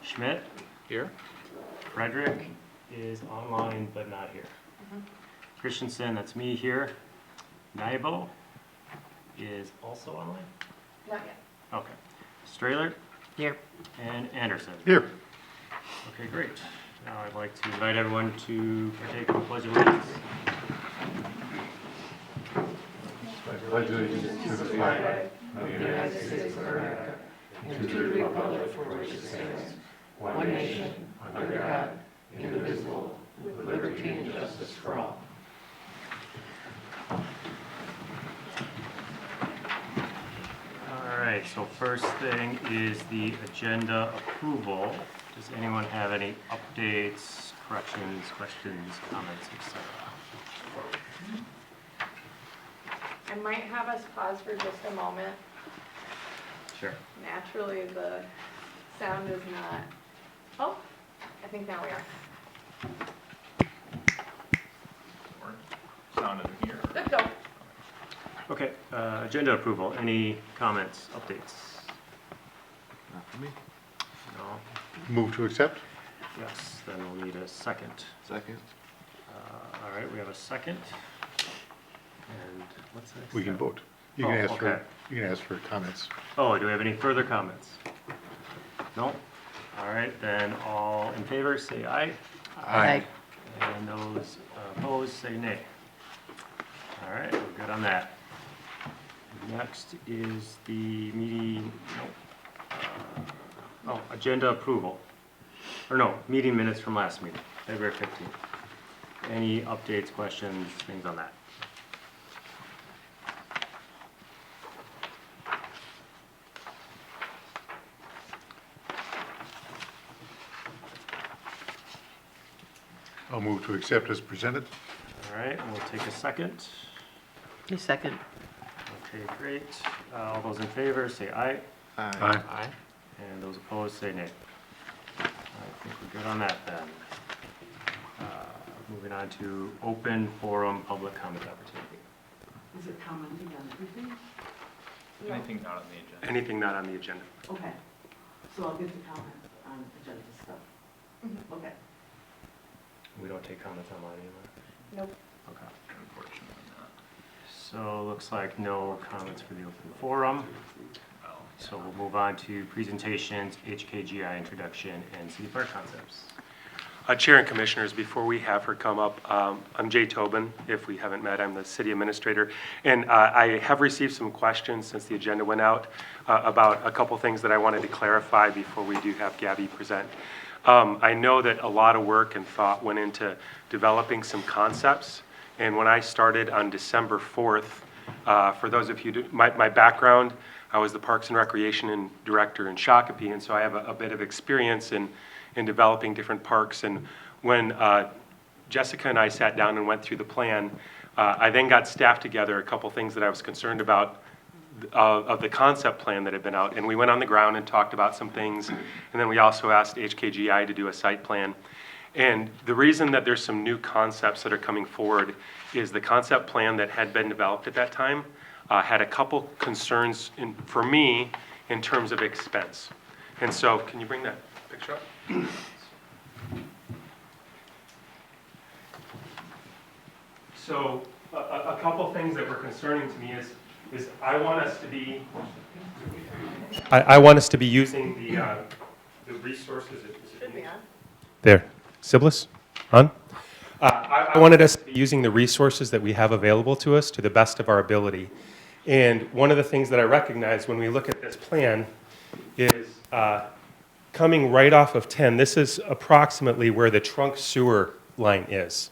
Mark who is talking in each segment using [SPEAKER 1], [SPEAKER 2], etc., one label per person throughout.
[SPEAKER 1] Schmidt.
[SPEAKER 2] Here.
[SPEAKER 1] Frederick is online but not here. Christensen, that's me here. Nybo is also online?
[SPEAKER 3] Not yet.
[SPEAKER 1] Okay. Strahler
[SPEAKER 4] Here.
[SPEAKER 1] and Anderson.
[SPEAKER 5] Here.
[SPEAKER 1] Okay, great. Now I'd like to invite everyone to partake in the Pledge of Allegiance.
[SPEAKER 5] Pledge allegiance to the flag of the United States of America and to the republic for which it stands, one nation, under God, indivisible, with liberty and justice for all.
[SPEAKER 1] All right, so first thing is the agenda approval. Does anyone have any updates, corrections, questions, comments, etc.?
[SPEAKER 3] I might have us pause for just a moment.
[SPEAKER 1] Sure.
[SPEAKER 3] Naturally, the sound is not, oh, I think now we are.
[SPEAKER 2] Sound in here.
[SPEAKER 3] Good, go.
[SPEAKER 1] Okay, agenda approval. Any comments, updates?
[SPEAKER 2] Not for me.
[SPEAKER 1] No?
[SPEAKER 5] Move to accept?
[SPEAKER 1] Yes, then we'll need a second.
[SPEAKER 2] Second.
[SPEAKER 1] All right, we have a second. And what's next?
[SPEAKER 5] We can
[SPEAKER 1] step?
[SPEAKER 5] vote. You
[SPEAKER 1] Oh,
[SPEAKER 5] can ask
[SPEAKER 1] okay.
[SPEAKER 5] you can ask for comments.
[SPEAKER 1] Oh, do we have any further comments? No? All right, then all in favor, say aye.
[SPEAKER 4] Aye.
[SPEAKER 1] And those opposed, say nay. All right, we're good on that. Next is the meeting, agenda approval. Or no, meeting minutes from last meeting, February 15th. Any updates, questions, things on that?
[SPEAKER 5] I'll move to accept as presented.
[SPEAKER 1] All right, we'll take a second.
[SPEAKER 4] A second.
[SPEAKER 1] Okay, great. All those in favor, say aye.
[SPEAKER 5] Aye.
[SPEAKER 2] Aye.
[SPEAKER 1] And those opposed, say nay. I think we're good on that then. Moving on to open forum public comment opportunity.
[SPEAKER 6] Is it commenting on everything?
[SPEAKER 2] Anything not on the agenda?
[SPEAKER 1] Anything not on the agenda?
[SPEAKER 6] Okay, so I'll get to comment on agenda stuff. Okay.
[SPEAKER 1] We don't take comments online anymore?
[SPEAKER 3] Nope.
[SPEAKER 1] Okay.
[SPEAKER 2] Unfortunately not.
[SPEAKER 1] So looks like no comments for the open forum.
[SPEAKER 2] Well,
[SPEAKER 1] So we'll move on to presentations, HKGI introduction, and city park concepts.
[SPEAKER 7] Chair and Commissioners, before we have her come up, I'm Jay Tobin. If we haven't met, I'm the City Administrator. And I have received some questions since the agenda went out about a couple things that I wanted to clarify before we do have Gabby present. I know that a lot of work and thought went into developing some concepts. And when I started on December 4th, for those of you, my background, I was the Parks and Recreation Director in Shakopee, and so I have a bit of experience in developing different parks. And when Jessica and I sat down and went through the plan, I then got staff together a couple things that I was concerned about of the concept plan that had been out. And we went on the ground and talked about some things. And then we also asked HKGI to do a site plan. And the reason that there's some new concepts that are coming forward is the concept plan that had been developed at that time had a couple concerns for me in terms of expense. And so, can you bring that picture up? So a couple things that were concerning to me is I want us to be using the resources.
[SPEAKER 3] Should be on.
[SPEAKER 7] There, Siblis, on. I wanted us to be using the resources that we have available to us to the best of our ability. And one of the things that I recognize when we look at this plan is coming right off of 10, this is approximately where the trunk sewer line is.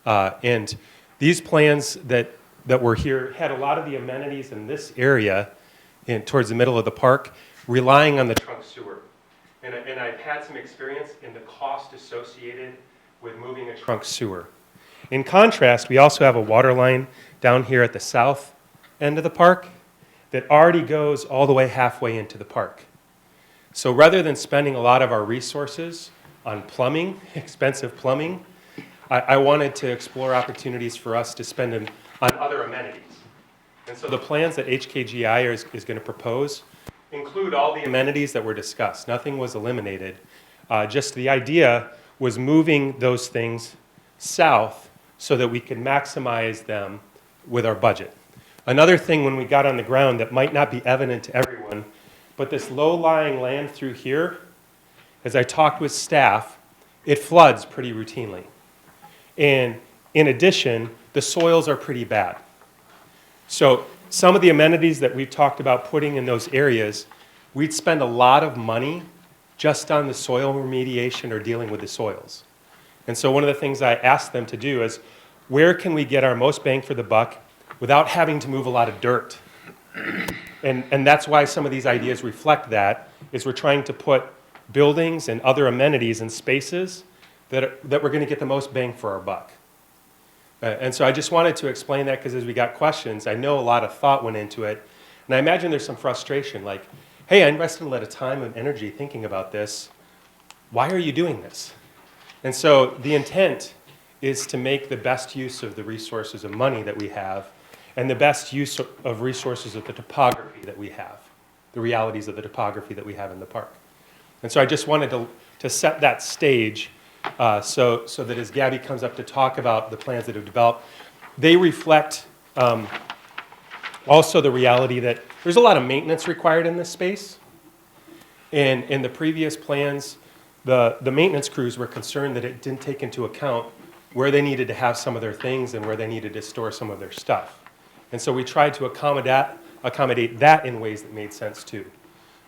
[SPEAKER 7] And these plans that were here had a lot of the amenities in this area towards the middle of the park, relying on the trunk sewer. And I've had some experience in the cost associated with moving a trunk sewer. In contrast, we also have a water line down here at the south end of the park that already goes all the way halfway into the park. So rather than spending a lot of our resources on plumbing, expensive plumbing, I wanted to explore opportunities for us to spend them on other amenities. And so the plans that HKGI is going to propose include all the amenities that were discussed. Nothing was eliminated. Just the idea was moving those things south so that we could maximize them with our budget. Another thing when we got on the ground that might not be evident to everyone, but this low-lying land through here, as I talked with staff, it floods pretty routinely. And in addition, the soils are pretty bad. So some of the amenities that we've talked about putting in those areas, we'd spend a lot of money just on the soil remediation or dealing with the soils. And so one of the things I asked them to do is, where can we get our most bang for the buck without having to move a lot of dirt? And that's why some of these ideas reflect that, is we're trying to put buildings and other amenities and spaces that we're going to get the most bang for our buck. And so I just wanted to explain that because as we got questions, I know a lot of thought went into it. And I imagine there's some frustration, like, hey, I invested a lot of time and energy thinking about this. Why are you doing this? And so the intent is to make the best use of the resources of money that we have and the best use of resources of the topography that we have, the realities of the topography that we have in the park. And so I just wanted to set that stage so that as Gabby comes up to talk about the plans that have developed, they reflect also the reality that there's a lot of maintenance required in this space. And in the previous plans, the maintenance crews were concerned that it didn't take into account where they needed to have some of their things and where they needed to store some of their stuff. And so we tried to accommodate that in ways that made sense too.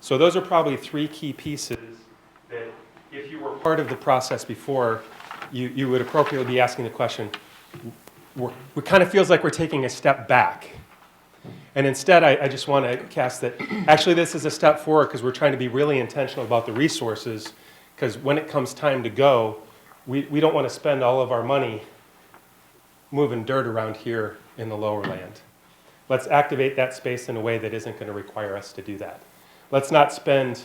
[SPEAKER 7] So those are probably three key pieces that if you were part of the process before, you would appropriately be asking the question, it kind of feels like we're taking a step back. And instead, I just want to cast that, actually this is a step forward because we're trying to be really intentional about the resources, because when it comes time to go, we don't want to spend all of our money moving dirt around here in the lower land. Let's activate that space in a way that isn't going to require us to do that. Let's not spend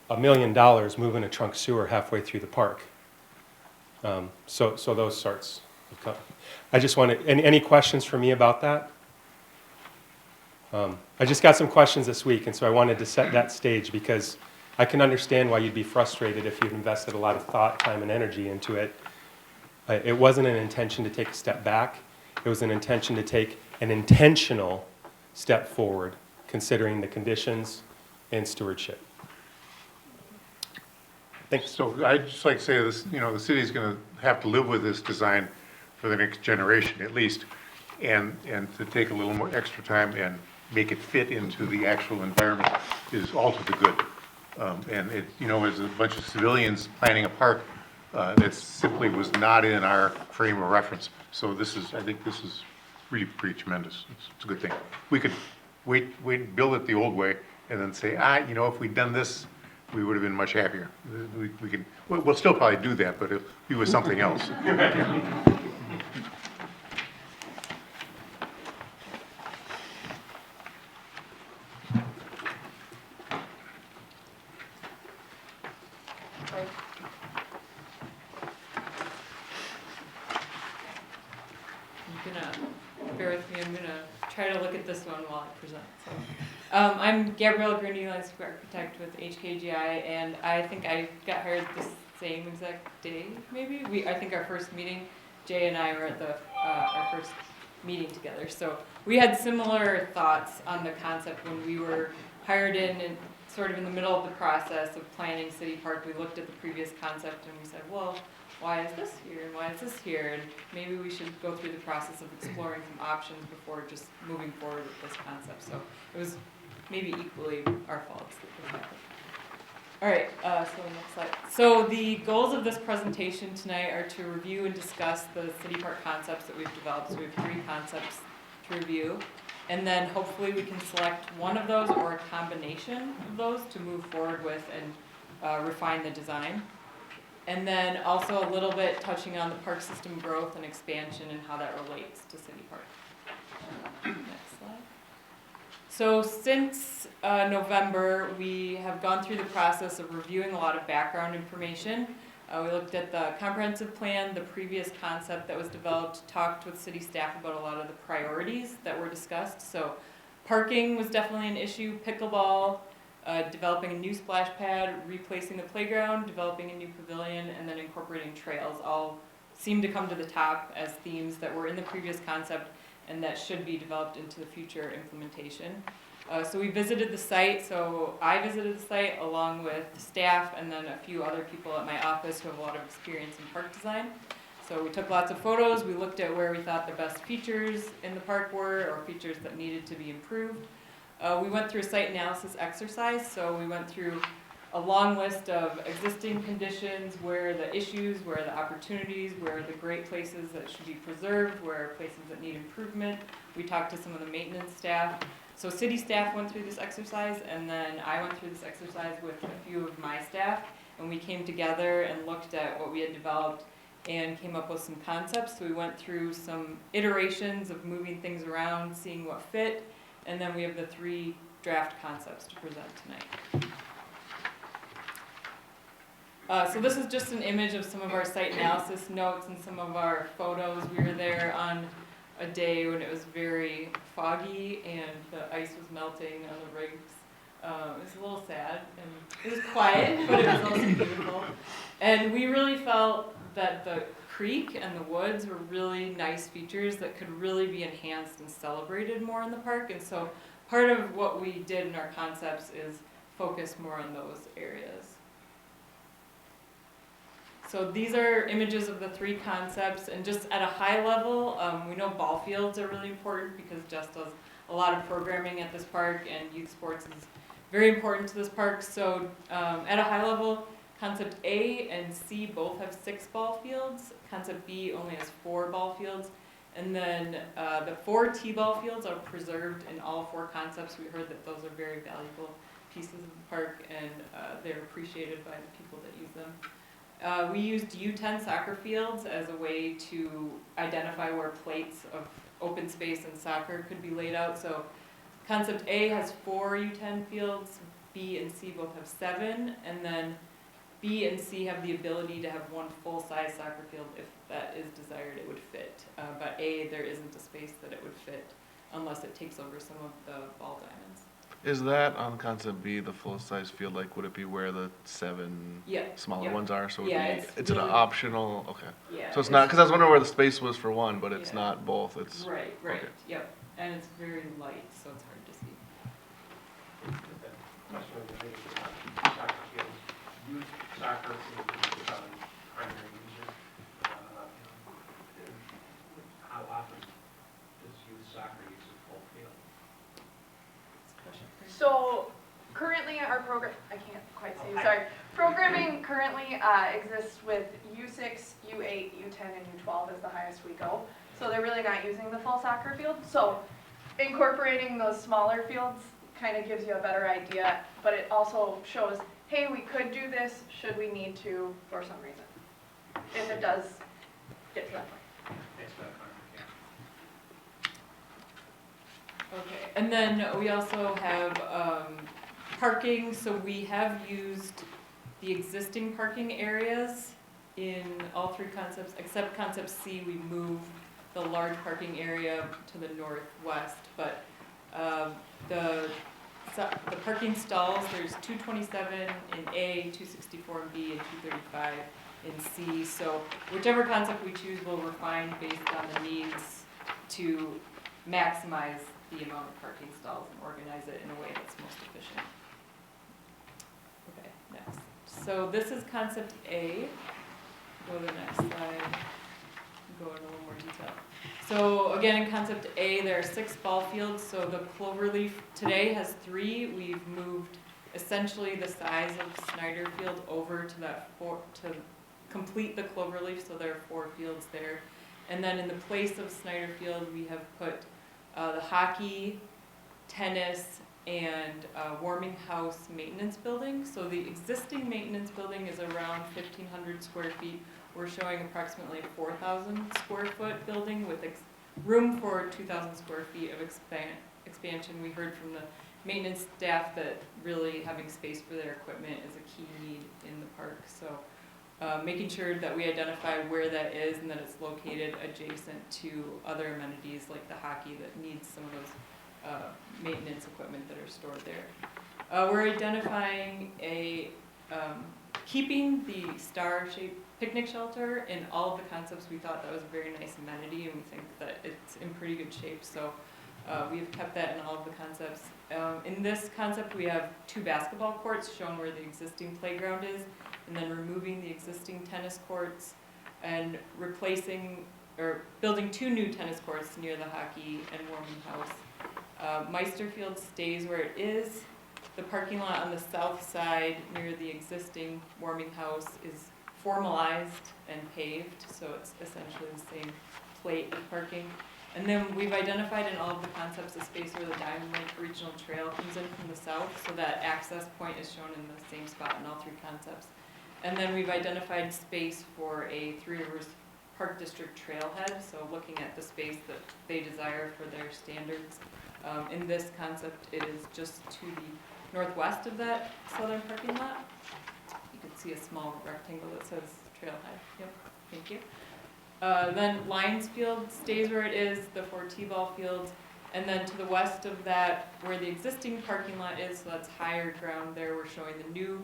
[SPEAKER 7] $1 million moving a trunk sewer halfway through the park. So those sorts of I just wanted, any questions for me about that? I just got some questions this week, and so I wanted to set that stage because I can understand why you'd be frustrated if you've invested a lot of thought, time, and energy into it. It wasn't an intention to take a step back. It was an intention to take an intentional step forward, considering the conditions and stewardship. Thanks.
[SPEAKER 5] So I'd just like to say this, the city's going to have to live with this design for the next generation at least, and to take a little more extra time and make it fit into the actual environment is all to the good. And it, as a bunch of civilians planning a park, that simply was not in our frame of reference. So I think this is really pretty tremendous. It's a good thing. We could wait and build it the old way and then say, if we'd done this, we would have been much happier. We'll still probably do that, but it'll be with something else.
[SPEAKER 8] Bear with me, I'm gonna try to look at this one while I present. So, I'm Gabrielle Grundy, landscape architect with HKGI, and I think I got hired the same exact day, maybe? I think our first meeting, Jay and I were at our first meeting together. So we had similar thoughts on the concept when we were hired in and sort of in the middle of the process of planning City Park. We looked at the previous concept and we said, well, why is this here and why is this here? And maybe we should go through the process of exploring some options before just moving forward with this concept. So it was maybe equally our fault that this happened. All right, so next slide. So the goals of this presentation tonight are to review and discuss the city park concepts that we've developed. So we have 3 concepts to review. And then hopefully we can select one of those or a combination of those to move forward with and refine the design. And then also a little bit touching on the park system growth and expansion and how that relates to City Park. Next slide. So since November, we have gone through the process of reviewing a lot of background information. We looked at the comprehensive plan, the previous concept that was developed, talked with city staff about a lot of the priorities that were discussed. So parking was definitely an issue, pickleball, developing a new splash pad, replacing the playground, developing a new pavilion, and then incorporating trails all seem to come to the top as themes that were in the previous concept and that should be developed into the future implementation. So we visited the site, so I visited the site along with staff and then a few other people at my office who have a lot of experience in park design. So we took lots of photos, we looked at where we thought the best features in the park were or features that needed to be improved. We went through a site analysis exercise, so we went through a long list of existing conditions, where are the issues, where are the opportunities, where are the great places that should be preserved, where are places that need improvement. We talked to some of the maintenance staff. So city staff went through this exercise, and then I went through this exercise with a few of my staff, and we came together and looked at what we had developed and came up with some concepts. So we went through some iterations of moving things around, seeing what fit, and then we have the 3 draft concepts to present tonight. So this is just an image of some of our site analysis notes and some of our photos. We were there on a day when it was very foggy and the ice was melting on the rigs. It was a little sad and it was quiet, but it was also beautiful. And we really felt that the creek and the woods were really nice features that could really be enhanced and celebrated more in the park. And so part of what we did in our concepts is focus more on those areas. So these are images of the 3 concepts, and just at a high level, we know ball fields are really important because Jess does a lot of programming at this park, and youth sports is very important to this park. So at a high level, concept A and C both have 6 ball fields. Concept B only has 4 ball fields. And then the 4 T-ball fields are preserved in all 4 concepts. We heard that those are very valuable pieces of the park, and they're appreciated by the people that use them. We used U10 soccer fields as a way to identify where plates of open space in soccer could be laid out. So concept A has 4 U10 fields, B and C both have 7, and then B and C have the ability to have 1 full-size soccer field if that is desired, it would fit. But A, there isn't a space that it would fit unless it takes over some of the ball diamonds.
[SPEAKER 5] Is that on concept B, the full-size field, like, would it be where the 7
[SPEAKER 8] Yeah.
[SPEAKER 5] smaller
[SPEAKER 8] yeah.
[SPEAKER 5] ones are? So
[SPEAKER 8] Yeah,
[SPEAKER 5] it's an
[SPEAKER 8] really-
[SPEAKER 5] optional, okay.
[SPEAKER 8] Yeah.
[SPEAKER 5] So it's not, because I was wondering where the space was for one, but it's
[SPEAKER 8] Yeah.
[SPEAKER 5] not both, it's,
[SPEAKER 8] Right, right,
[SPEAKER 5] okay.
[SPEAKER 8] yep. And it's very light, so it's hard to see.
[SPEAKER 9] Question of the soccer field. Youth soccer seems to be becoming primary user. How often does youth soccer use a full field?
[SPEAKER 3] So currently our program, I can't quite see, sorry. Programming currently exists with U6, U8, U10, and U12 is the highest we go. So they're really not using the full soccer field. So incorporating those smaller fields kind of gives you a better idea, but it also shows, hey, we could do this, should we need to, for some reason, if it does get to that point.
[SPEAKER 9] Thanks for that clarification.
[SPEAKER 8] Okay, and then we also have parking, so we have used the existing parking areas in all 3 concepts, except concept C, we moved the large parking area to the northwest, but the parking stalls, there's 227 in A, 264 in B, and 235 in C, so whichever concept we choose, we'll refine based on the needs to maximize the amount of parking stalls and organize it in a way that's most efficient. Okay, next. So this is concept A. Go to the next slide. Go into a little more detail. So again, in concept A, there are 6 ball fields. So the cloverleaf today has 3. We've moved essentially the size of Snyder Field over to that 4 to complete the cloverleaf. So there are 4 fields there. And then in the place of Snyder Field, we have put the hockey, tennis, and warming house maintenance building. So the existing maintenance building is around 1,500 square feet. We're showing approximately a 4,000 square foot building with room for 2,000 square feet of expansion. We heard from the maintenance staff that really having space for their equipment is a key need in the park. So making sure that we identify where that is and that it's located adjacent to other amenities like the hockey that needs some of those maintenance equipment that are stored there. We're identifying keeping the star-shaped picnic shelter in all of the concepts. We thought that was a very nice amenity, and we think that it's in pretty good shape, so we've kept that in all of the concepts. In this concept, we have 2 basketball courts shown where the existing playground is, and then removing the existing tennis courts and replacing, or building 2 new tennis courts near the hockey and warming house. Meister Field stays where it is. The parking lot on the south side near the existing warming house is formalized and paved, so it's essentially the same plate of parking. And then we've identified in all of the concepts a space where the Diamond Lake Regional Trail comes in from the south, so that access point is shown in the same spot in all 3 concepts. And then we've identified space for a Three Rivers Park District trailhead, so looking at the space that they desire for their standards. In this concept, it is just to the northwest of that southern parking lot. You can see a small rectangle that says trailhead. Yep, thank you. Then Lions Field stays where it is, the 4 T-ball fields, and then to the west of that, where the existing parking lot is, so that's higher ground there, we're showing the new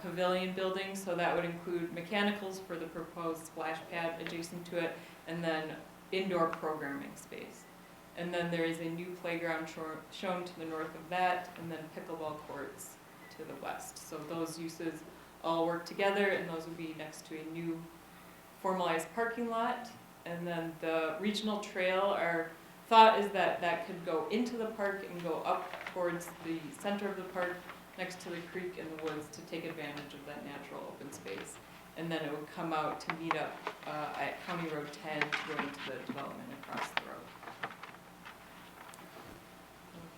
[SPEAKER 8] pavilion building, so that would include mechanicals for the proposed splash pad adjacent to it, and then indoor programming space. And then there is a new playground shown to the north of that, and then pickleball courts to the west. So those uses all work together, and those would be next to a new formalized parking lot. And then the regional trail, our thought is that that could go into the park and go up towards the center of the park, next to the creek and the woods, to take advantage of that natural open space. And then it would come out to meet up at County Road 10 to go into the development across the road.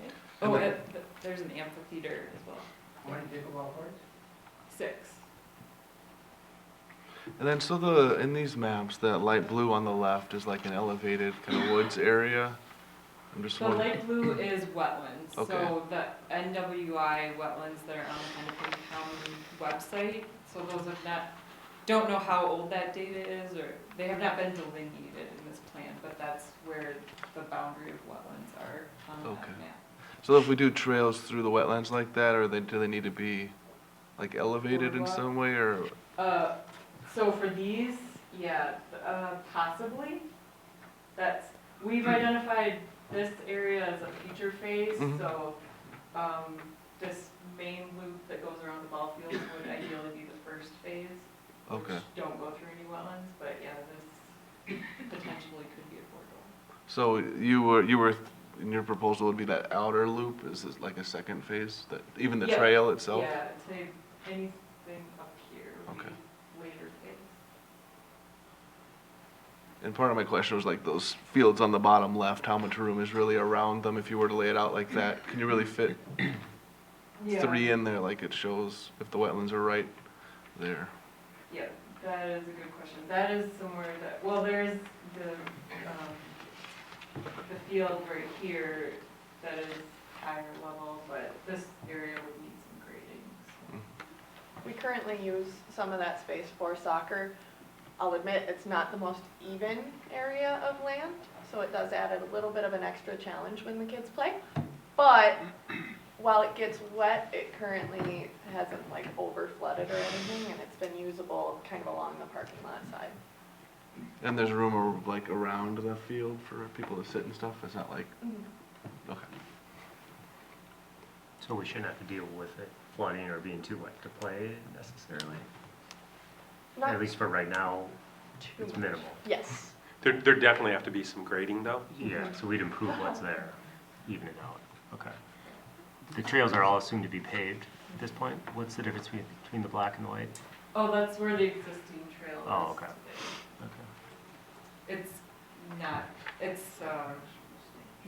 [SPEAKER 8] Okay. Oh, there's an amphitheater as well.
[SPEAKER 9] How many pickleball courts?
[SPEAKER 8] 6.
[SPEAKER 5] And then so in these maps, that light blue on the left is like an elevated kind of woods area. I'm just
[SPEAKER 8] The
[SPEAKER 5] wondering.
[SPEAKER 8] light blue is wetlands.
[SPEAKER 5] Okay.
[SPEAKER 8] So the NWI wetlands that are on the Hennepin County website. So those don't know how old that data is, or they have not been delineated in this plan, but that's where the boundary of wetlands are on that
[SPEAKER 5] Okay.
[SPEAKER 8] map.
[SPEAKER 5] So if we do trails through the wetlands like that, or do they need to be like elevated in
[SPEAKER 8] Boardwalk?
[SPEAKER 5] some way, or?
[SPEAKER 8] So for these, yeah, possibly. We've identified this area as a future phase,
[SPEAKER 5] Mhm.
[SPEAKER 8] so this main loop that goes around the ball field would ideally be the first phase.
[SPEAKER 5] Okay.
[SPEAKER 8] Which don't go through any wetlands, but yeah, this potentially could be a boardwalk.
[SPEAKER 5] So you were in your proposal would be that outer loop? Is this like a second phase? That even the
[SPEAKER 8] Yeah.
[SPEAKER 5] trail itself?
[SPEAKER 8] Yeah, I'd say anything up here would
[SPEAKER 5] Okay.
[SPEAKER 8] be later phase.
[SPEAKER 5] And part of my question was like those fields on the bottom left, how much room is really around them if you were to lay it out like that? Can you really fit
[SPEAKER 8] Yeah.
[SPEAKER 5] 3 in there like it shows if the wetlands are right there?
[SPEAKER 8] Yeah, that is a good question. That is somewhere that, well, there's the field right here that is higher level, but this area would need some grading. So.
[SPEAKER 3] We currently use some of that space for soccer. I'll admit, it's not the most even area of land, so it does add a little bit of an extra challenge when the kids play. But while it gets wet, it currently hasn't like over flooded or anything, and it's been usable kind of along the parking lot side.
[SPEAKER 5] And there's room like around the field for people to sit and stuff? It's not like, okay.
[SPEAKER 1] So we shouldn't have to deal with it flooding or being too wet to play necessarily?
[SPEAKER 3] Not
[SPEAKER 1] At least for right now,
[SPEAKER 3] too
[SPEAKER 1] it's
[SPEAKER 3] much.
[SPEAKER 1] minimal.
[SPEAKER 3] Yes.
[SPEAKER 7] There definitely have to be some grading though.
[SPEAKER 1] Yeah, so we'd improve what's there, even it out. Okay. The trails are all assumed to be paved at this point? What's the difference between the black and the white?
[SPEAKER 8] Oh, that's where the existing trail is.
[SPEAKER 1] Oh, okay.
[SPEAKER 8] today.
[SPEAKER 1] Okay.
[SPEAKER 8] It's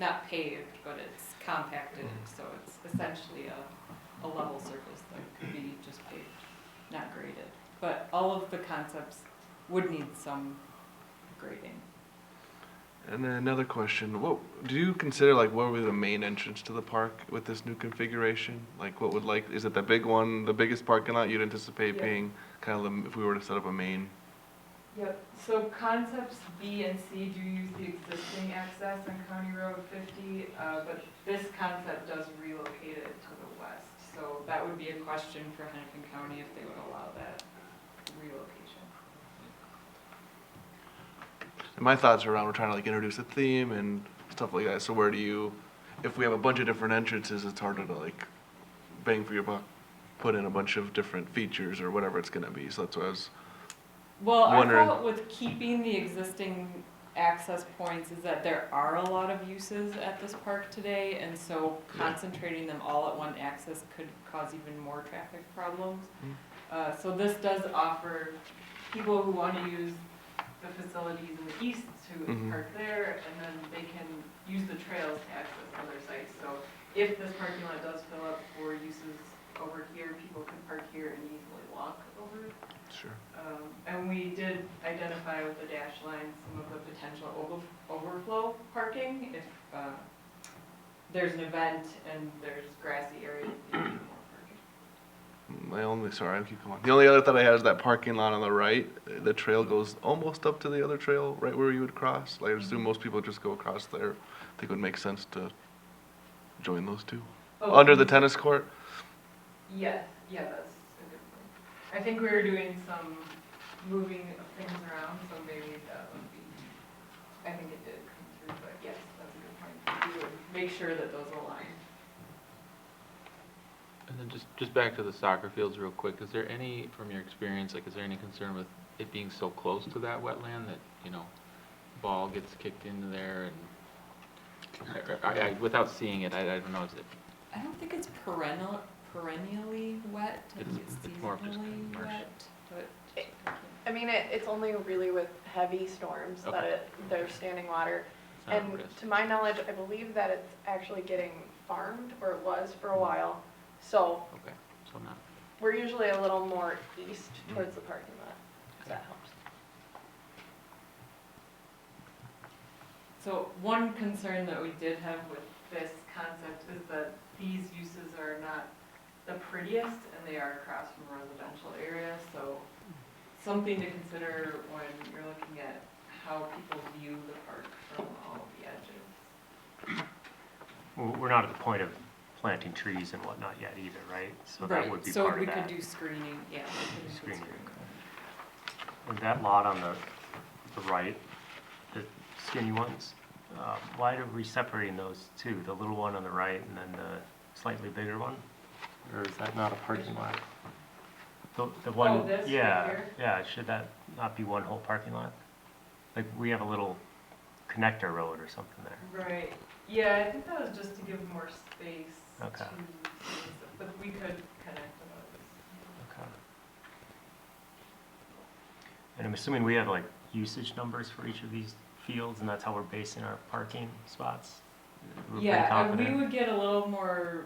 [SPEAKER 8] not paved, but it's compacted, so it's essentially a level surface that could be just paved, not graded. But all of the concepts would need some grading.
[SPEAKER 5] And then another question, what do you consider like what would be the main entrance to the park with this new configuration? Like what would is it the big one, the biggest parking lot you'd anticipate
[SPEAKER 8] Yeah.
[SPEAKER 5] being kind of if we were to set up a main?
[SPEAKER 8] Yep, so concepts B and C do use the existing access on County Road 50, but this concept does relocate it to the west. So that would be a question for Hennepin County if they would allow that relocation.
[SPEAKER 5] And my thoughts are around, we're trying to like introduce a theme and stuff like that, so where do you, if we have a bunch of different entrances, it's harder to like bang for your buck, put in a bunch of different features or whatever it's gonna be, so that's what I was,
[SPEAKER 8] Well, our
[SPEAKER 5] wondering-
[SPEAKER 8] thought with keeping the existing access points is that there are a lot of uses at this park today, and so concentrating them all at one access could cause even more traffic problems. So this does offer people who want to use the facilities in the east to
[SPEAKER 5] Mhm.
[SPEAKER 8] park there, and then they can use the trails to access other sites. So if this parking lot does fill up for uses over here, people can park here and easily walk over.
[SPEAKER 5] sure.
[SPEAKER 8] And we did identify with the dash line some of the potential overflow parking if there's an event and there's grassy areas that need more parking.
[SPEAKER 5] My only, sorry, I keep going. The only other thought I had is that parking lot on the right, the trail goes almost up to the other trail, right where you would cross. Like, I assume most people just go across there. I think it would make sense to join those two.
[SPEAKER 8] Oh,
[SPEAKER 5] Under the tennis court?
[SPEAKER 8] Yeah, yeah, that's a good point. I think we were doing some moving of things around, so maybe that would be, I think it did come through, but yes, that's a good point. We would make sure that those align.
[SPEAKER 10] And then just back to the soccer fields real quick, is there any, from your experience, like, is there any concern with it being so close to that wetland that, you know, ball gets kicked into there and, without seeing it, I don't know, is it,
[SPEAKER 8] I don't think it's perennially wet. I think it's
[SPEAKER 10] it's more of just
[SPEAKER 8] seasonally
[SPEAKER 10] marsh.
[SPEAKER 8] wet, but
[SPEAKER 3] I mean, it's only really with heavy storms that
[SPEAKER 10] Okay.
[SPEAKER 3] there's standing water.
[SPEAKER 10] it's not a
[SPEAKER 3] And
[SPEAKER 10] risk?
[SPEAKER 3] to my knowledge, I believe that it's actually getting farmed, or it was for a while. So
[SPEAKER 10] Okay, so not,
[SPEAKER 3] we're usually a little more east towards the parking lot, if that helps.
[SPEAKER 8] So one concern that we did have with this concept is that these uses are not the prettiest and they are across from a residential area, so something to consider when you're looking at how people view the park from all of the edges.
[SPEAKER 1] We're not at the point of planting trees and whatnot yet either, right? So that would be
[SPEAKER 8] So
[SPEAKER 1] part
[SPEAKER 8] we
[SPEAKER 1] of that.
[SPEAKER 8] could do screening, yeah, we could include
[SPEAKER 1] Screening.
[SPEAKER 8] screening.
[SPEAKER 1] And that lot on the right, the skinny ones, why are we separating those two? The little one on the right and then the slightly bigger one? Or is that not a parking lot? The one,
[SPEAKER 8] Oh, this right
[SPEAKER 1] yeah,
[SPEAKER 8] here?
[SPEAKER 1] yeah, should that not be one whole parking lot? Like, we have a little connector road or something there.
[SPEAKER 8] Right, yeah, I think that was just to give more space
[SPEAKER 1] Okay.
[SPEAKER 8] to, but we could connect those.
[SPEAKER 1] Okay. And I'm assuming we have like usage numbers for each of these fields, and that's how we're basing our parking spots? We're pretty
[SPEAKER 8] Yeah, and we
[SPEAKER 1] confident?
[SPEAKER 8] would get a little more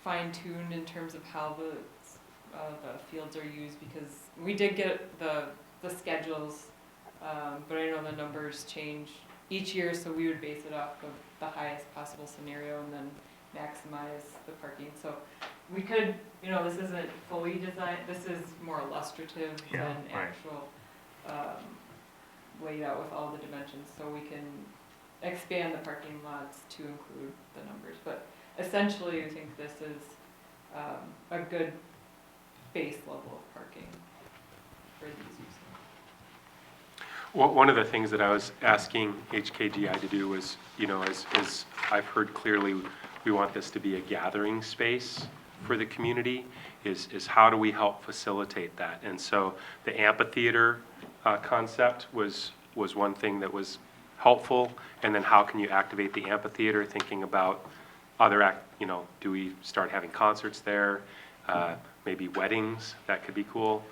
[SPEAKER 8] fine-tuned in terms of how the fields are used, because we did get the schedules, but I know the numbers change each year, so we would base it off of the highest possible scenario and then maximize the parking. So we could, this isn't fully designed, this is more illustrative
[SPEAKER 1] Yeah,
[SPEAKER 8] than
[SPEAKER 1] right.
[SPEAKER 8] actual laid out with all the dimensions, so we can expand the parking lots to include the numbers. But essentially, I think this is a good base level of parking for these uses.
[SPEAKER 7] Well, one of the things that I was asking HKGI to do was, as I've heard clearly, we want this to be a gathering space for the community, is how do we help facilitate that? And so the amphitheater concept was one thing that was helpful, and then how can you activate the amphitheater, thinking about other do we start having concerts there, maybe weddings, that could be cool.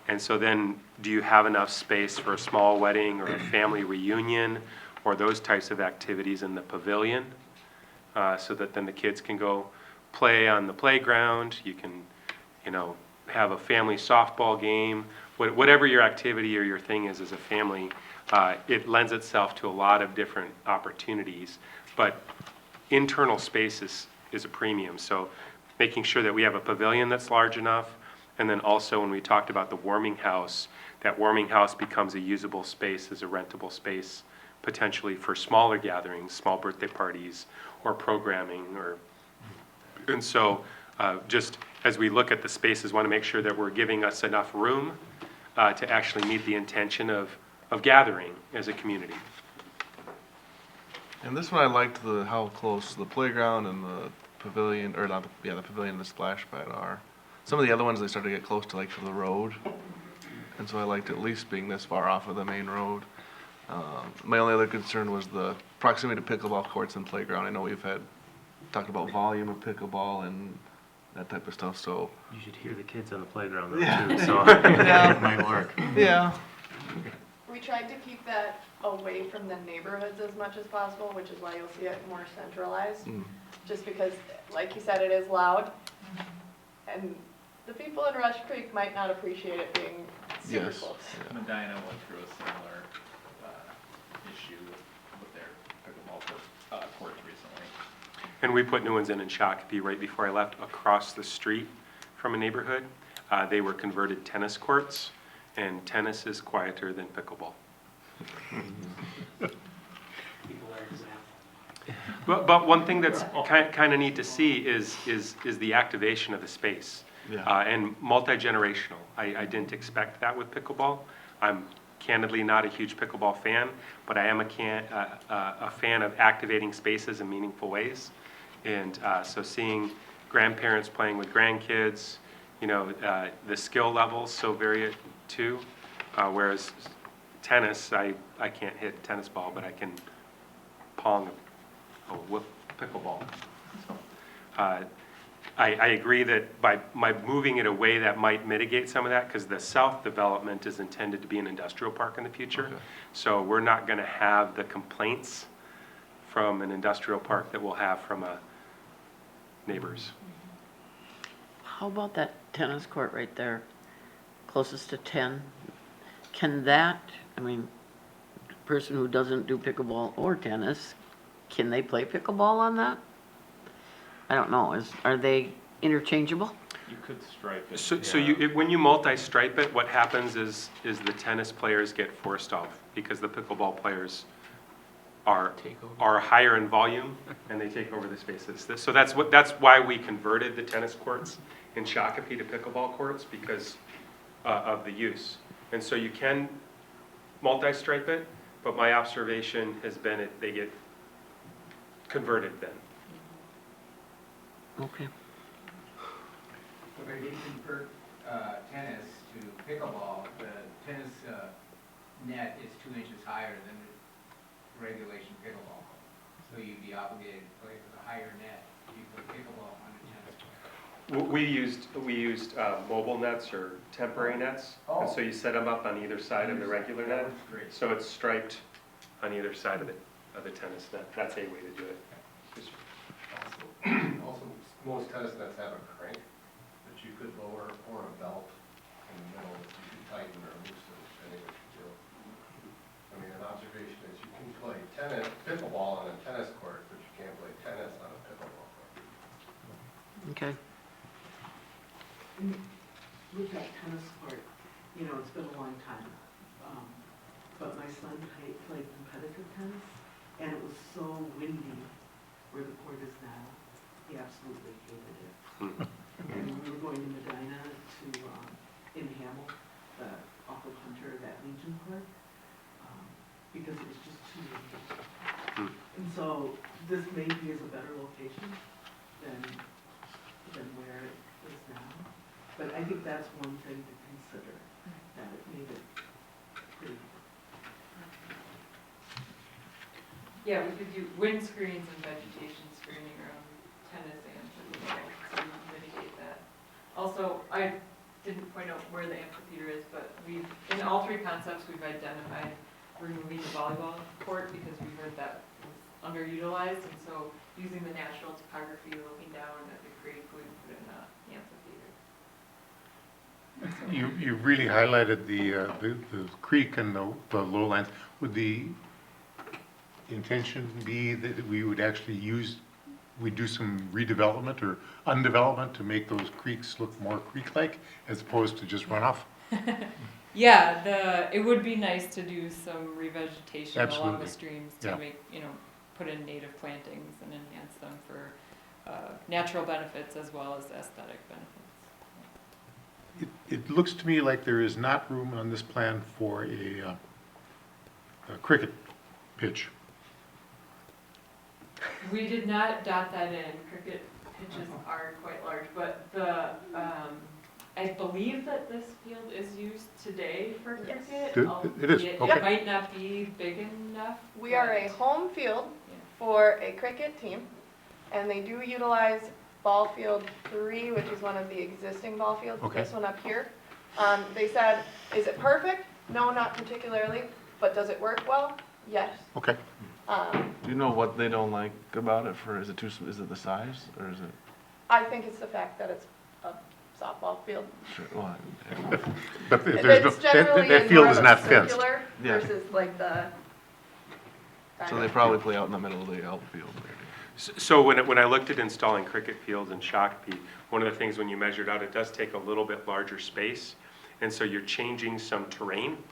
[SPEAKER 7] And so then, do you have enough space for a small wedding or a family reunion or those types of activities in the pavilion? So that then the kids can go play on the playground, you can, have a family softball game, whatever your activity or your thing is as a family, it lends itself to a lot of different opportunities. But internal space is a premium, so making sure that we have a pavilion that's large enough, and then also when we talked about the warming house, that warming house becomes a usable space as a rentable space potentially for smaller gatherings, small birthday parties, or programming, and so just as we look at the spaces, want to make sure that we're giving us enough room to actually meet the intention of gathering as a community.
[SPEAKER 5] And this one I liked how close the playground and the pavilion, or not, the pavilion and the splash pad are. Some of the other ones, they start to get close to the road. And so I liked at least being this far off of the main road. My only other concern was the proximity to pickleball courts and playground. I know we've talked about volume of pickleball and that type of stuff, so.
[SPEAKER 1] You should hear the kids on the playground though,
[SPEAKER 5] Yeah.
[SPEAKER 1] too, so
[SPEAKER 5] Yeah.
[SPEAKER 1] it might work.
[SPEAKER 5] Yeah.
[SPEAKER 3] We tried to keep that away from the neighborhoods as much as possible, which is why you'll see it more centralized. Just because, like you said, it is loud, and the people in Rush Creek might not appreciate it being super
[SPEAKER 5] Yes.
[SPEAKER 3] close.
[SPEAKER 2] Medina went through a similar issue with their pickleball courts recently.
[SPEAKER 7] And we put new ones in Shakopee right before I left, across the street from a neighborhood. They were converted tennis courts, and tennis is quieter than pickleball. But one thing that's kind of neat to see is the activation of the space.
[SPEAKER 5] Yeah.
[SPEAKER 7] And multi-generational. I didn't expect that with pickleball. I'm candidly not a huge pickleball fan, but I am a fan of activating spaces in meaningful ways. And so seeing grandparents playing with grandkids, the skill levels so vary too. Whereas tennis, I can't hit a tennis ball, but I can pong a pickleball. So, I agree that by moving it away, that might mitigate some of that, because the south development is intended to be an industrial park in the future.
[SPEAKER 5] Okay.
[SPEAKER 7] So we're not going to have the complaints from an industrial park that we'll have from neighbors.
[SPEAKER 4] How about that tennis court right there, closest to 10? Can that, person who doesn't do pickleball or tennis, can they play pickleball on that? I don't know, are they interchangeable?
[SPEAKER 2] You could stripe it.
[SPEAKER 7] So when you multi-stripe it, what happens is the tennis players get forced off, because the pickleball players are higher in volume and they take over the spaces. So that's why we converted the tennis courts in Shakopee to pickleball courts, because of the use. And so you can multi-stripe it, but my observation has been they get converted then.
[SPEAKER 4] Okay.
[SPEAKER 11] If I did convert tennis to pickleball, the tennis net is 2 inches higher than the regulation pickleball. So you'd be obligated to play with a higher net if you put pickleball on a tennis court.
[SPEAKER 7] We used mobile nets or temporary nets, and so you set them up on either side of the regular net.
[SPEAKER 11] Great.
[SPEAKER 7] So it's striped on either side of the tennis net. That's a way to do it.
[SPEAKER 12] Also, most tennis nets have a crank that you could lower, or a belt in the middle that you could tighten or loosen, depending what you do. An observation is you can play pickleball on a tennis court, but you can't play tennis on a pickleball court.
[SPEAKER 4] Okay.
[SPEAKER 6] With that tennis court, it's been a long time, but my son played competitive tennis, and it was so windy where the court is now. He absolutely hated it. And we were going to Medina in Hamel, off of Hunter, that Legion court, because it was just too windy. And so this maybe is a better location than where it is now. But I think that's one thing to consider, that it made it pretty.
[SPEAKER 8] Yeah, we could do wind screens and vegetation screening around tennis and pickleball, so we can mitigate that. Also, I didn't point out where the amphitheater is, but in all three concepts, we've identified removing the volleyball court, because we heard that was underutilized, and so using the natural topography, looking down at the creek, we put in the amphitheater.
[SPEAKER 13] You really highlighted the creek and the lowlands. Would the intention be that we would actually do some redevelopment or undevelopment to make those creeks look more creek-like as opposed to just runoff?
[SPEAKER 8] Yeah, it would be nice to do some revegetation along
[SPEAKER 13] Absolutely.
[SPEAKER 8] the streams to
[SPEAKER 13] Yeah.
[SPEAKER 8] make, put in native plantings and enhance them for natural benefits as well as aesthetic benefits.
[SPEAKER 13] It looks to me like there is not room on this plan for a cricket pitch.
[SPEAKER 8] We did not dot that in. Cricket pitches are quite large, but I believe that this field is used today for
[SPEAKER 3] Yes.
[SPEAKER 8] cricket.
[SPEAKER 13] It is,
[SPEAKER 8] It
[SPEAKER 13] okay.
[SPEAKER 8] might not be big enough.
[SPEAKER 3] We are a
[SPEAKER 8] but-
[SPEAKER 3] home field
[SPEAKER 8] Yeah.
[SPEAKER 3] for a cricket team, and they do utilize ball field 3, which is one of the existing ball fields,
[SPEAKER 13] Okay.
[SPEAKER 3] this one up here. They said, is it perfect? No, not particularly, but does it work well? Yes.
[SPEAKER 13] Okay.
[SPEAKER 14] Do you know what they don't like about it for, is it is it the size, or is it,
[SPEAKER 3] I think it's the fact that it's a softball field.
[SPEAKER 14] sure, well,
[SPEAKER 13] But there's no,
[SPEAKER 3] It's generally
[SPEAKER 13] that
[SPEAKER 3] in
[SPEAKER 13] field
[SPEAKER 3] more
[SPEAKER 13] is
[SPEAKER 3] of a
[SPEAKER 13] not fenced.
[SPEAKER 3] circular
[SPEAKER 14] Yeah.
[SPEAKER 3] versus like the.
[SPEAKER 14] so they probably play out in the middle of the outfield maybe.
[SPEAKER 7] So when I looked at installing cricket fields in Shakopee, one of the things when you measured out, it does take a little bit larger space. And so you're changing some terrain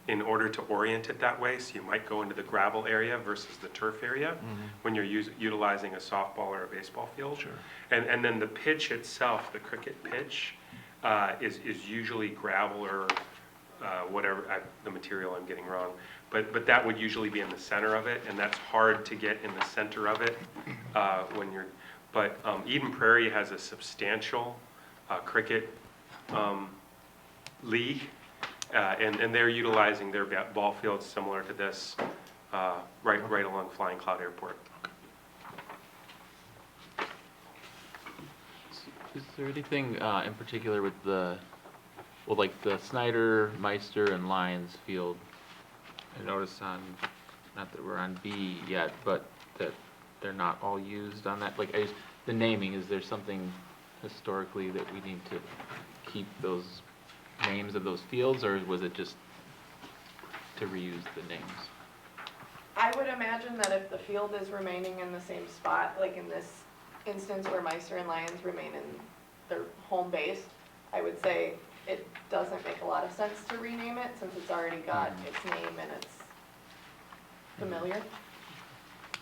[SPEAKER 7] in order to orient it that way. So you might go into the gravel area versus the turf area when you're utilizing a softball or a baseball field.
[SPEAKER 14] Sure.
[SPEAKER 7] And then the pitch itself, the cricket pitch, is usually gravel or whatever, the material I'm getting wrong. But that would usually be in the center of it, and that's hard to get in the center of it when you're, but Eden Prairie has a substantial cricket league, and they're utilizing their ball fields similar to this, right along Flying Cloud Airport.
[SPEAKER 10] Is there anything in particular with like the Snyder, Meister, and Lions field? I noticed on, not that we're on B yet, but that they're not all used on that. Like, the naming, is there something historically that we need to keep those names of those fields, or was it just to reuse the names?
[SPEAKER 3] I would imagine that if the field is remaining in the same spot, like in this instance where Meister and Lions remain in their home base, I would say it doesn't make a lot of sense to rename it since it's already got its name and it's familiar.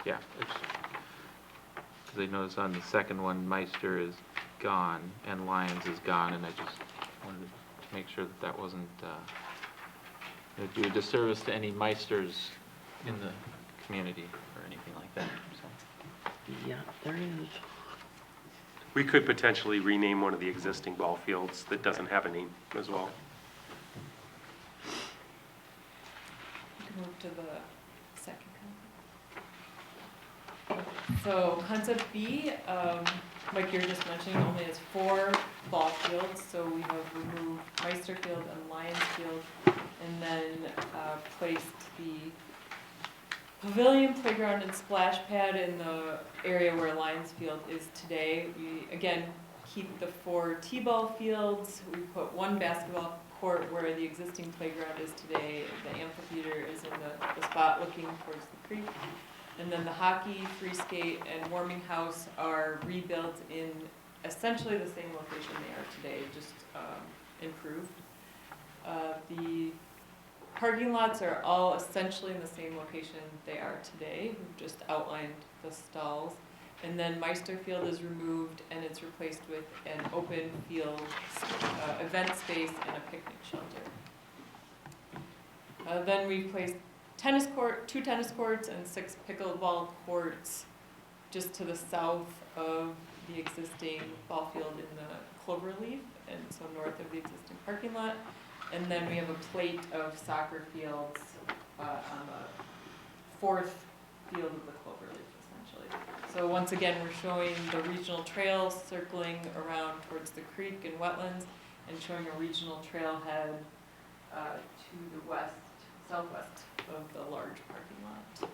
[SPEAKER 10] Yeah, because I noticed on the second one, Meister is gone and Lions is gone, and I just wanted to make sure that that wasn't do a disservice to any Meisters in the community or anything like that. So.
[SPEAKER 4] Yeah, there is.
[SPEAKER 7] We could potentially rename one of the existing ball fields that doesn't have a name as well.
[SPEAKER 8] We can move to the second concept. So concept B, like you were just mentioning, only has 4 ball fields. So we have removed Meister Field and Lions Field, and then placed the pavilion, playground, and splash pad in the area where Lions Field is today. We, again, keep the 4 t-ball fields. We put 1 basketball court where the existing playground is today. The amphitheater is in the spot looking towards the creek. And then the hockey, free skate, and warming house are rebuilt in essentially the same location they are today, just improved. The parking lots are all essentially in the same location they are today. We've just outlined the stalls. And then Meister Field is removed and it's replaced with an open field event space and a picnic shelter. Then we placed 2 tennis courts and 6 pickleball courts just to the south of the existing ball field in the cloverleaf, and so north of the existing parking lot. And then we have a plate of soccer fields on the 4th field of the cloverleaf, essentially. So once again, we're showing the regional trails circling around towards the creek and wetlands, and showing a regional trailhead to the west, southwest of the large parking lot.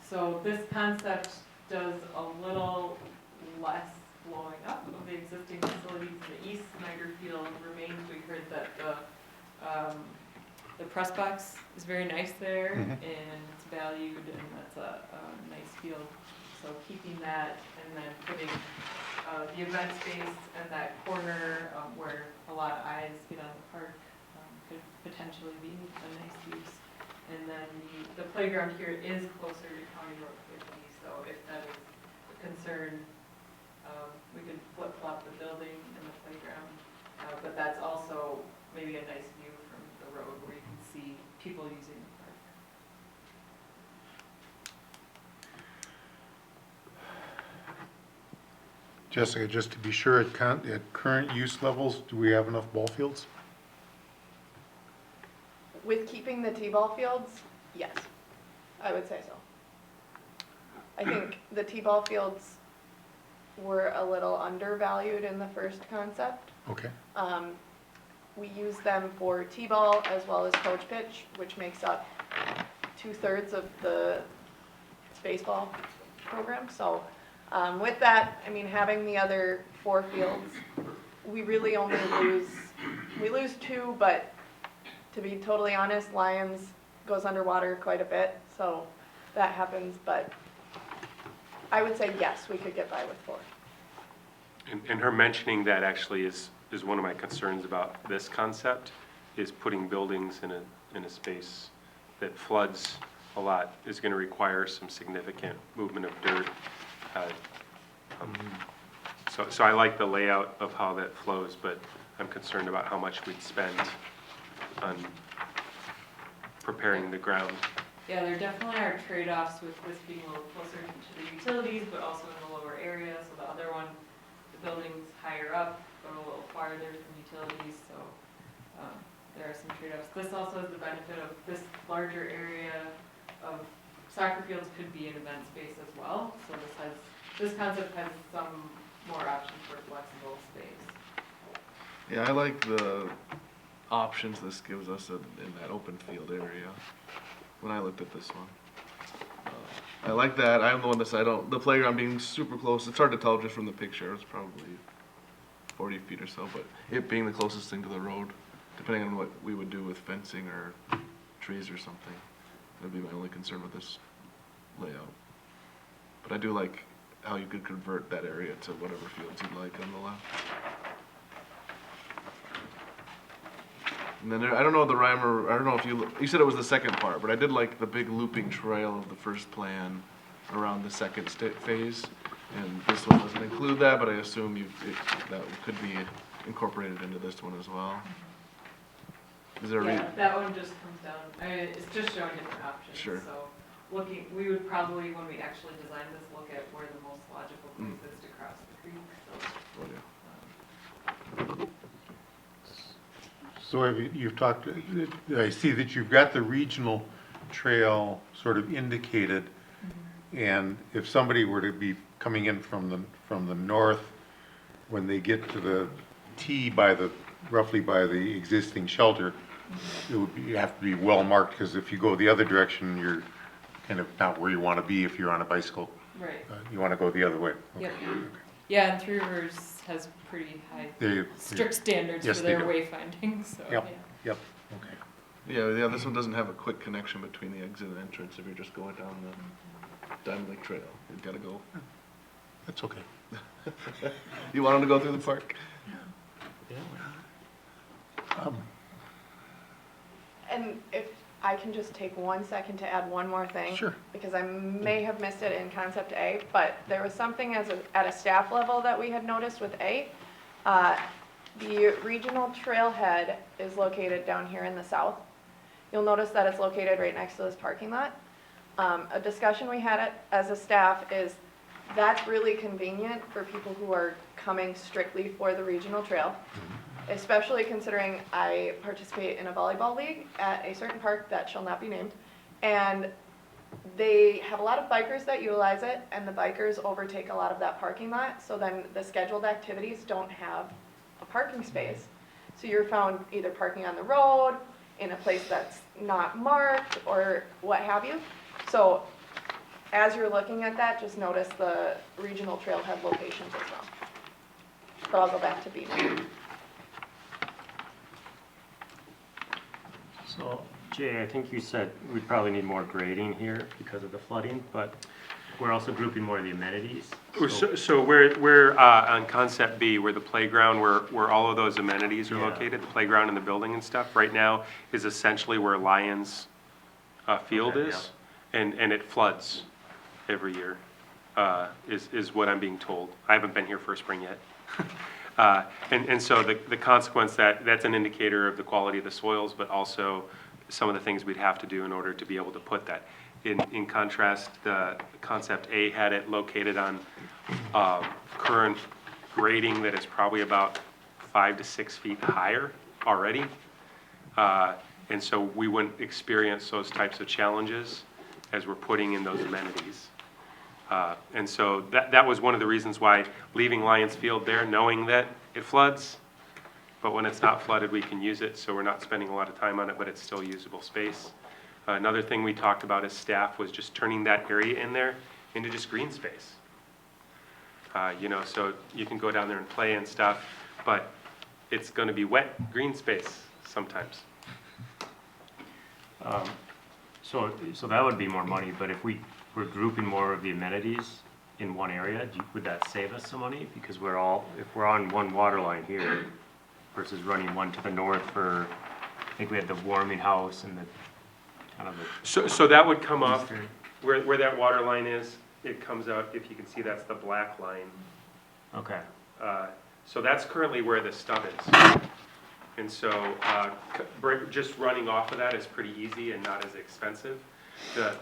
[SPEAKER 8] So this concept does a little less blowing up of the existing facilities. The East Snyder Field remains. We heard that the press box is very nice there, and it's valued, and that's a nice field. So keeping that, and then putting the event space and that corner where a lot of eyes get on the park could potentially be a nice use. And then the playground here is closer to County Road 50, so if that is concern, we could flip-flop the building and the playground, but that's also maybe a nice view from the road where you can see people using the park.
[SPEAKER 13] Jessica, just to be sure, at current use levels, do we have enough ball fields?
[SPEAKER 3] With keeping the T-ball fields, yes, I would say so. I think the T-ball fields were a little undervalued in the first concept.
[SPEAKER 13] Okay.
[SPEAKER 3] We use them for T-ball as well as coach pitch, which makes up 2/3 of the baseball program. So with that, I mean, having the other 4 fields, we really only lose 2, but to be totally honest, Lions goes underwater quite a bit, so that happens, but I would say yes, we could get by with 4.
[SPEAKER 7] And her mentioning that actually is one of my concerns about this concept, is putting buildings in a space that floods a lot is going to require some significant movement of dirt. So I like the layout of how that flows, but I'm concerned about how much we'd spend on preparing the ground.
[SPEAKER 8] Yeah, there definitely are trade-offs with this being a little closer to the utilities, but also in the lower area. So the other one, the building's higher up, but a little farther from utilities, so there are some trade-offs. This also has the benefit of this larger area of soccer fields could be an event space as well. So this concept has some more options for flexible space.
[SPEAKER 14] Yeah, I like the options this gives us in that open field area, when I looked at this one. I like that. I'm the one that said, the playground being super close, it's hard to tell just from the picture, it's probably 40 feet or so, but it being the closest thing to the road, depending on what we would do with fencing or trees or something, that'd be my only concern with this layout. But I do like how you could convert that area to whatever fields you'd like on the left. And then I don't know the rhymer, I don't know if you said it was the second part, but I did like the big looping trail of the first plan around the second phase. And this one doesn't include that, but I assume that could be incorporated into this one as well. Is there
[SPEAKER 8] Yeah, that one just comes down, I mean, it's just showing different options.
[SPEAKER 14] Sure.
[SPEAKER 8] So we would probably, when we actually design this, look at where the most logical place is to cross the creek, so.
[SPEAKER 14] Oh, yeah.
[SPEAKER 13] So you've talked, I see that you've got the regional trail sort of indicated. And if somebody were to be coming in from the north, when they get to the T roughly by the existing shelter, it would have to be well marked, because if you go the other direction, you're kind of not where you want to be if you're on a bicycle.
[SPEAKER 8] Right.
[SPEAKER 13] You want to go the other way.
[SPEAKER 8] Yep. Yeah, and Three Rivers has pretty high, strict standards
[SPEAKER 13] Yes,
[SPEAKER 8] for
[SPEAKER 13] they
[SPEAKER 8] their
[SPEAKER 13] do.
[SPEAKER 8] wayfinding, so,
[SPEAKER 13] Yep.
[SPEAKER 8] yeah.
[SPEAKER 13] Yep, okay.
[SPEAKER 14] Yeah, this one doesn't have a quick connection between the exit and entrance if you're just going down the Diamond Lake Trail. You've got to go.
[SPEAKER 13] That's okay.
[SPEAKER 14] You want them to go through the park?
[SPEAKER 3] And if I can just take 1 second to add one more thing.
[SPEAKER 13] Sure.
[SPEAKER 3] Because I may have missed it in concept A, but there was something at a staff level that we had noticed with A. The regional trailhead is located down here in the south. You'll notice that it's located right next to this parking lot. A discussion we had as a staff is that's really convenient for people who are coming strictly for the regional trail, especially considering I participate in a volleyball league at a certain park that shall not be named, and they have a lot of bikers that utilize it, and the bikers overtake a lot of that parking lot, so then the scheduled activities don't have a parking space. So you're found either parking on the road, in a place that's not marked, or what have you. So as you're looking at that, just notice the regional trailhead locations as well. But I'll go back to B now.
[SPEAKER 1] So, Jay, I think you said we'd probably need more grading here because of the flooding, but we're also grouping more of the amenities.
[SPEAKER 7] So we're on concept B, where the playground, where all of those amenities are
[SPEAKER 1] Yeah.
[SPEAKER 7] located, the playground and the building and stuff, right now is essentially where Lions Field
[SPEAKER 1] Okay,
[SPEAKER 7] is, and it floods every year. is what I'm being told. I haven't been here for spring yet. And so the consequence, that's an indicator of the quality of the soils, but also some of the things we'd have to do in order to be able to put that. In contrast, the concept A had it located on current grading that is probably about 5 to 6 feet higher already. And so we wouldn't experience those types of challenges as we're putting in those amenities. And so that was one of the reasons why leaving Lions Field there, knowing that it floods, but when it's not flooded, we can use it, so we're not spending a lot of time on it, but it's still usable space. Another thing we talked about as staff was just turning that area in there into just green space. You know, so you can go down there and play and stuff, but it's gonna be wet green space sometimes.
[SPEAKER 1] So that would be more money, but if we were grouping more of the amenities in one area, would that save us some money? Because if we're on one water line here versus running one to the north for, I think we had the warming house and the kind of the.
[SPEAKER 7] So that would come off, where that water line is, it comes out, if you can see, that's the black line.
[SPEAKER 1] Okay.
[SPEAKER 7] So that's currently where the stub is. And so just running off of that is pretty easy and not as expensive.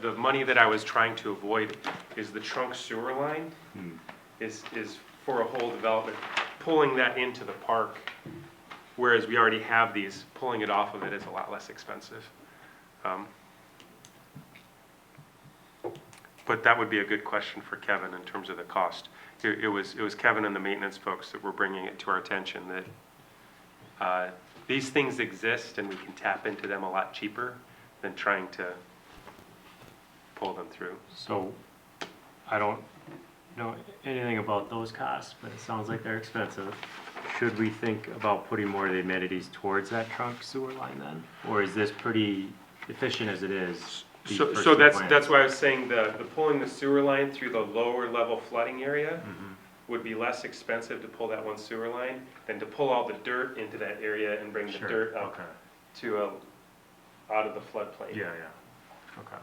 [SPEAKER 7] The money that I was trying to avoid is the trunk sewer line is for a whole development. Pulling that into the park, whereas we already have these, pulling it off of it is a lot less expensive. But that would be a good question for Kevin in terms of the cost. It was Kevin and the maintenance folks that were bringing it to our attention that these things exist and we can tap into them a lot cheaper than trying to pull them through.
[SPEAKER 1] So I don't know anything about those costs, but it sounds like they're expensive. Should we think about putting more of the amenities towards that trunk sewer line then? Or is this pretty efficient as it is?
[SPEAKER 7] So that's why I was saying the pulling the sewer line through the lower level flooding area would be less expensive to pull that one sewer line than to pull all the dirt into that area and bring the dirt up to out of the floodplain.
[SPEAKER 1] Yeah. Okay.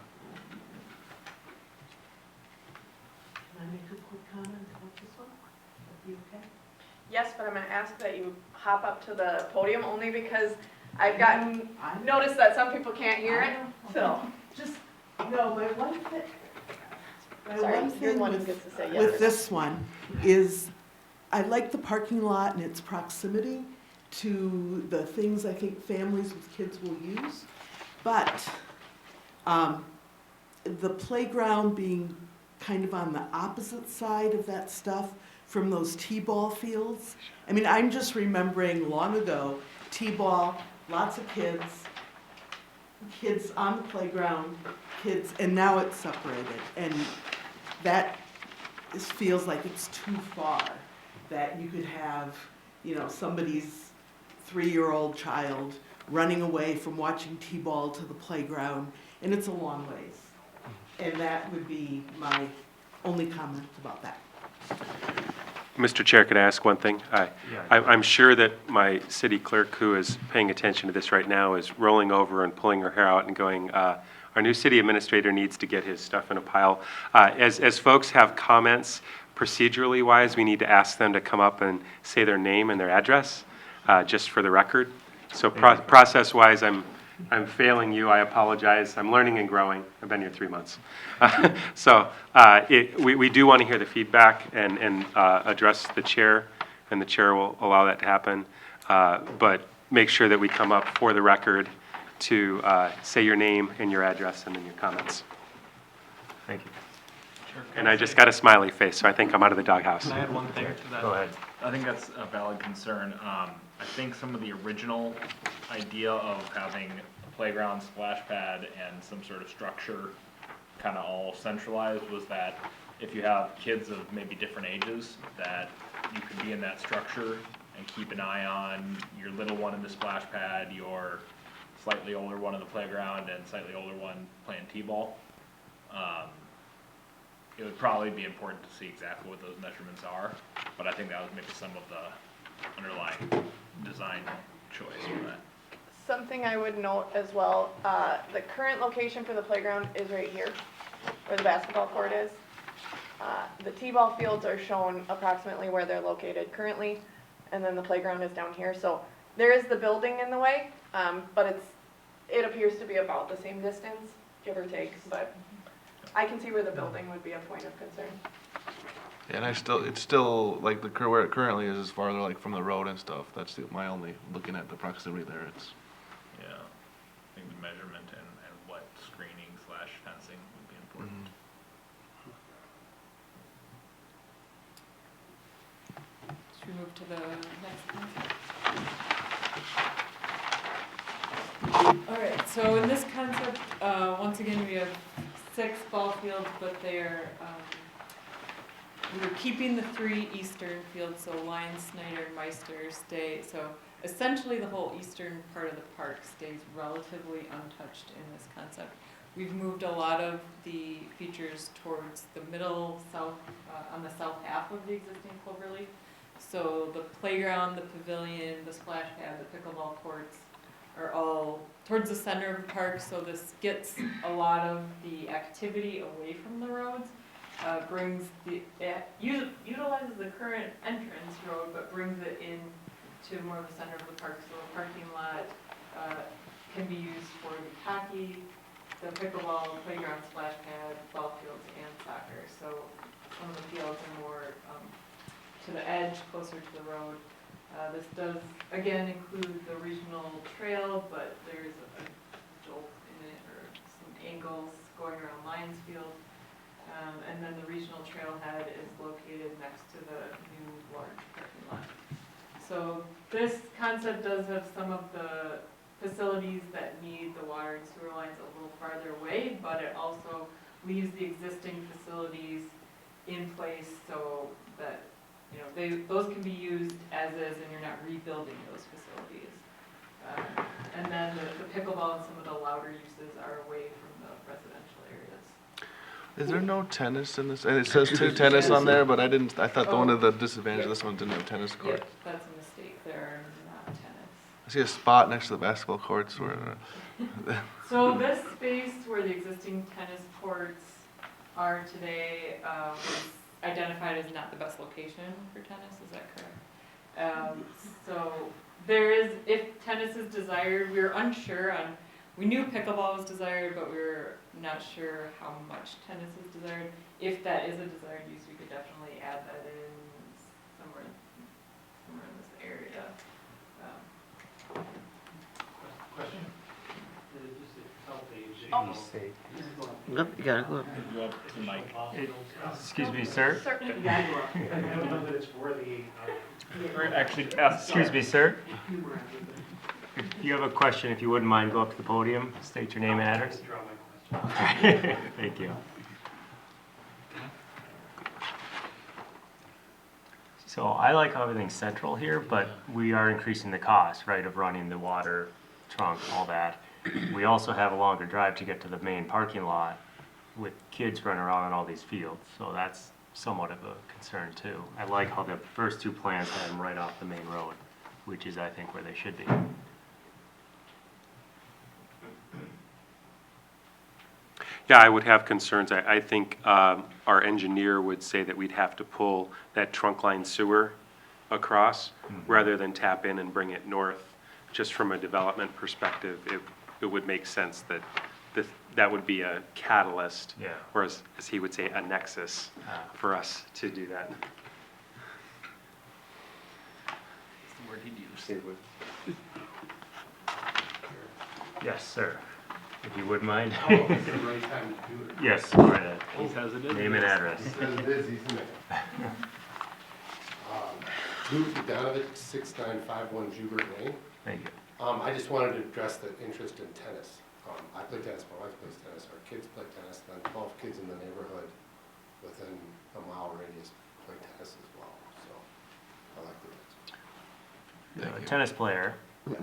[SPEAKER 6] Can I make a quick comment about this one? Are you okay?
[SPEAKER 3] Yes, but I'm gonna ask that you hop up to the podium only because I've gotten noticed that some people can't hear it, so.
[SPEAKER 6] Just, no, my one thing,
[SPEAKER 3] Sorry, you're the one who gets to say yes.
[SPEAKER 6] with this one is, I like the parking lot and its proximity to the things I think families with kids will use. But the playground being kind of on the opposite side of that stuff from those t-ball fields. I mean, I'm just remembering long ago, t-ball, lots of kids on the playground, and now it's separated. And that feels like it's too far, that you could have, you know, somebody's 3-year-old child running away from watching t-ball to the playground, and it's a long ways. And that would be my only comment about that.
[SPEAKER 7] Mr. Chair, can I ask one thing? I'm sure that my city clerk, who is paying attention to this right now, is rolling over and pulling her hair out and going, our new city administrator needs to get his stuff in a pile. As folks have comments, procedurally wise, we need to ask them to come up and say their name and their address, just for the record. So process wise, I'm failing you, I apologize. I'm learning and growing. I've been here 3 months. So we do want to hear the feedback and address the chair, and the chair will allow that to happen. But make sure that we come up for the record to say your name and your address and then your comments.
[SPEAKER 1] Thank you.
[SPEAKER 9] Sure.
[SPEAKER 7] And I just got a smiley face, so I think I'm out of the doghouse.
[SPEAKER 9] Can I add one thing to that?
[SPEAKER 1] Go ahead.
[SPEAKER 15] I think that's a valid concern. I think some of the original idea of having a playground, splash pad, and some sort of structure kind of all centralized was that if you have kids of maybe different ages, that you could be in that structure and keep an eye on your little one in the splash pad, your slightly older one in the playground, and slightly older one playing t-ball. It would probably be important to see exactly what those measurements are, but I think that was maybe some of the underlying design choice for that.
[SPEAKER 3] Something I would note as well, the current location for the playground is right here, where the basketball court is. The T-ball fields are shown approximately where they're located currently, and then the playground is down here. So there is the building in the way, but it appears to be about the same distance, give or take, but I can see where the building would be a point of concern.
[SPEAKER 14] And it's still, like, where it currently is farther, like, from the road and stuff. That's my only, looking at the proximity there, it's.
[SPEAKER 15] Yeah, I think the measurement and what screening slash fencing would be important.
[SPEAKER 8] Should we move to the next concept? Alright, so in this concept, once again, we have 6 ball fields, but they're, we're keeping the 3 eastern fields, so Lions, Snyder, and Meister stay, so essentially the whole eastern part of the park stays relatively untouched in this concept. We've moved a lot of the features towards the middle south, on the south half of the existing cloverleaf. So the playground, the pavilion, the splash pad, the pickleball courts are all towards the center of the park, so this gets a lot of the activity away from the roads, utilizes the current entrance road, but brings it in to more of the center of the park, so the parking lot can be used for the hockey, the pickleball, playground, splash pad, ball fields, and soccer. So some of the fields are more to the edge, closer to the road. This does, again, include the regional trail, but there's a jolt in it, or some angles going around Lions Field. And then the regional trailhead is located next to the new large parking lot. So this concept does have some of the facilities that need the water and sewer lines a little farther away, but it also leaves the existing facilities in place so that, you know, those can be used as is, and you're not rebuilding those facilities. And then the pickleball and some of the louder uses are away from the residential areas.
[SPEAKER 14] Is there no tennis in this? And it says 2 tennis on there, but I thought one of the disadvantages of this one didn't have tennis court.
[SPEAKER 8] Yep, that's a mistake, there are not tennis.
[SPEAKER 14] I see a spot next to the basketball courts where.
[SPEAKER 8] So this space where the existing tennis courts are today was identified as not the best location for tennis, is that correct? So there is, if tennis is desired, we were unsure on, we knew pickleball was desired, but we were not sure how much tennis is desired. If that is a desired use, we could definitely add that in somewhere in this area.
[SPEAKER 9] Question? Just to help the
[SPEAKER 1] You say-
[SPEAKER 4] Nope, you gotta go up.
[SPEAKER 15] Go up to the mic.
[SPEAKER 1] Excuse me, sir?
[SPEAKER 3] Sir?
[SPEAKER 9] I don't know that it's worthy of.
[SPEAKER 15] Or actually, ask.
[SPEAKER 1] Excuse me, sir? If you have a question, if you wouldn't mind, go up to the podium, state your name and address.
[SPEAKER 9] Withdraw my question.
[SPEAKER 1] Thank you. So I like how everything's central here, but we are increasing the cost, right, of running the water trunk, all that. We also have a longer drive to get to the main parking lot with kids running around on all these fields, so that's somewhat of a concern too. I like how the first 2 plans had them right off the main road, which is, I think, where they should be.
[SPEAKER 7] Yeah, I would have concerns. I think our engineer would say that we'd have to pull that trunk line sewer across rather than tap in and bring it north. Just from a development perspective, it would make sense that that would be a catalyst,
[SPEAKER 1] Yeah.
[SPEAKER 7] or as he would say, a nexus for us to do that.
[SPEAKER 15] That's the word he'd use.
[SPEAKER 1] Yes, sir. If you wouldn't mind.
[SPEAKER 12] How about it's the right time to do it?
[SPEAKER 1] Yes, go right ahead.
[SPEAKER 15] He says it is.
[SPEAKER 1] Name and address.
[SPEAKER 12] He says it is, he's in it. Luke Donovan, 6951 Jubert Lane.
[SPEAKER 1] Thank you.
[SPEAKER 12] I just wanted to address the interest in tennis. I play tennis, my wife plays tennis, our kids play tennis, and then 12 kids in the neighborhood within a mile radius play tennis as well, so I like the tennis.
[SPEAKER 1] A tennis player,
[SPEAKER 12] Yes.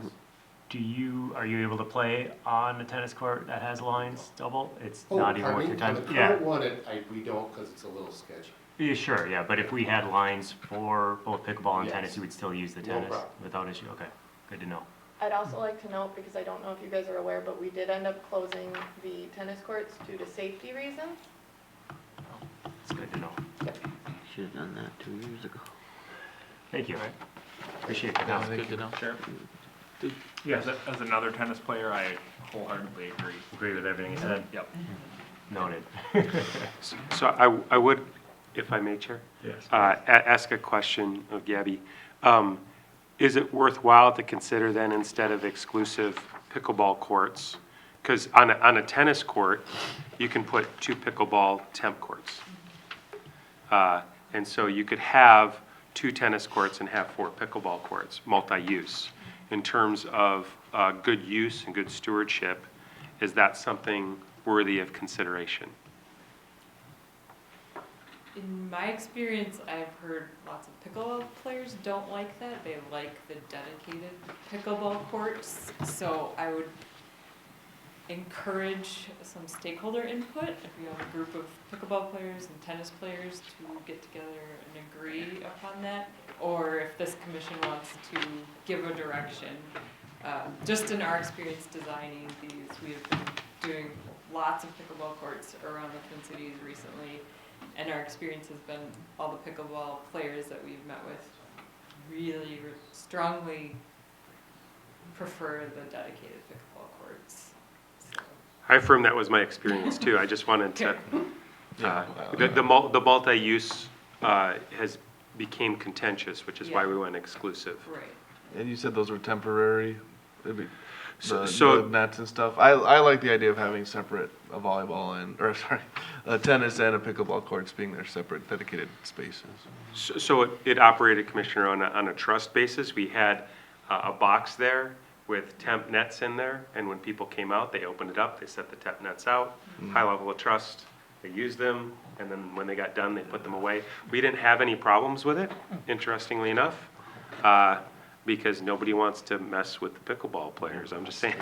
[SPEAKER 1] are you able to play on a tennis court that has lines double? It's
[SPEAKER 12] Oh,
[SPEAKER 1] not even
[SPEAKER 12] pardon
[SPEAKER 1] worth
[SPEAKER 12] me?
[SPEAKER 1] your
[SPEAKER 12] On
[SPEAKER 1] time?
[SPEAKER 12] the
[SPEAKER 1] Yeah.
[SPEAKER 12] current one, we don't, because it's a little sketchy.
[SPEAKER 1] Yeah, sure, yeah, but if we had lines for both pickleball and
[SPEAKER 12] Yes.
[SPEAKER 1] tennis, you would still use the
[SPEAKER 12] No
[SPEAKER 1] tennis
[SPEAKER 12] problem.
[SPEAKER 1] without issue? Okay, good to know.
[SPEAKER 3] I'd also like to note, because I don't know if you guys are aware, but we did end up closing the tennis courts due to safety reasons.
[SPEAKER 1] It's good to know.
[SPEAKER 4] should have done that 2 years ago.
[SPEAKER 1] Thank you. Appreciate the
[SPEAKER 10] That's
[SPEAKER 1] help.
[SPEAKER 10] good to know.
[SPEAKER 15] Sure.
[SPEAKER 1] Yes,
[SPEAKER 15] As another tennis player, I wholeheartedly agree.
[SPEAKER 1] agree with everything you said.
[SPEAKER 15] Yep.
[SPEAKER 1] Noted.
[SPEAKER 7] So I would, if I may, Chair?
[SPEAKER 1] Yes.
[SPEAKER 7] Ask a question of Gabby. Is it worthwhile to consider then, instead of exclusive pickleball courts? Because on a tennis court, you can put 2 pickleball temp courts. And so you could have 2 tennis courts and have 4 pickleball courts, multi-use. In terms of good use and good stewardship, is that something worthy of consideration?
[SPEAKER 8] In my experience, I've heard lots of pickleball players don't like that. They like the dedicated pickleball courts. So I would encourage some stakeholder input. If you have a group of pickleball players and tennis players to get together and agree upon that, or if this commission wants to give a direction. Just in our experience designing these, we have been doing lots of pickleball courts around the Twin Cities recently, and our experience has been all the pickleball players that we've met with really strongly prefer the dedicated pickleball courts. So.
[SPEAKER 7] I affirm that was my experience too. I just wanted to, the multi-use has became contentious, which is why we went exclusive.
[SPEAKER 8] Right.
[SPEAKER 14] And you said those were temporary, maybe
[SPEAKER 7] So-
[SPEAKER 14] the nets and stuff. I like the idea of having separate a volleyball and, or sorry, a tennis and a pickleball courts being their separate dedicated spaces.
[SPEAKER 7] So it operated, Commissioner, on a trust basis. We had a box there with temp nets in there, and when people came out, they opened it up, they set the temp nets out, high level of trust, they used them, and then when they got done, they put them away. We didn't have any problems with it, interestingly enough, because nobody wants to mess with the pickleball players, I'm just saying.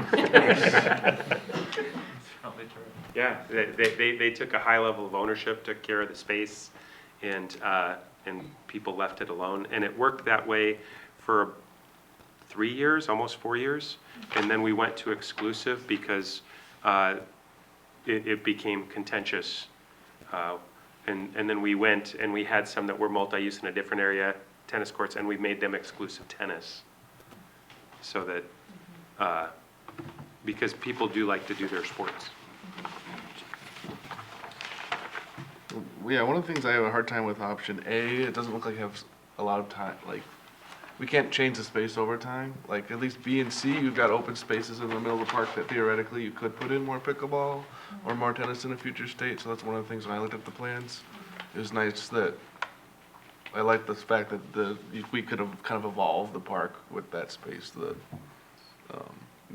[SPEAKER 7] Yeah, they took a high level of ownership, took care of the space, and people left it alone. And it worked that way for 3 years, almost 4 years. And then we went to exclusive because it became contentious. And then we went and we had some that were multi-use in a different area, tennis courts, and we made them exclusive tennis. So that, because people do like to do their sports.
[SPEAKER 14] Yeah, one of the things I have a hard time with option A, it doesn't look like it has a lot of time, like, we can't change the space over time. Like, at least B and C, you've got open spaces in the middle of the park that theoretically you could put in more pickleball or more tennis in a future state, so that's one of the things when I looked at the plans. It was nice that, I like the fact that we could have kind of evolved the park with that space, the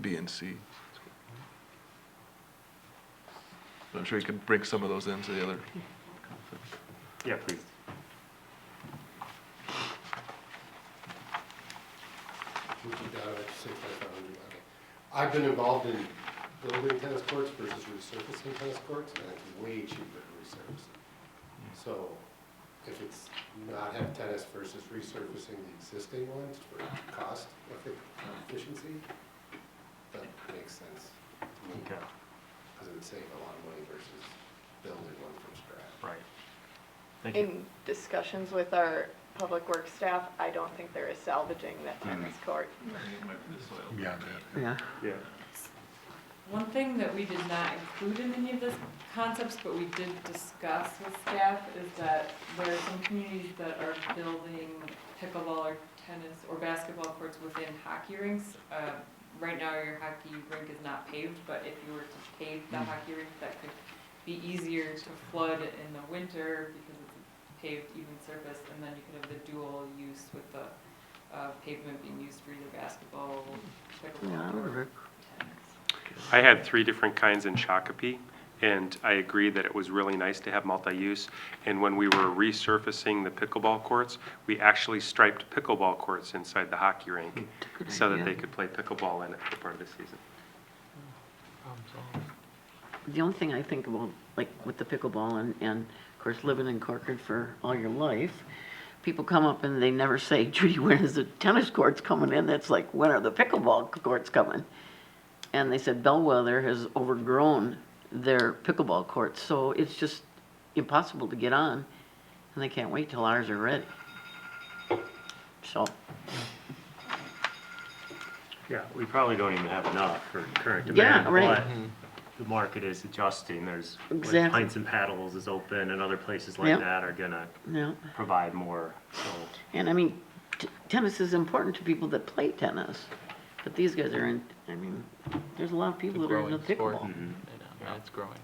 [SPEAKER 14] B and C. I'm sure you could bring some of those into the other.
[SPEAKER 1] Yeah, please.
[SPEAKER 12] I've been involved in building tennis courts versus resurfacing tennis courts, and it's way cheaper to resurface them. So if it's not have tennis versus resurfacing the existing ones for cost efficiency, that makes sense to me.
[SPEAKER 1] Okay.
[SPEAKER 12] Because it would save a lot of money versus building one from scratch.
[SPEAKER 1] Right. Thank you.
[SPEAKER 3] In discussions with our public works staff, I don't think there is salvaging that tennis court.
[SPEAKER 13] Beyond that.
[SPEAKER 4] Yeah.
[SPEAKER 7] Yeah.
[SPEAKER 8] One thing that we did not include in any of this concepts, but we did discuss with staff, is that there are some communities that are building pickleball or tennis or basketball courts within hockey rinks. Right now, your hockey rink is not paved, but if you were to pave the hockey rink, that could be easier to flood in the winter because it's a paved, even surface, and then you could have the dual use with the pavement being used for either basketball,
[SPEAKER 4] Yeah,
[SPEAKER 8] pickleball, or
[SPEAKER 4] or-
[SPEAKER 8] tennis.
[SPEAKER 7] I had 3 different kinds in Shakopee, and I agree that it was really nice to have multi-use. And when we were resurfacing the pickleball courts, we actually striped pickleball courts inside the hockey rink so that they could play pickleball in it for part of the season.
[SPEAKER 4] The only thing I think about, like with the pickleball and of course living in Corcoran for all your life, people come up and they never say, Judy, when is the tennis courts coming in? That's like, when are the pickleball courts coming? And they said Bellwether has overgrown their pickleball courts, so it's just impossible to get on. and they can't wait till ours are ready. So,
[SPEAKER 1] Yeah, we probably don't even have enough for current
[SPEAKER 4] Yeah,
[SPEAKER 1] demand,
[SPEAKER 4] right.
[SPEAKER 1] but the market is adjusting. There's, like
[SPEAKER 4] Exactly.
[SPEAKER 1] Pints and Paddles is open and other places
[SPEAKER 4] Yeah.
[SPEAKER 1] like that are gonna
[SPEAKER 4] yeah,
[SPEAKER 1] provide more, so.
[SPEAKER 4] and I mean, tennis is important to people that play tennis, but these guys are in, I mean, there's a lot of
[SPEAKER 10] It's
[SPEAKER 4] people
[SPEAKER 10] a
[SPEAKER 4] that are into
[SPEAKER 10] growing sport.
[SPEAKER 4] pickleball.
[SPEAKER 1] Mhm.
[SPEAKER 10] And it's growing,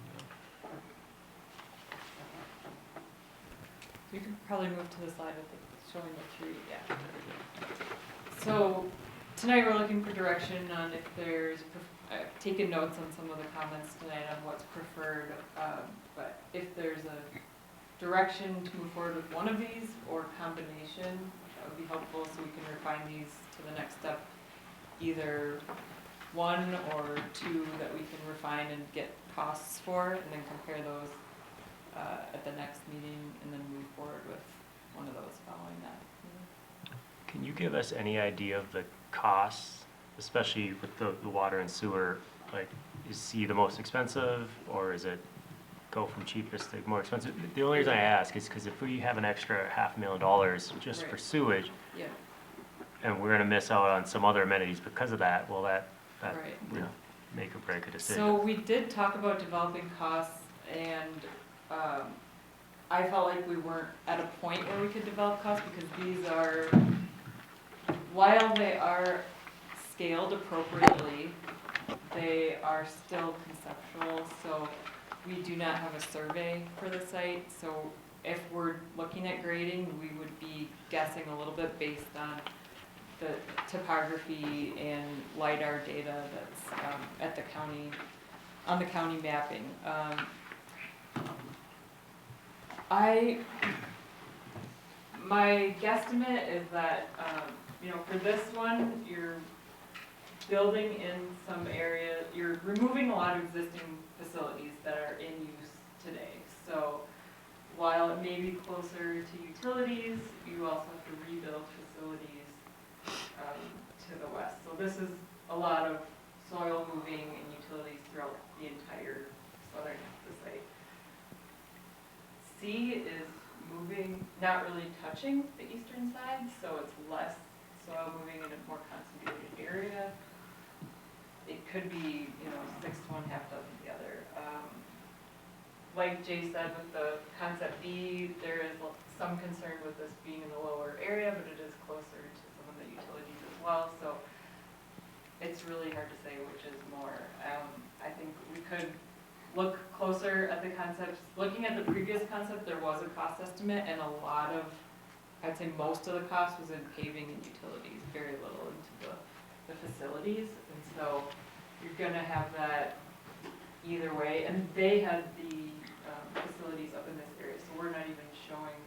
[SPEAKER 8] You can probably move to the slide with it showing the three, yeah. So tonight we're looking for direction on if there's, I've taken notes on some of the comments tonight on what's preferred, but if there's a direction to move forward with one of these or combination, that would be helpful so we can refine these to the next step. Either one or two that we can refine and get costs for, and then compare those at the next meeting, and then move forward with one of those following that meeting.
[SPEAKER 1] Can you give us any idea of the costs, especially with the water and sewer? Like, is C the most expensive, or is it go from cheapest to more expensive? The only reason I ask is because if we have an extra $500,000 just for
[SPEAKER 8] Right.
[SPEAKER 1] sewage,
[SPEAKER 8] Yeah,
[SPEAKER 1] and we're gonna miss out on some other amenities because of that, well, that
[SPEAKER 8] right.
[SPEAKER 1] would make or break a decision.
[SPEAKER 8] So we did talk about developing costs, and I felt like we weren't at a point where we could develop costs because these are, while they are scaled appropriately, they are still conceptual, so we do not have a survey for the site. So if we're looking at grading, we would be guessing a little bit based on the topography and LiDAR data that's at the county, on the county mapping. My guesstimate is that, for this one, you're building in some area, you're removing a lot of existing facilities that are in use today. So while it may be closer to utilities, you also have to rebuild facilities to the west. So this is a lot of soil moving and utilities throughout the entire southern half of the site. C is moving, not really touching the eastern side, so it's less soil moving in a more concentrated area. It could be, 6 to 1, half dozen the other. Like Jay said, with the concept B, there is some concern with this being in the lower area, but it is closer to some of the utilities as well, so it's really hard to say which is more. I think we could look closer at the concepts. Looking at the previous concept, there was a cost estimate, and a lot of, I'd say most of the cost was in paving and utilities, very little into the facilities, and so you're gonna have that either way, and they had the facilities up in this area, so we're not even showing,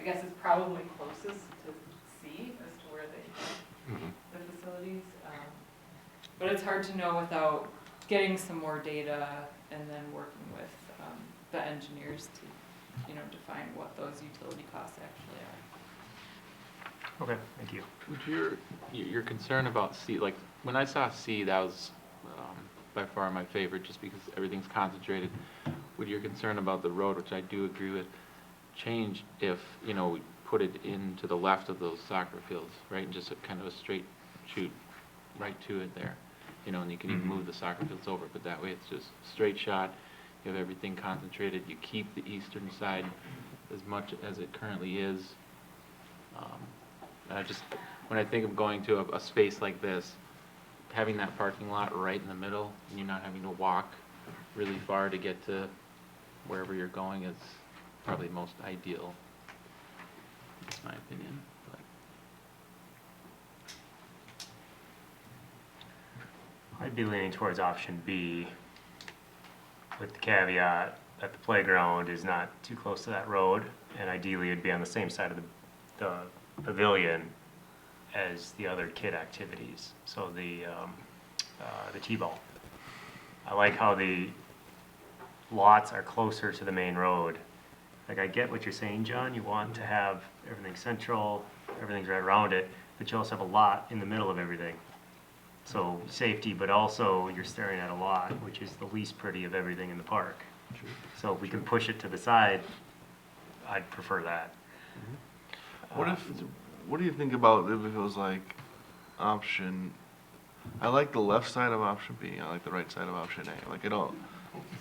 [SPEAKER 8] I guess it's probably closest to C as to where they have the facilities, but it's hard to know without getting some more data and then working with the engineers to, define what those utility costs actually are.
[SPEAKER 1] Okay, thank you.
[SPEAKER 10] Would your concern about C, like, when I saw C, that was by far my favorite, just because everything's concentrated. Would your concern about the road, which I do agree with, change if, we put it into the left of those soccer fields, right, and just a kind of a straight shoot right to it there, and you can even move the soccer fields over, but that way it's just straight shot, you have everything concentrated, you keep the eastern side as much as it currently is. And when I think of going to a space like this, having that parking lot right in the middle, and you're not having to walk really far to get to wherever you're going is probably most ideal, in my opinion. But
[SPEAKER 1] I'd be leaning towards option B, with the caveat that the playground is not too close to that road, and ideally it'd be on the same side of the pavilion as the other kid activities, so the T-ball. I like how the lots are closer to the main road. Like, I get what you're saying, John, you want to have everything central, everything's right around it, but you also have a lot in the middle of everything. So safety, but also you're staring at a lot, which is the least pretty of everything in the park. So if we can push it to the side, I'd prefer that.
[SPEAKER 14] What do you think about if it was like option, I like the left side of option B, I like the right side of option A, like I don't.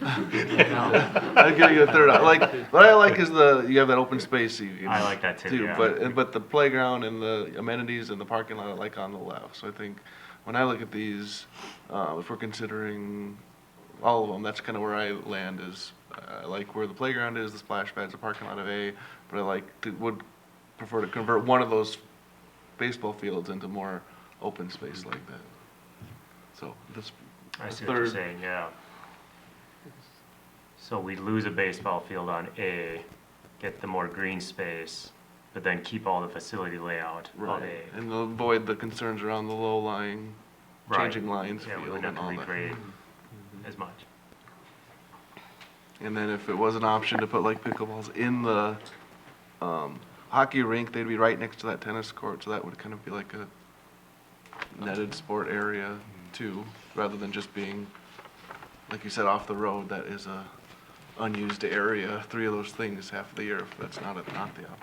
[SPEAKER 14] I'm gonna get a third, what I like is you have that open space you can
[SPEAKER 1] I like that too, yeah.
[SPEAKER 14] But the playground and the amenities and the parking lot I like on the left, so I think when I look at these, if we're considering all of them, that's kind of where I land is, I like where the playground is, the splash pad's the parking lot of A, but would prefer to convert one of those baseball fields into more open space like that. So this
[SPEAKER 1] I see what you're saying, yeah. So we lose a baseball field on A, get the more green space, but then keep all the facility layout on A.
[SPEAKER 14] And avoid the concerns around the low-lying, changing lines
[SPEAKER 1] Yeah, we
[SPEAKER 14] field
[SPEAKER 1] wouldn't
[SPEAKER 14] and
[SPEAKER 1] have
[SPEAKER 14] all
[SPEAKER 1] to
[SPEAKER 14] that.
[SPEAKER 1] regrade as much.
[SPEAKER 14] And then if it was an option to put like pickleballs in the hockey rink, they'd be right next to that tennis court, so that would kind of be like a netted sport area too, rather than just being, like you said, off the road. That is a unused area. 3 of those things half of the year. That's not the option.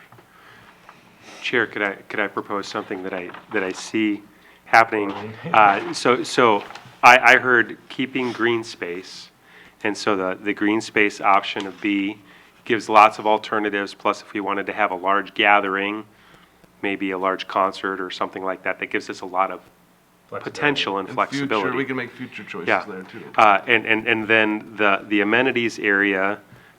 [SPEAKER 7] Chair, could I propose something that I see happening? So I heard keeping green space, and so the green space option of B gives lots of alternatives, plus if we wanted to have a large gathering, maybe a large concert or something like that, that gives us a lot of potential and flexibility.
[SPEAKER 14] Future, we can make future choices there too.
[SPEAKER 7] And then the amenities area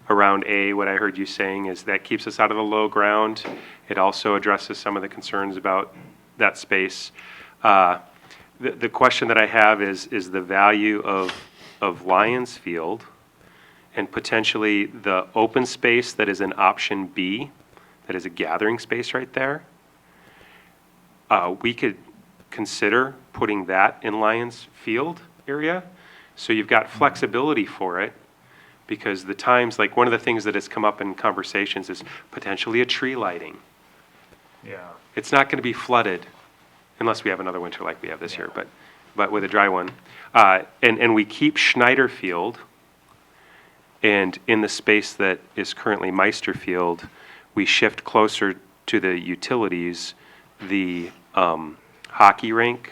[SPEAKER 7] around A, what I heard you saying is that keeps us out of the low ground. It also addresses some of the concerns about that space. The question that I have is the value of Lions Field and potentially the open space that is in option B, that is a gathering space right there. We could consider putting that in Lions Field area. So you've got flexibility for it, because the times, like one of the things that has come up in conversations is potentially a tree lighting.
[SPEAKER 1] Yeah.
[SPEAKER 7] It's not going to be flooded unless we have another winter like we have this year, but with a dry one. And we keep Schneider Field, and in the space that is currently Meister Field, we shift closer to the utilities, the hockey rink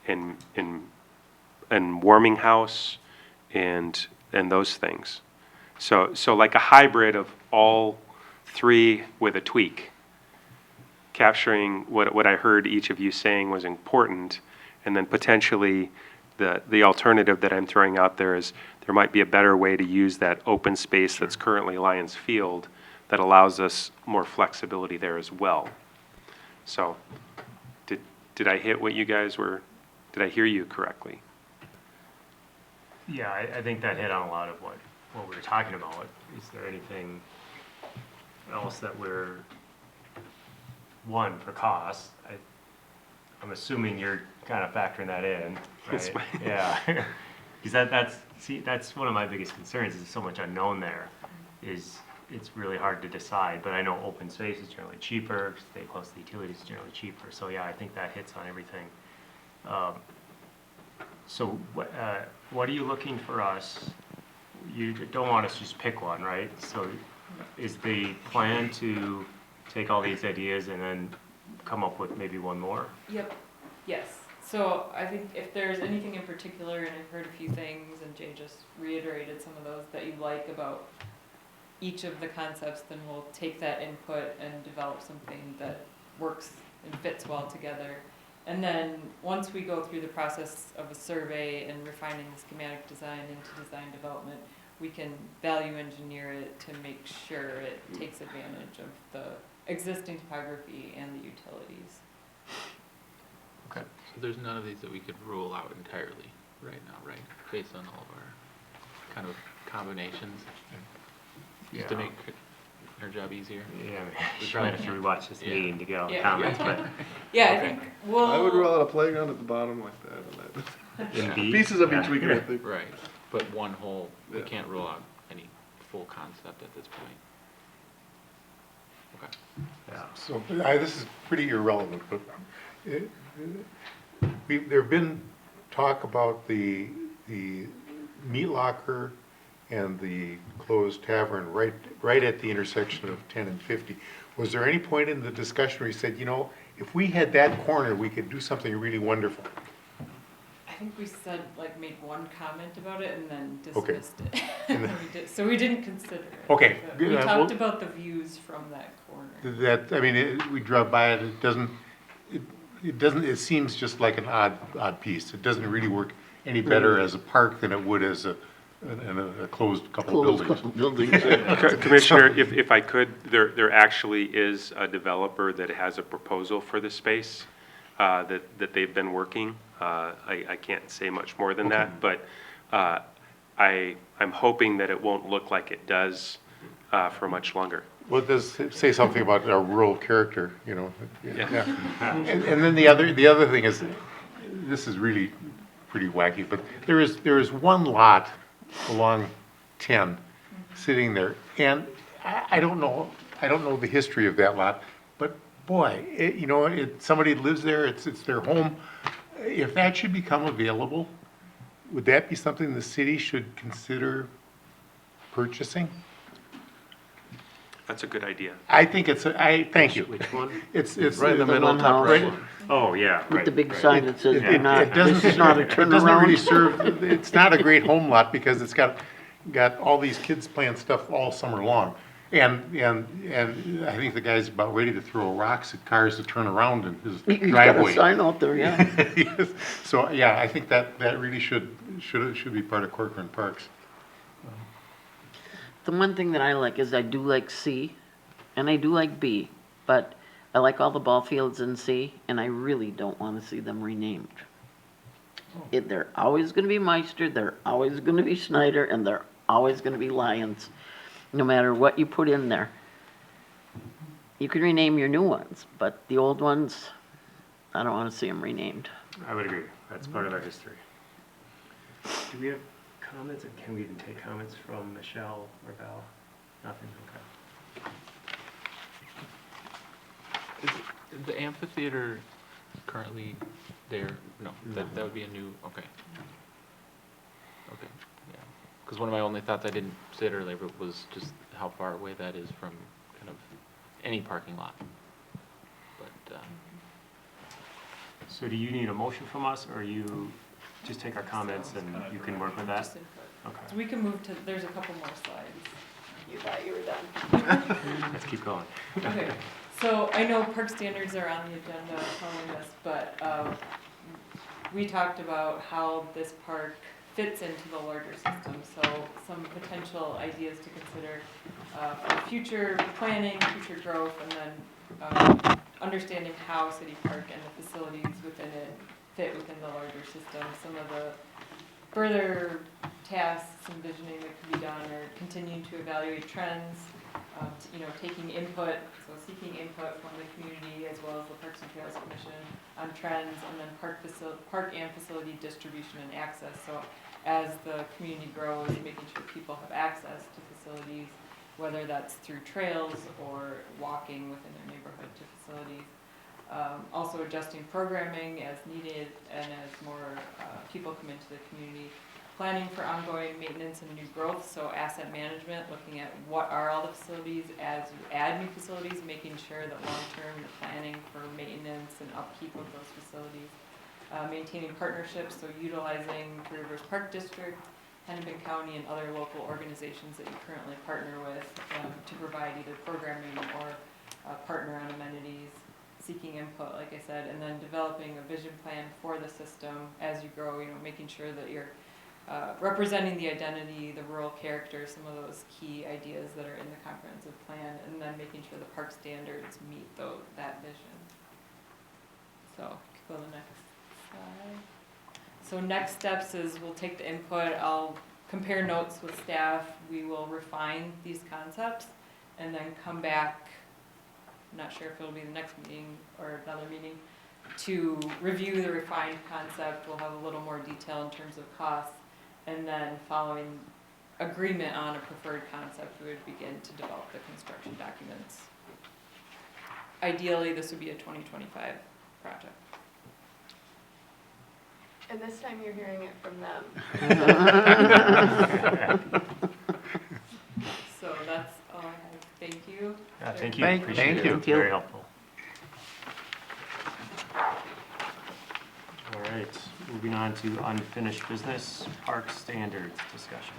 [SPEAKER 7] and warming house and those things. So like a hybrid of all 3 with a tweak, capturing what I heard each of you saying was important, and then potentially the alternative that I'm throwing out there is there might be a better way to use that open space that's currently Lions Field that allows us more flexibility there as well. So did I hit what you guys were, did I hear you correctly?
[SPEAKER 1] Yeah, I think that hit on a lot of what we were talking about. Is there anything else that we're, one, for cost? I'm assuming you're kind of factoring that in, right? Yeah, because that's one of my biggest concerns. Is so much unknown there. It's really hard to decide. But I know open space is generally cheaper. Stay close to the utilities is generally cheaper. So yeah, I think that hits on everything. So what are you looking for us? You don't want us to just pick one, right? So is the plan to take all these ideas and then come up with maybe one more?
[SPEAKER 8] Yep, yes. So I think if there's anything in particular, and I've heard a few things, and Jay just reiterated some of those that you like about each of the concepts, then we'll take that input and develop something that works and fits well together. And then once we go through the process of a survey and refining the schematic design into design development, we can value engineer it to make sure it takes advantage of the existing topography and the utilities.
[SPEAKER 1] Okay.
[SPEAKER 10] So there's none of these that we could rule out entirely right now, right? Based on all of our kind of combinations, just to make our job easier.
[SPEAKER 1] Yeah, we probably have to rewatch this meeting to get all the
[SPEAKER 8] Yeah.
[SPEAKER 1] comments, but
[SPEAKER 8] Yeah, I think we'll.
[SPEAKER 14] I would roll out a playground at the bottom like that. And
[SPEAKER 1] in
[SPEAKER 14] that.
[SPEAKER 1] B?
[SPEAKER 14] Pieces of
[SPEAKER 1] Yeah.
[SPEAKER 14] each we can, I think.
[SPEAKER 10] Right, but one whole, we
[SPEAKER 14] Yeah.
[SPEAKER 10] can't rule out any full concept at this point. Okay.
[SPEAKER 1] Yeah.
[SPEAKER 13] So, this is pretty irrelevant, but there've been talk about the meat locker and the closed tavern right at the intersection of 10 and 50. Was there any point in the discussion where you said, you know, if we had that corner, we could do something really wonderful?
[SPEAKER 8] I think we said, like, made one comment about it and then
[SPEAKER 13] Okay.
[SPEAKER 8] dismissed it.
[SPEAKER 13] And then-
[SPEAKER 8] So we didn't consider it.
[SPEAKER 13] Okay,
[SPEAKER 8] But
[SPEAKER 13] good,
[SPEAKER 8] we
[SPEAKER 13] well-
[SPEAKER 8] talked about the views from that corner.
[SPEAKER 13] That, I mean, we drove by it, it seems just like an odd piece. It doesn't really work any better as a park than it would as a closed couple of buildings.
[SPEAKER 7] Commissioner, if I could, there actually is a developer that has a proposal for the space that they've been working. I can't say much more than that, but I'm hoping that it won't look like it does for much longer.
[SPEAKER 13] Well, it does say something about our rural character, you know.
[SPEAKER 7] Yeah.
[SPEAKER 13] And then the other thing is, this is really pretty wacky, but there is one lot along 10 sitting there, and I don't know the history of that lot, but boy, you know, somebody lives there, it's their home. If that should become available, would that be something the city should consider purchasing?
[SPEAKER 7] That's a good idea.
[SPEAKER 13] I think thank you.
[SPEAKER 1] Which one?
[SPEAKER 13] It's
[SPEAKER 14] Right in the middle,
[SPEAKER 4] one
[SPEAKER 14] top
[SPEAKER 4] house.
[SPEAKER 14] right.
[SPEAKER 1] Oh, yeah,
[SPEAKER 4] With the
[SPEAKER 1] right,
[SPEAKER 4] big
[SPEAKER 1] right.
[SPEAKER 4] sign that says,
[SPEAKER 13] It
[SPEAKER 4] this is not a
[SPEAKER 13] it doesn't really
[SPEAKER 4] turnaround.
[SPEAKER 13] serve, it's not a great home lot because it's got all these kids playing stuff all summer long. And I think the guy's about ready to throw rocks at cars that turn around in his
[SPEAKER 4] He's got a
[SPEAKER 13] driveway.
[SPEAKER 4] sign out there, yeah.
[SPEAKER 13] Yes. So, yeah, I think that really should be part of Corcoran Parks.
[SPEAKER 4] The one thing that I like is I do like C, and I do like B, but I like all the ball fields in C, and I really don't want to see them renamed. They're always going to be Meister, they're always going to be Schneider, and they're always going to be Lions, no matter what you put in there. You can rename your new ones, but the old ones, I don't want to see them renamed.
[SPEAKER 1] I would agree. That's part of our history. Do we have comments, or can we even take comments from Michelle or Val? Nothing, okay.
[SPEAKER 10] Is the amphitheater currently there? No, that would be a new, okay. Okay, yeah. Because one of my only thoughts, I didn't say it earlier, but was just how far away that is from kind of any parking lot. But,
[SPEAKER 1] So do you need a motion from us, or you just take our comments and you can work with that?
[SPEAKER 8] Just input.
[SPEAKER 1] Okay,
[SPEAKER 8] So we can move to, there's a couple more slides.
[SPEAKER 3] You thought you were done.
[SPEAKER 1] let's keep going.
[SPEAKER 8] Okay, so I know park standards are on the agenda following this, but we talked about how this park fits into the larger system. So some potential ideas to consider for future planning, future growth, and then understanding how City Park and the facilities within it fit within the larger system. Some of the further tasks, envisioning that could be done, or continuing to evaluate trends, taking input, so seeking input from the community as well as the Parks and Trails Commission on trends, and then park and facility distribution and access. So as the community grows, making sure people have access to facilities, whether that's through trails or walking within their neighborhood to facilities. Also adjusting programming as needed and as more people come into the community. Planning for ongoing maintenance and new growth, so asset management, looking at what are all the facilities as you add new facilities, making sure that long-term you're planning for maintenance and upkeep of those facilities. Maintaining partnerships, so utilizing the Rivers Park District, Hennepin County, and other local organizations that you currently partner with to provide either programming or partner on amenities. Seeking input, like I said, and then developing a vision plan for the system as you grow, making sure that you're representing the identity, the rural character, some of those key ideas that are in the comprehensive plan, and then making sure the park standards meet that vision. So, go to the next slide. So next steps is we'll take the input, I'll compare notes with staff, we will refine these concepts, and then come back, I'm not sure if it'll be the next meeting or another meeting, to review the refined concept. We'll have a little more detail in terms of costs, and then following agreement on a preferred concept, we would begin to develop the construction documents. Ideally, this would be a 2025 project.
[SPEAKER 3] And this time you're hearing it from them.
[SPEAKER 1] Thank you,
[SPEAKER 4] Right,
[SPEAKER 1] appreciate
[SPEAKER 13] thank
[SPEAKER 1] it.
[SPEAKER 13] you.
[SPEAKER 4] Thank you.
[SPEAKER 1] Very helpful. All right, moving on to unfinished business, park standards discussion.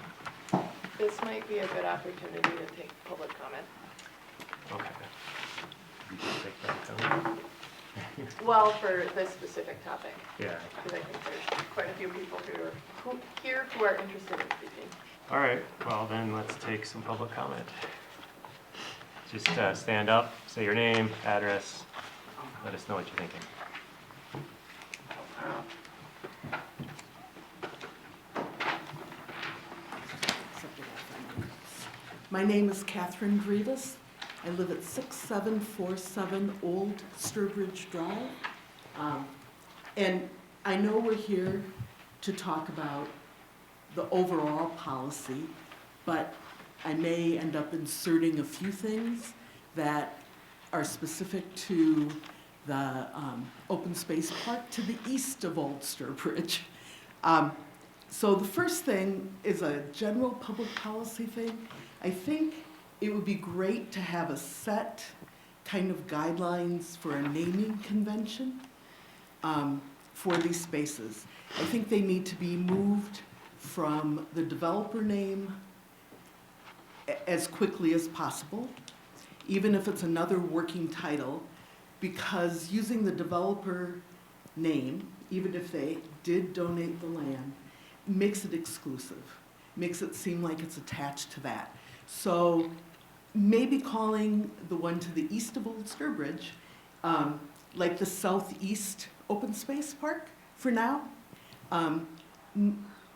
[SPEAKER 3] This might be a good opportunity to take public comment.
[SPEAKER 1] Okay. You can take that, Tony.
[SPEAKER 3] Well, for this specific topic,
[SPEAKER 1] Yeah.
[SPEAKER 3] because I think there's quite a few people here who are interested in speaking.
[SPEAKER 1] All right, well then, let's take some public comment. Just stand up, say your name, address, let us know what you're thinking.
[SPEAKER 6] My name is Catherine Grevas. I live at 6747 Old Sturbridge Drive. And I know we're here to talk about the overall policy, but I may end up inserting a few things that are specific to the open space park to the east of Old Sturbridge. So the first thing is a general public policy thing. I think it would be great to have a set kind of guidelines for a naming convention for these spaces. I think they need to be moved from the developer name as quickly as possible, even if it's another working title, because using the developer name, even if they did donate the land, makes it exclusive, makes it seem like it's attached to that. So maybe calling the one to the east of Old Sturbridge, like the Southeast Open Space Park for now,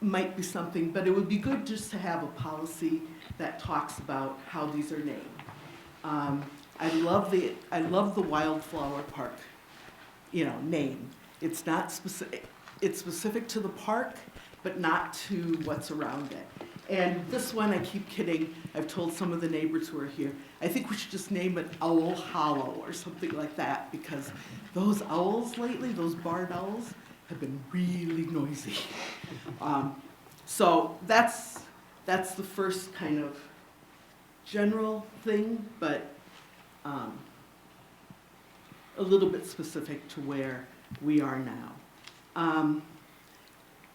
[SPEAKER 6] might be something, but it would be good just to have a policy that talks about how these are named. I love the Wildflower Park, name. It's not specific, it's specific to the park, but not to what's around it. And this one, I keep kidding, I've told some of the neighbors who are here, I think we should just name it Owl Hollow or something like that, because those owls lately, those barred owls, have been really noisy. So that's the first kind of general thing, but a little bit specific to where we are now.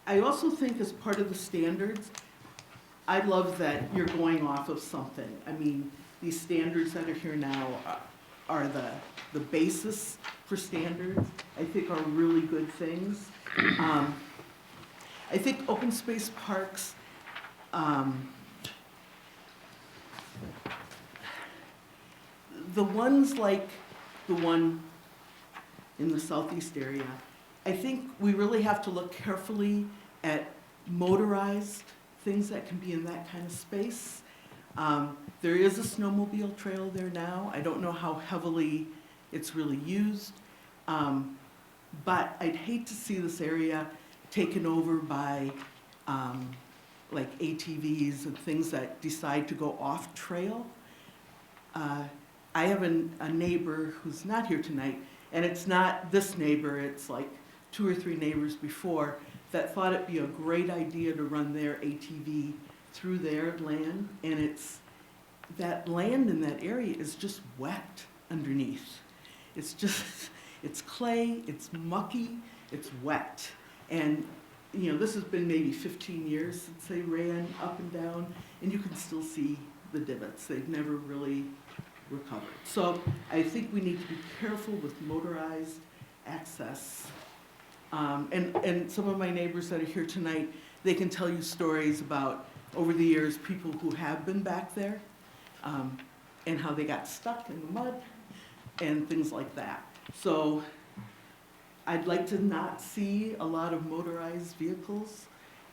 [SPEAKER 6] I also think as part of the standards, I love that you're going off of something. I mean, these standards that are here now are the basis for standards, I think are really good things. I think open space parks, the ones like the one in the southeast area, I think we really have to look carefully at motorized things that can be in that kind of space. There is a snowmobile trail there now. I don't know how heavily it's really used, but I'd hate to see this area taken over by like ATVs and things that decide to go off trail. I have a neighbor who's not here tonight, and it's not this neighbor, it's like 2 or 3 neighbors before that thought it'd be a great idea to run their ATV through their land, and that land in that area is just wet underneath. It's just, it's clay, it's mucky, it's wet. And this has been maybe 15 years since they ran up and down, and you can still see the divots. They've never really recovered. So I think we need to be careful with motorized access. And some of my neighbors that are here tonight, they can tell you stories about, over the years, people who have been back there, and how they got stuck in the mud, and things like that. So I'd like to not see a lot of motorized vehicles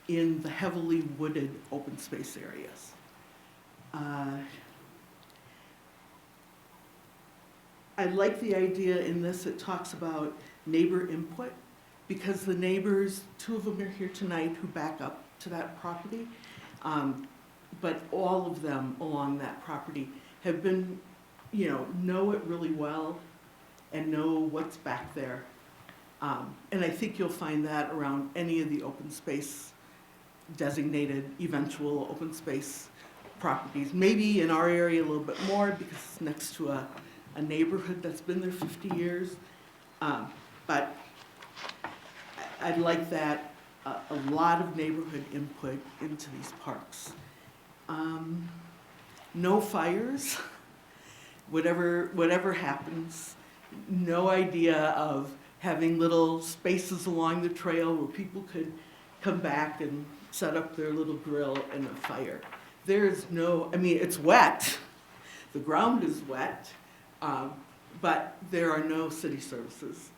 [SPEAKER 6] in the heavily wooded open space areas. I like the idea in this, it talks about neighbor input, because the neighbors, 2 of them are here tonight who back up to that property, but all of them along that property have been, know it really well and know what's back there. And I think you'll find that around any of the open space designated eventual open space properties. Maybe in our area a little bit more because it's next to a neighborhood that's been there 50 years. But I'd like that, a lot of neighborhood input into these parks. No fires, whatever happens. No idea of having little spaces along the trail where people could come back and set up their little grill and a fire. There's no, I mean, it's wet, the ground is wet, but there are no city services.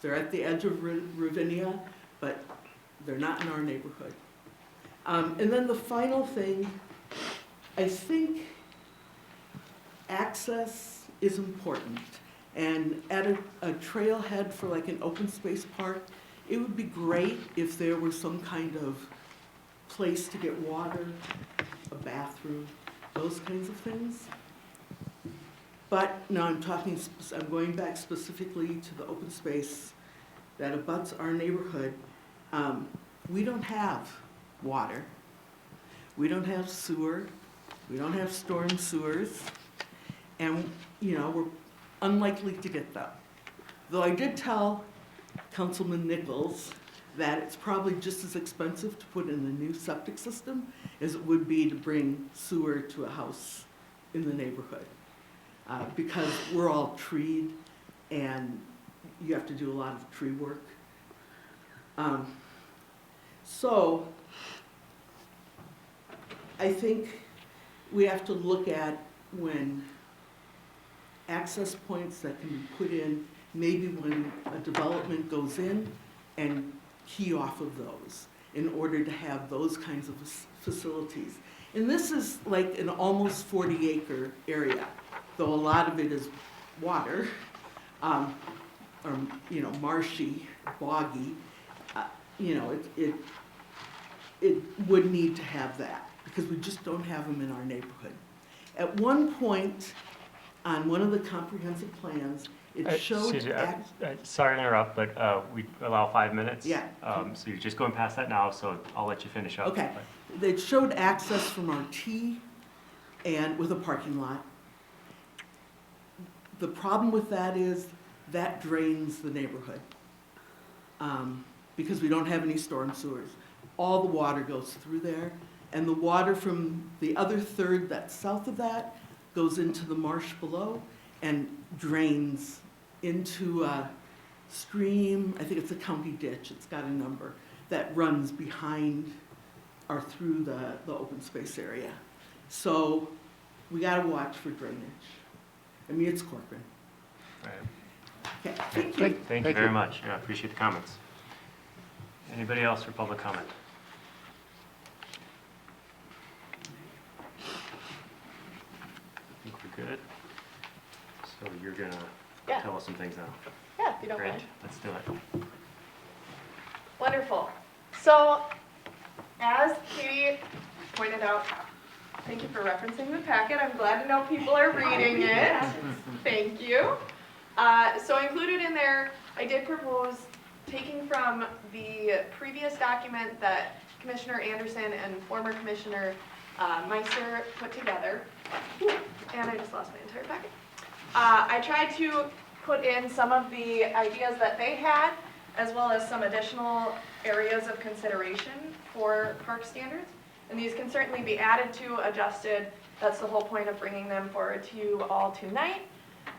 [SPEAKER 6] They're at the edge of Ravinia, but they're not in our neighborhood. And then the final thing, I think access is important. And at a trailhead for like an open space park, it would be great if there were some kind of place to get water, a bathroom, those kinds of things. But no, I'm going back specifically to the open space that abuts our neighborhood. We don't have water. We don't have sewer. We don't have storm sewers. And, you know, we're unlikely to get them. Though I did tell Councilman Nichols that it's probably just as expensive to put in a new septic system as it would be to bring sewer to a house in the neighborhood. Because we're all treed and you have to do a lot of tree work. So I think we have to look at when access points that can be put in, maybe when a development goes in, and key off of those in order to have those kinds of facilities. And this is like an almost 40-acre area, though a lot of it is water, or, you know, marshy, boggy. You know, it would need to have that because we just don't have them in our neighborhood. At one point, on one of the comprehensive plans, it showed...
[SPEAKER 1] Excuse me, sorry to interrupt, but we allow 5 minutes.
[SPEAKER 6] Yeah.
[SPEAKER 1] So you're just going past that now, so I'll let you finish up.
[SPEAKER 6] Okay. It showed access from our T and with a parking lot. The problem with that is that drains the neighborhood because we don't have any storm sewers. All the water goes through there, and the water from the other third that's south of that goes into the marsh below and drains into a stream. I think it's a county ditch, it's got a number, that runs behind or through the open space area. So we gotta watch for drainage. I mean, it's Corcoran.
[SPEAKER 1] Right.
[SPEAKER 6] Okay, thank you.
[SPEAKER 1] Thank you very much. Yeah, I appreciate the comments. Anybody else for public comment? I think we're good. So you're gonna tell us some things now.
[SPEAKER 3] Yeah, if you don't
[SPEAKER 1] Great,
[SPEAKER 3] mind.
[SPEAKER 1] let's do it.
[SPEAKER 3] Wonderful. So, as Katie pointed out, thank you for referencing the packet. I'm glad to know people are reading it. Thank you. So included in there, I did propose taking from the previous document that Commissioner Anderson and former Commissioner Meister put together. And I just lost my entire packet. I tried to put in some of the ideas that they had, as well as some additional areas of consideration for park standards. And these can certainly be added to, adjusted. That's the whole point of bringing them forward to you all tonight.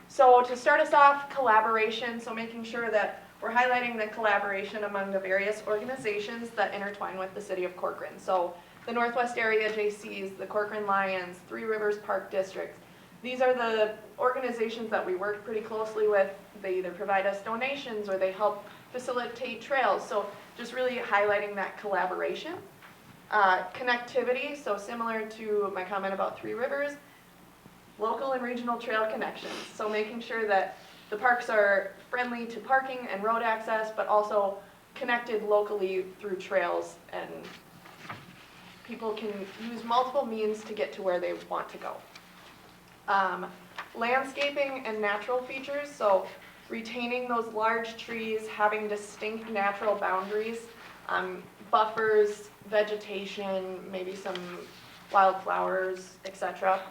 [SPEAKER 3] So to start us off, collaboration. So making sure that we're highlighting the collaboration among the various organizations that intertwine with the city of Corcoran. So the Northwest Area JCs, the Corcoran Lions, Three Rivers Park District. These are the organizations that we work pretty closely with. They either provide us donations or they help facilitate trails. So just really highlighting that collaboration. Connectivity, so similar to my comment about Three Rivers, local and regional trail connections. So making sure that the parks are friendly to parking and road access, but also connected locally through trails, and people can use multiple means to get to where they want to go. Landscaping and natural features, so retaining those large trees, having distinct natural boundaries, buffers, vegetation, maybe some wildflowers, etc.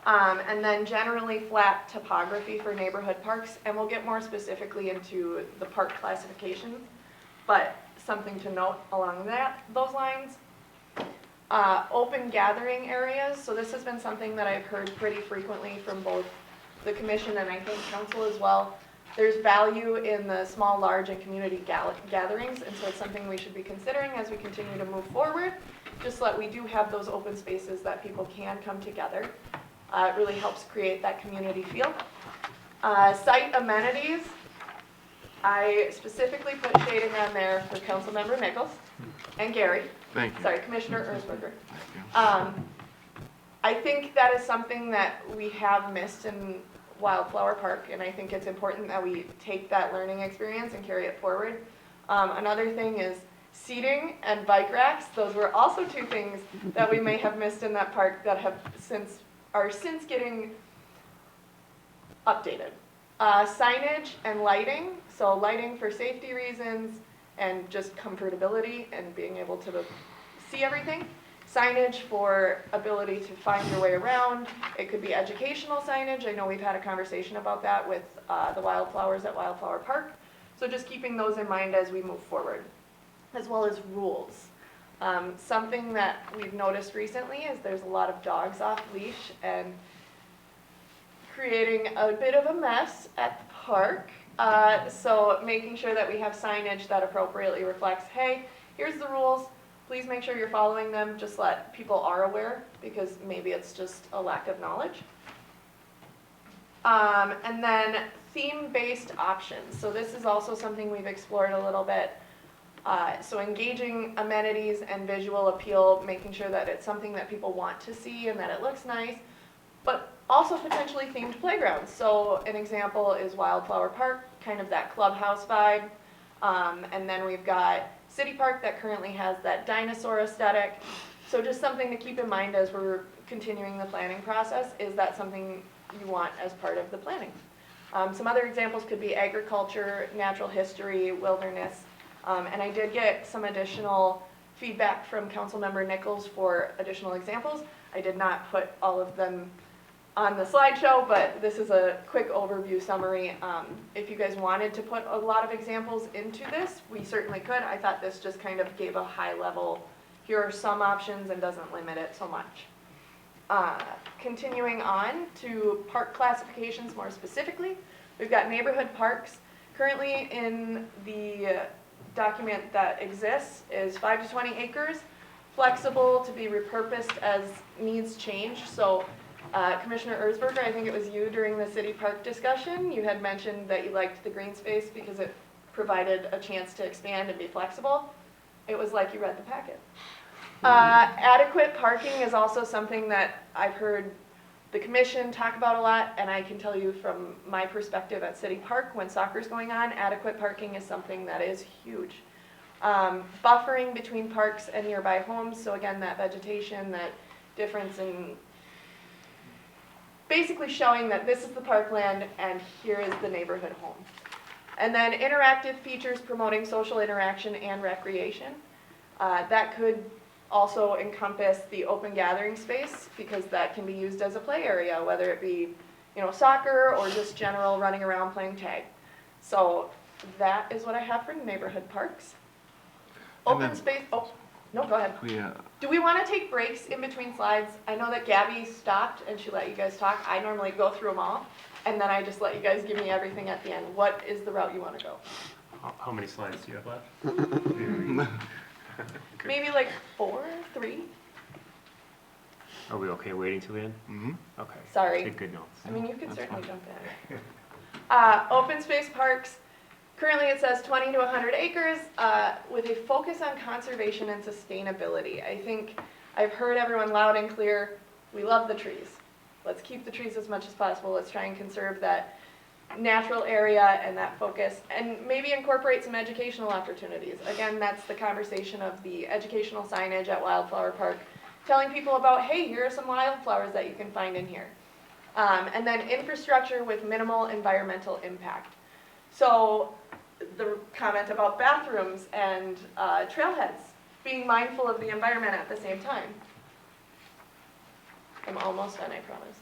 [SPEAKER 3] And then generally flat topography for neighborhood parks, and we'll get more specifically into the park classifications, but something to note along those lines. Open gathering areas, so this has been something that I've heard pretty frequently from both the commission and I think council as well. There's value in the small, large, and community gatherings, and so it's something we should be considering as we continue to move forward, just so that we do have those open spaces that people can come together. It really helps create that community feel. Site amenities, I specifically put shading on there for Councilmember Nichols and Gary.
[SPEAKER 14] Thank you.
[SPEAKER 3] Sorry, Commissioner Erzberger.
[SPEAKER 14] Thank you.
[SPEAKER 3] I think that is something that we have missed in Wildflower Park, and I think it's important that we take that learning experience and carry it forward. Another thing is seating and bike racks. Those were also two things that we may have missed in that park that are since getting updated. Signage and lighting, so lighting for safety reasons and just comfortability and being able to see everything. Signage for ability to find your way around. It could be educational signage. I know we've had a conversation about that with the wildflowers at Wildflower Park. So just keeping those in mind as we move forward, as well as rules. Something that we've noticed recently is there's a lot of dogs off leash and creating a bit of a mess at the park. So making sure that we have signage that appropriately reflects, hey, here's the rules. Please make sure you're following them. Just let people are aware, because maybe it's just a lack of knowledge. And then theme-based options. So this is also something we've explored a little bit. So engaging amenities and visual appeal, making sure that it's something that people want to see and that it looks nice, but also potentially themed playgrounds. So an example is Wildflower Park, kind of that clubhouse vibe. And then we've got City Park that currently has that dinosaur aesthetic. So just something to keep in mind as we're continuing the planning process, is that something you want as part of the planning. Some other examples could be agriculture, natural history, wilderness. And I did get some additional feedback from Councilmember Nichols for additional examples. I did not put all of them on the slideshow, but this is a quick overview summary. If you guys wanted to put a lot of examples into this, we certainly could. I thought this just kind of gave a high level, here are some options, and doesn't limit it so much. Continuing on to park classifications more specifically, we've got neighborhood parks. Currently in the document that exists is 5 to 20 acres, flexible to be repurposed as needs change. So Commissioner Erzberger, I think it was you during the city park discussion, you had mentioned that you liked the green space because it provided a chance to expand and be flexible. It was like you read the packet. Adequate parking is also something that I've heard the commission talk about a lot, and I can tell you from my perspective at City Park, when soccer's going on, adequate parking is something that is huge. Buffering between parks and nearby homes, so again, that vegetation, that difference in basically showing that this is the parkland and here is the neighborhood home. And then interactive features promoting social interaction and recreation. That could also encompass the open gathering space, because that can be used as a play area, whether it be, soccer or just general running around playing tag. So that is what I have for neighborhood parks. Open space, no, go ahead. Do we want to take breaks in between slides? I know that Gabby stopped and she let you guys talk. I normally go through them all, and then I just let you guys give me everything at the end. What is the route you want to go?
[SPEAKER 1] How many slides do you have left?
[SPEAKER 3] Maybe like 4, 3?
[SPEAKER 1] Are we okay waiting till the end?
[SPEAKER 14] Mm-hmm.
[SPEAKER 1] Okay.
[SPEAKER 3] Sorry.
[SPEAKER 1] Take good notes.
[SPEAKER 3] I mean, you can certainly jump in. Open space parks, currently it says 20 to 100 acres with a focus on conservation and sustainability. I think I've heard everyone loud and clear, we love the trees. Let's keep the trees as much as possible. Let's try and conserve that natural area and that focus, and maybe incorporate some educational opportunities. Again, that's the conversation of the educational signage at Wildflower Park, telling people about, hey, here are some wildflowers that you can find in here. And then infrastructure with minimal environmental impact. So the comment about bathrooms and trailheads, being mindful of the environment at the same time. I'm almost done, I promise.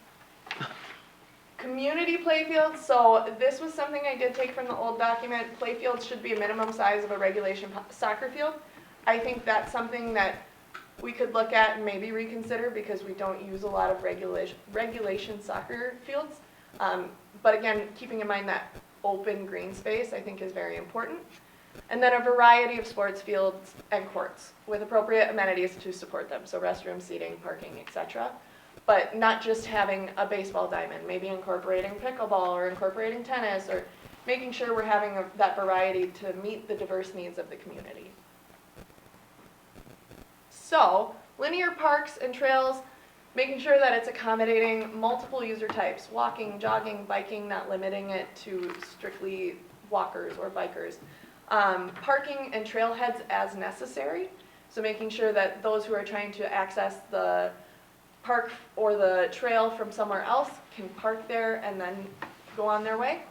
[SPEAKER 3] Community playfields, so this was something I did take from the old document. Playfields should be a minimum size of a regulation soccer field. I think that's something that we could look at and maybe reconsider because we don't use a lot of regulation soccer fields. But again, keeping in mind that open green space I think is very important. And then a variety of sports fields and courts with appropriate amenities to support them. So restrooms, seating, parking, etc. But not just having a baseball diamond, maybe incorporating pickleball or incorporating tennis or making sure we're having that variety to meet the diverse needs of the community. So, linear parks and trails, making sure that it's accommodating multiple user types, walking, jogging, biking, not limiting it to strictly walkers or bikers. Parking and trailheads as necessary, so making sure that those who are trying to access the park or the trail from somewhere else can park there and then go on their way.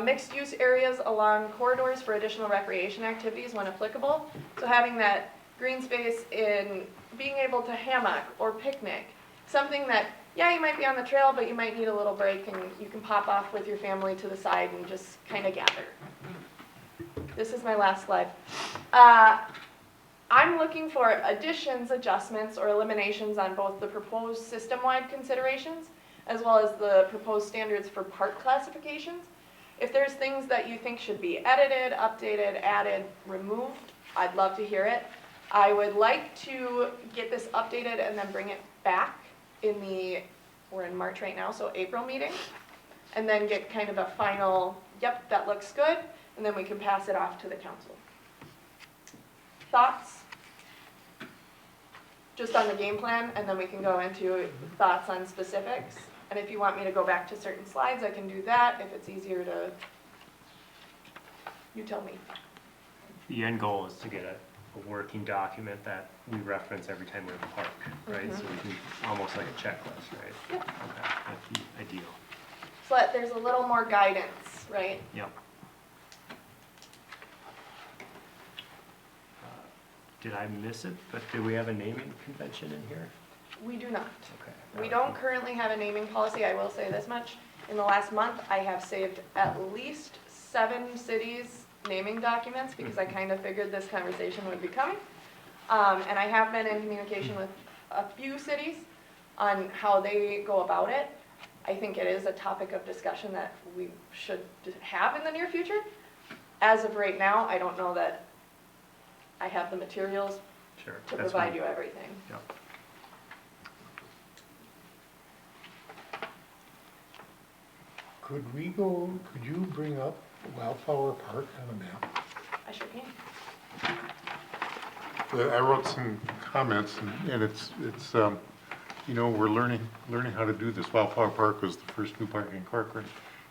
[SPEAKER 3] Mixed use areas along corridors for additional recreation activities when applicable, so having that green space in being able to hammock or picnic, something that, yeah, you might be on the trail, but you might need a little break and you can pop off with your family to the side and just kind of gather. This is my last slide. I'm looking for additions, adjustments, or eliminations on both the proposed system-wide considerations as well as the proposed standards for park classifications. If there's things that you think should be edited, updated, added, removed, I'd love to hear it. I would like to get this updated and then bring it back in we're in March right now, so April meeting, and then get kind of a final, yep, that looks good, and then we can pass it off to the council. Thoughts? Just on the game plan, and then we can go into thoughts on specifics. And if you want me to go back to certain slides, I can do that. If it's easier to, you tell me.
[SPEAKER 1] The end goal is to get a working document that we reference every time we're in the park, right? So we can, almost like a checklist, right?
[SPEAKER 3] Yep.
[SPEAKER 1] Okay, that's the ideal.
[SPEAKER 3] So that there's a little more guidance, right?
[SPEAKER 1] Yep. Did I miss it? But do we have a naming convention in here?
[SPEAKER 3] We do not.
[SPEAKER 1] Okay.
[SPEAKER 3] We don't currently have a naming policy, I will say this much. In the last month, I have saved at least 7 cities' naming documents because I kind of figured this conversation would be coming. And I have been in communication with a few cities on how they go about it. I think it is a topic of discussion that we should have in the near future. As of right now, I don't know that I have the materials
[SPEAKER 1] Sure.
[SPEAKER 3] to
[SPEAKER 1] That's
[SPEAKER 3] provide
[SPEAKER 1] fine.
[SPEAKER 3] you everything.
[SPEAKER 1] Yep.
[SPEAKER 13] Could you bring up Wildflower Park on a map?
[SPEAKER 3] I sure can.
[SPEAKER 13] I wrote some comments and it's you know, we're learning how to do this. Wildflower Park was the first new park in Corcoran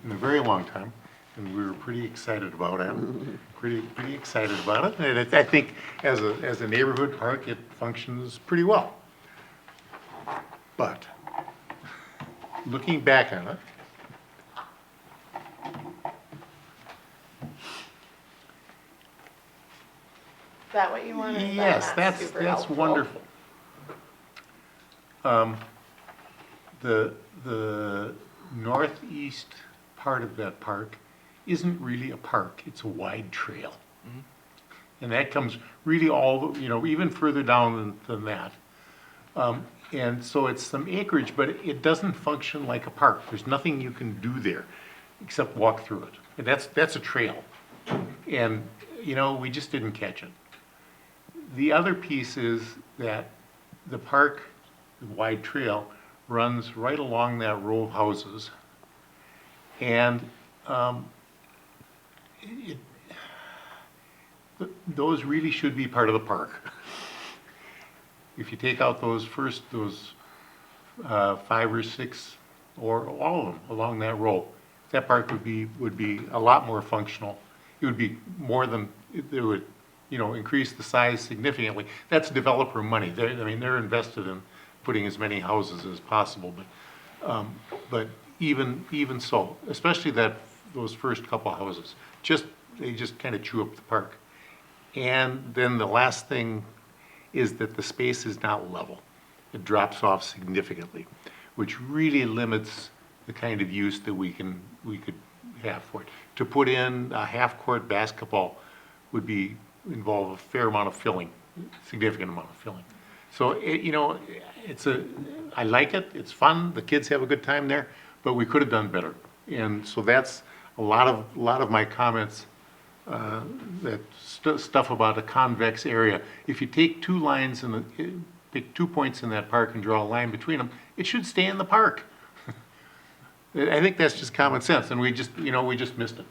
[SPEAKER 13] in a very long time. And we were pretty excited about it. Pretty excited about it. And I think as a neighborhood park, it functions pretty well. But looking back on it,
[SPEAKER 3] Is that what you wanted?
[SPEAKER 13] yes, that's
[SPEAKER 3] super helpful.
[SPEAKER 13] wonderful. The northeast part of that park isn't really a park, it's a wide trail. And that comes really all, you know, even further down than that. And so it's some acreage, but it doesn't function like a park. There's nothing you can do there except walk through it. And that's a trail. And, you know, we just didn't catch it. The other piece is that the park, the wide trail, runs right along that row of houses. And those really should be part of the park. If you take out those 5 or 6, or all of them along that row, that park would be a lot more functional. It would be more than, it would, you know, increase the size significantly. That's developer money. They're invested in putting as many houses as possible, but even so, especially those first couple houses, they just kind of chew up the park. And then the last thing is that the space is not level. it drops off significantly, which really limits the kind of use that we could have for it. To put in a half-court basketball would involve a fair amount of filling, significant amount of filling. So, I like it, it's fun, the kids have a good time there, but we could have done better. And so that's a lot of my comments, stuff about a convex area. If you take two lines pick 2 points in that park and draw a line between them, it should stay in the park. I think that's just common sense, and we just missed it.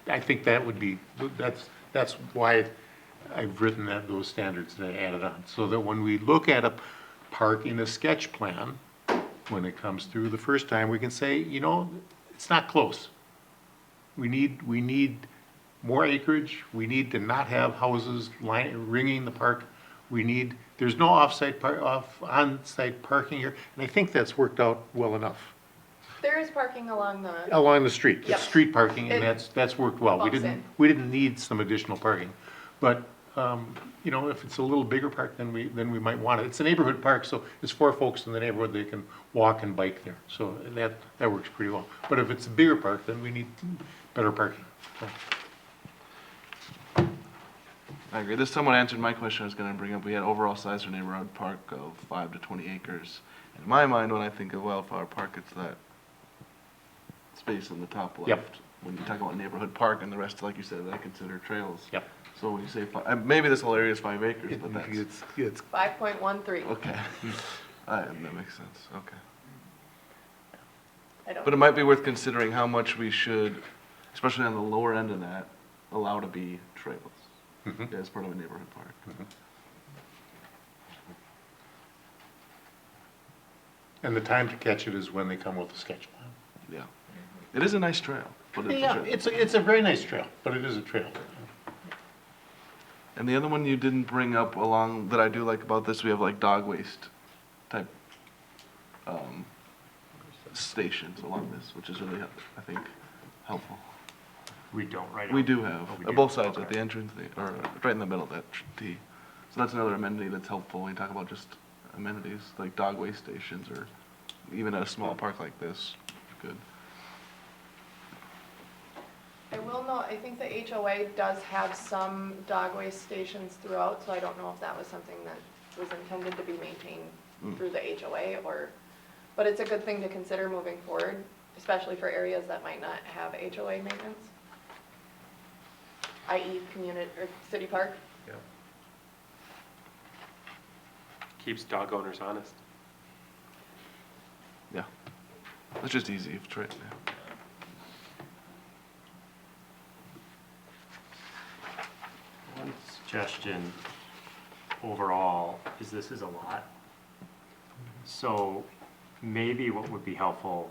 [SPEAKER 13] I think that's why I've written those standards that I added on, so that when we look at a park in a sketch plan, when it comes through the first time, we can say, it's not close. We need more acreage. We need to not have houses ringing the park. There's no on-site parking here, and I think that's worked out well enough.
[SPEAKER 3] There is parking along the,
[SPEAKER 13] Along the street,
[SPEAKER 3] Yep.
[SPEAKER 13] it's street parking, and that's worked well. We
[SPEAKER 3] bumps
[SPEAKER 13] didn't need some additional parking. But, if it's a little bigger park, then we might want it. It's a neighborhood park, so it's for folks in the neighborhood, they can walk and bike there. So that works pretty well. But if it's a bigger park, then we need better parking. So.
[SPEAKER 14] I agree. This somewhat answered my question I was gonna bring up. We had overall size for neighborhood park of 5 to 20 acres. In my mind, when I think of Wildflower Park, it's that space on the top left.
[SPEAKER 13] Yep.
[SPEAKER 14] When you talk about neighborhood park and the rest, like you said, I consider trails.
[SPEAKER 13] Yep.
[SPEAKER 14] So when you say maybe this whole area is 5 acres, but that's,
[SPEAKER 13] It's
[SPEAKER 3] 5.13.
[SPEAKER 14] okay. That makes sense, okay.
[SPEAKER 3] I don't.
[SPEAKER 14] But it might be worth considering how much we should, especially on the lower end of that, allow to be trails as part of a neighborhood park.
[SPEAKER 13] And the time to catch it is when they come with a sketch plan.
[SPEAKER 14] Yeah. It is a nice trail, but it's a
[SPEAKER 13] Yeah,
[SPEAKER 14] trail.
[SPEAKER 13] it's a very nice trail, but it is a trail.
[SPEAKER 14] And the other one you didn't bring up along that I do like about this, we have like dog waste type stations along this, which is really, I think, helpful.
[SPEAKER 1] We don't right now.
[SPEAKER 14] We do have,
[SPEAKER 1] Oh, we do?
[SPEAKER 14] both sides, at
[SPEAKER 1] Okay.
[SPEAKER 14] the entrance, or right in the middle of that T. So that's another amenity that's helpful when you talk about just amenities, like dog waste stations, or even at a small park like this, good.
[SPEAKER 3] I will note, I think the HOA does have some dog waste stations throughout, so I don't know if that was something that was intended to be maintained through the HOA but it's a good thing to consider moving forward, especially for areas that might not have HOA maintenance, i.e. community or city park.
[SPEAKER 7] Yeah. Keeps dog owners honest.
[SPEAKER 14] Yeah. That's just easy, if it's right, yeah.
[SPEAKER 1] One suggestion overall is this is a lot. So maybe what would be helpful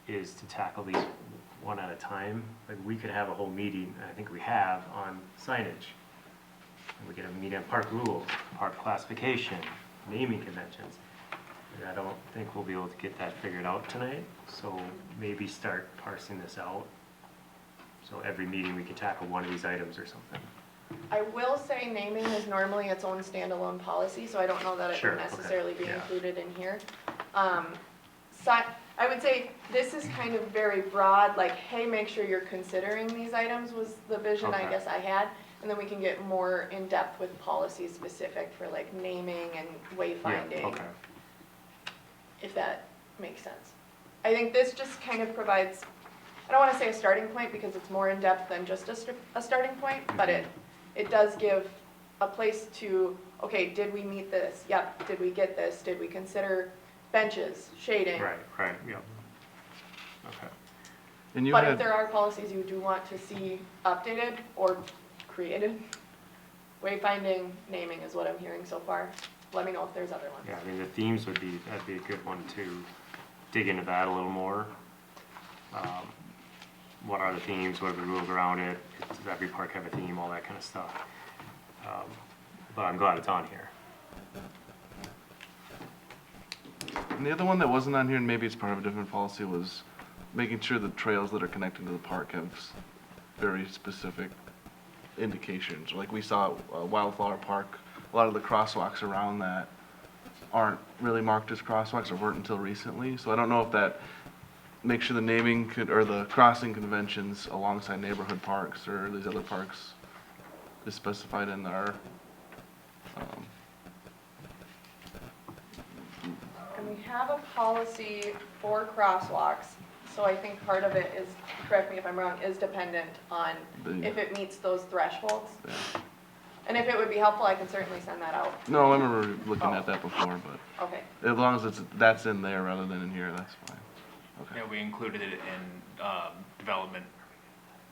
[SPEAKER 1] is to tackle these one at a time. Like we could have a whole meeting, and I think we have, on signage. And we could have a meeting on park rules, park classification, naming conventions. And I don't think we'll be able to get that figured out tonight, so maybe start parsing this out. So every meeting we could tackle one of these items or something.
[SPEAKER 3] I will say naming is normally its own standalone policy, so I don't know that it
[SPEAKER 1] Sure,
[SPEAKER 3] would
[SPEAKER 1] okay,
[SPEAKER 3] necessarily be
[SPEAKER 1] yeah.
[SPEAKER 3] included in here. I would say this is kind of very broad, like, hey, make sure you're considering these items was the vision I
[SPEAKER 1] Okay.
[SPEAKER 3] guess I had. And then we can get more in depth with policy specific for like naming and wayfinding.
[SPEAKER 1] Yeah, okay.
[SPEAKER 3] If that makes sense. I think this just kind of provides, I don't want to say a starting point because it's more in depth than just a starting point, but it does give a place to, okay, did we meet this? Yep. Did we get this? Did we consider benches, shading?
[SPEAKER 1] Right, yep. Okay.
[SPEAKER 14] And you
[SPEAKER 3] But if
[SPEAKER 14] had,
[SPEAKER 3] there are policies you do want to see updated or created, wayfinding, naming is what I'm hearing so far. Let me know if there's other ones.
[SPEAKER 1] Yeah, I mean, the themes that'd be a good one to dig into that a little more. What are the themes, what are the rules around it, does every park have a theme, all that kind of stuff. But I'm glad it's on here.
[SPEAKER 14] and the other one that wasn't on here, and maybe it's part of a different policy, was making sure the trails that are connecting to the park have very specific indications. Like we saw at Wildflower Park, a lot of the crosswalks around that aren't really marked as crosswalks or weren't until recently. So I don't know if that makes sure the naming could, or the crossing conventions alongside neighborhood parks or these other parks is specified in our,
[SPEAKER 3] And we have a policy for crosswalks, so I think part of it is, correct me if I'm wrong, is dependent on if it meets those thresholds.
[SPEAKER 14] yeah.
[SPEAKER 3] And if it would be helpful, I can certainly send that out.
[SPEAKER 14] No, I remember looking at that before, but
[SPEAKER 3] Okay.
[SPEAKER 14] as long as that's in there rather than in here, that's fine. Okay.
[SPEAKER 15] Yeah, we included it in, development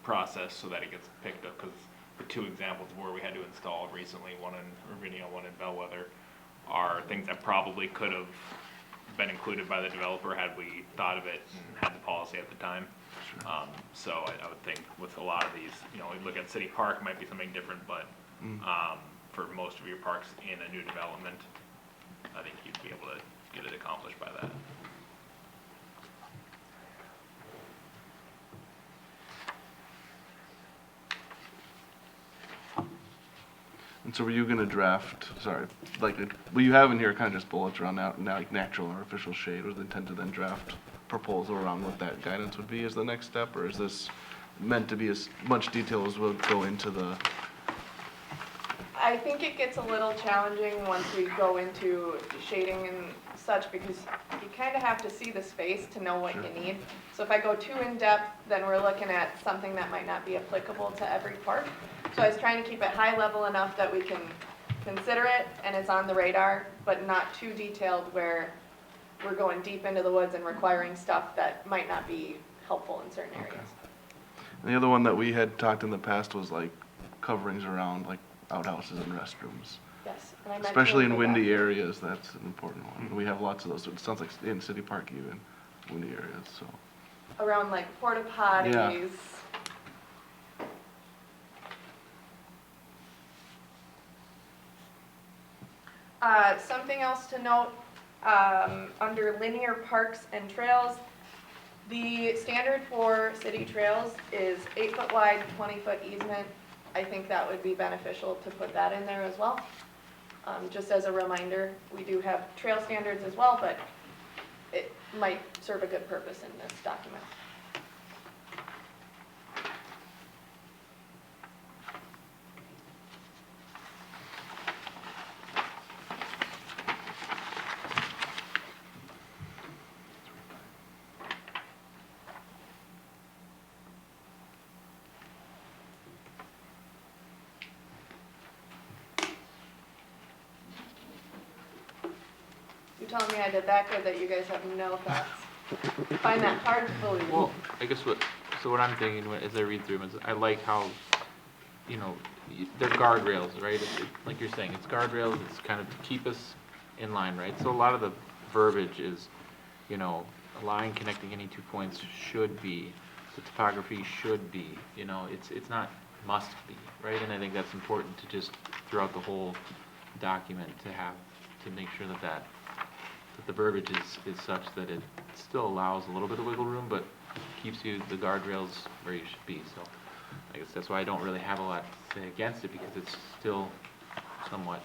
[SPEAKER 15] process so that it gets picked up, because for two examples where we had to install recently, one in Ravinia, one in Bellwether, are things that probably could have been included by the developer had we thought of it and had the policy at the time. So I would think with a lot of these, you know, we look at City Park, might be something different, but, for most of your parks in a new development, I think you'd be able to get it accomplished by that.
[SPEAKER 14] And so were you gonna draft, sorry, like, what you have in here kind of just bullets around now, like natural and artificial shade, was the intent to then draft proposal around what that guidance would be as the next step, or is this meant to be as much detail as will go into the,
[SPEAKER 3] I think it gets a little challenging once we go into shading and such, because you kind of have to see the space to know what you need. So if I go too in-depth, then we're looking at something that might not be applicable to every park. So I was trying to keep it high level enough that we can consider it and it's on the radar, but not too detailed where we're going deep into the woods and requiring stuff that might not be helpful in certain areas.
[SPEAKER 14] and the other one that we had talked in the past was like coverings around like outhouses and restrooms.
[SPEAKER 3] Yes. And I mentioned
[SPEAKER 14] Especially in
[SPEAKER 3] it
[SPEAKER 14] windy
[SPEAKER 3] back.
[SPEAKER 14] areas, that's an important one. We have lots of those, it sounds like in City Park even, windy areas, so.
[SPEAKER 3] Around like porta potties. Something else to note, under linear parks and trails, the standard for city trails is 8-foot wide, 20-foot easement. I think that would be beneficial to put that in there as well. Just as a reminder, we do have trail standards as well, but it might serve a good purpose in this document. You're telling me I did that good that you guys have no thoughts? Find that hard to believe.
[SPEAKER 10] Well, I guess what I'm thinking as I read through them is I like how, you know, they're guardrails, right? Like you're saying, it's guardrails, it's kind of to keep us in line, right? So a lot of the verbiage is, you know, a line connecting any 2 points should be, the topography should be, you know, it's not must be, right? And I think that's important to just throughout the whole document to make sure that the verbiage is such that it still allows a little bit of wiggle room, but keeps you, the guardrails where you should be. So I guess that's why I don't really have a lot to say against it, because it's still somewhat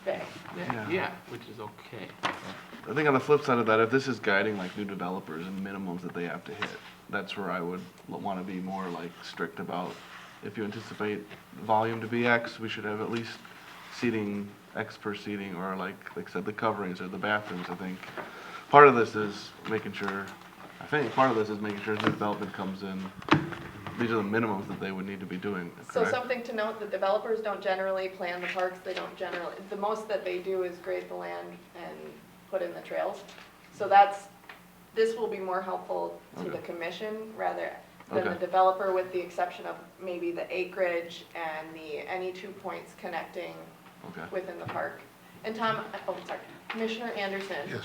[SPEAKER 3] Vague.
[SPEAKER 14] Yeah.
[SPEAKER 10] which is okay.
[SPEAKER 14] I think on the flip side of that, if this is guiding like new developers and minimums that they have to hit, that's where I would want to be more like strict about, if you anticipate volume to be X, we should have at least seating X per seating, or like I said, the coverings or the bathrooms. I think part of this is making sure, new development comes in, these are the minimums that they would need to be doing,
[SPEAKER 3] So
[SPEAKER 14] correct?
[SPEAKER 3] something to note, that developers don't generally plan the parks, they don't generally, the most that they do is grade the land and put in the trails. So this will be more helpful to the commission rather than the
[SPEAKER 14] Okay.
[SPEAKER 3] developer, with the exception of maybe the acreage and any 2 points connecting
[SPEAKER 14] Okay.
[SPEAKER 3] within the park. And Tom, sorry, Commissioner Anderson.
[SPEAKER 13] Yes.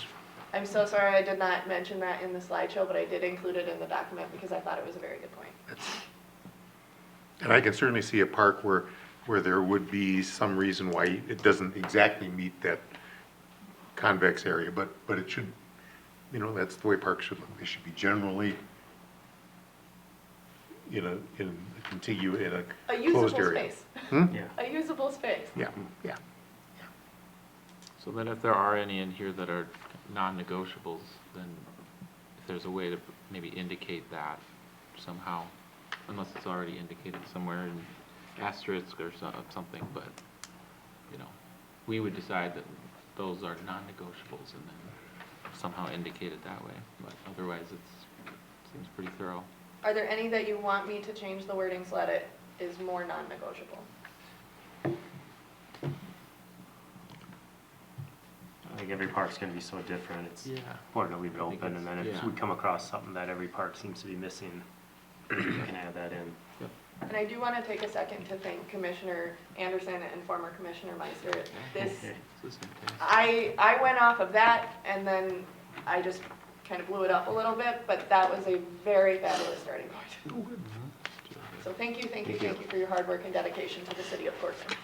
[SPEAKER 3] I'm so sorry I did not mention that in the slideshow, but I did include it in the document because I thought it was a very good point.
[SPEAKER 13] And I can certainly see a park where there would be some reason why it doesn't exactly meet that convex area, but it should, you know, that's the way parks should look. They should be generally in a contiguous, in
[SPEAKER 3] A
[SPEAKER 13] a
[SPEAKER 3] usable
[SPEAKER 13] closed area.
[SPEAKER 3] space.
[SPEAKER 1] Yeah.
[SPEAKER 3] A usable space.
[SPEAKER 13] Yeah, yeah.
[SPEAKER 10] So then if there are any in here that are non-negotiables, then if there's a way to maybe indicate that somehow, unless it's already indicated somewhere in asterisk or something, but, you know, we would decide that those are non-negotiables and then somehow indicate it that way, but otherwise seems pretty thorough.
[SPEAKER 3] Are there any that you want me to change the wording so that it is more non-negotiable?
[SPEAKER 1] I think every park's gonna be so different, it's
[SPEAKER 10] Yeah.
[SPEAKER 1] important to leave it
[SPEAKER 10] I think
[SPEAKER 1] open, and then if
[SPEAKER 10] yeah.
[SPEAKER 1] we come across something that every park seems to be missing, we can add that in.
[SPEAKER 3] And I do want to take a second to thank Commissioner Anderson and former Commissioner Meister. This,
[SPEAKER 1] Okay.
[SPEAKER 3] I went off of that and then I just kind of blew it up a little bit, but that was a very fabulous starting point. So thank you for your hard work and dedication to the city of Corcoran.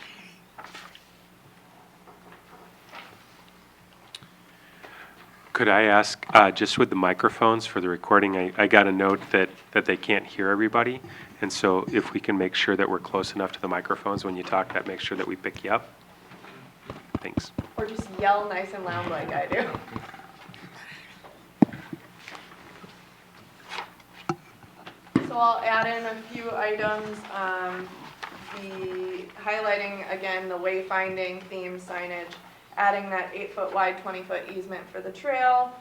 [SPEAKER 7] Could I ask, just with the microphones for the recording, I got a note that they can't hear everybody. And so if we can make sure that we're close enough to the microphones when you talk, that makes sure that we pick you up. Thanks.
[SPEAKER 3] Or just yell nice and loud like I do. So I'll add in a few items, the highlighting again, the wayfinding theme signage, adding that 8-foot wide, 20-foot easement for the trail.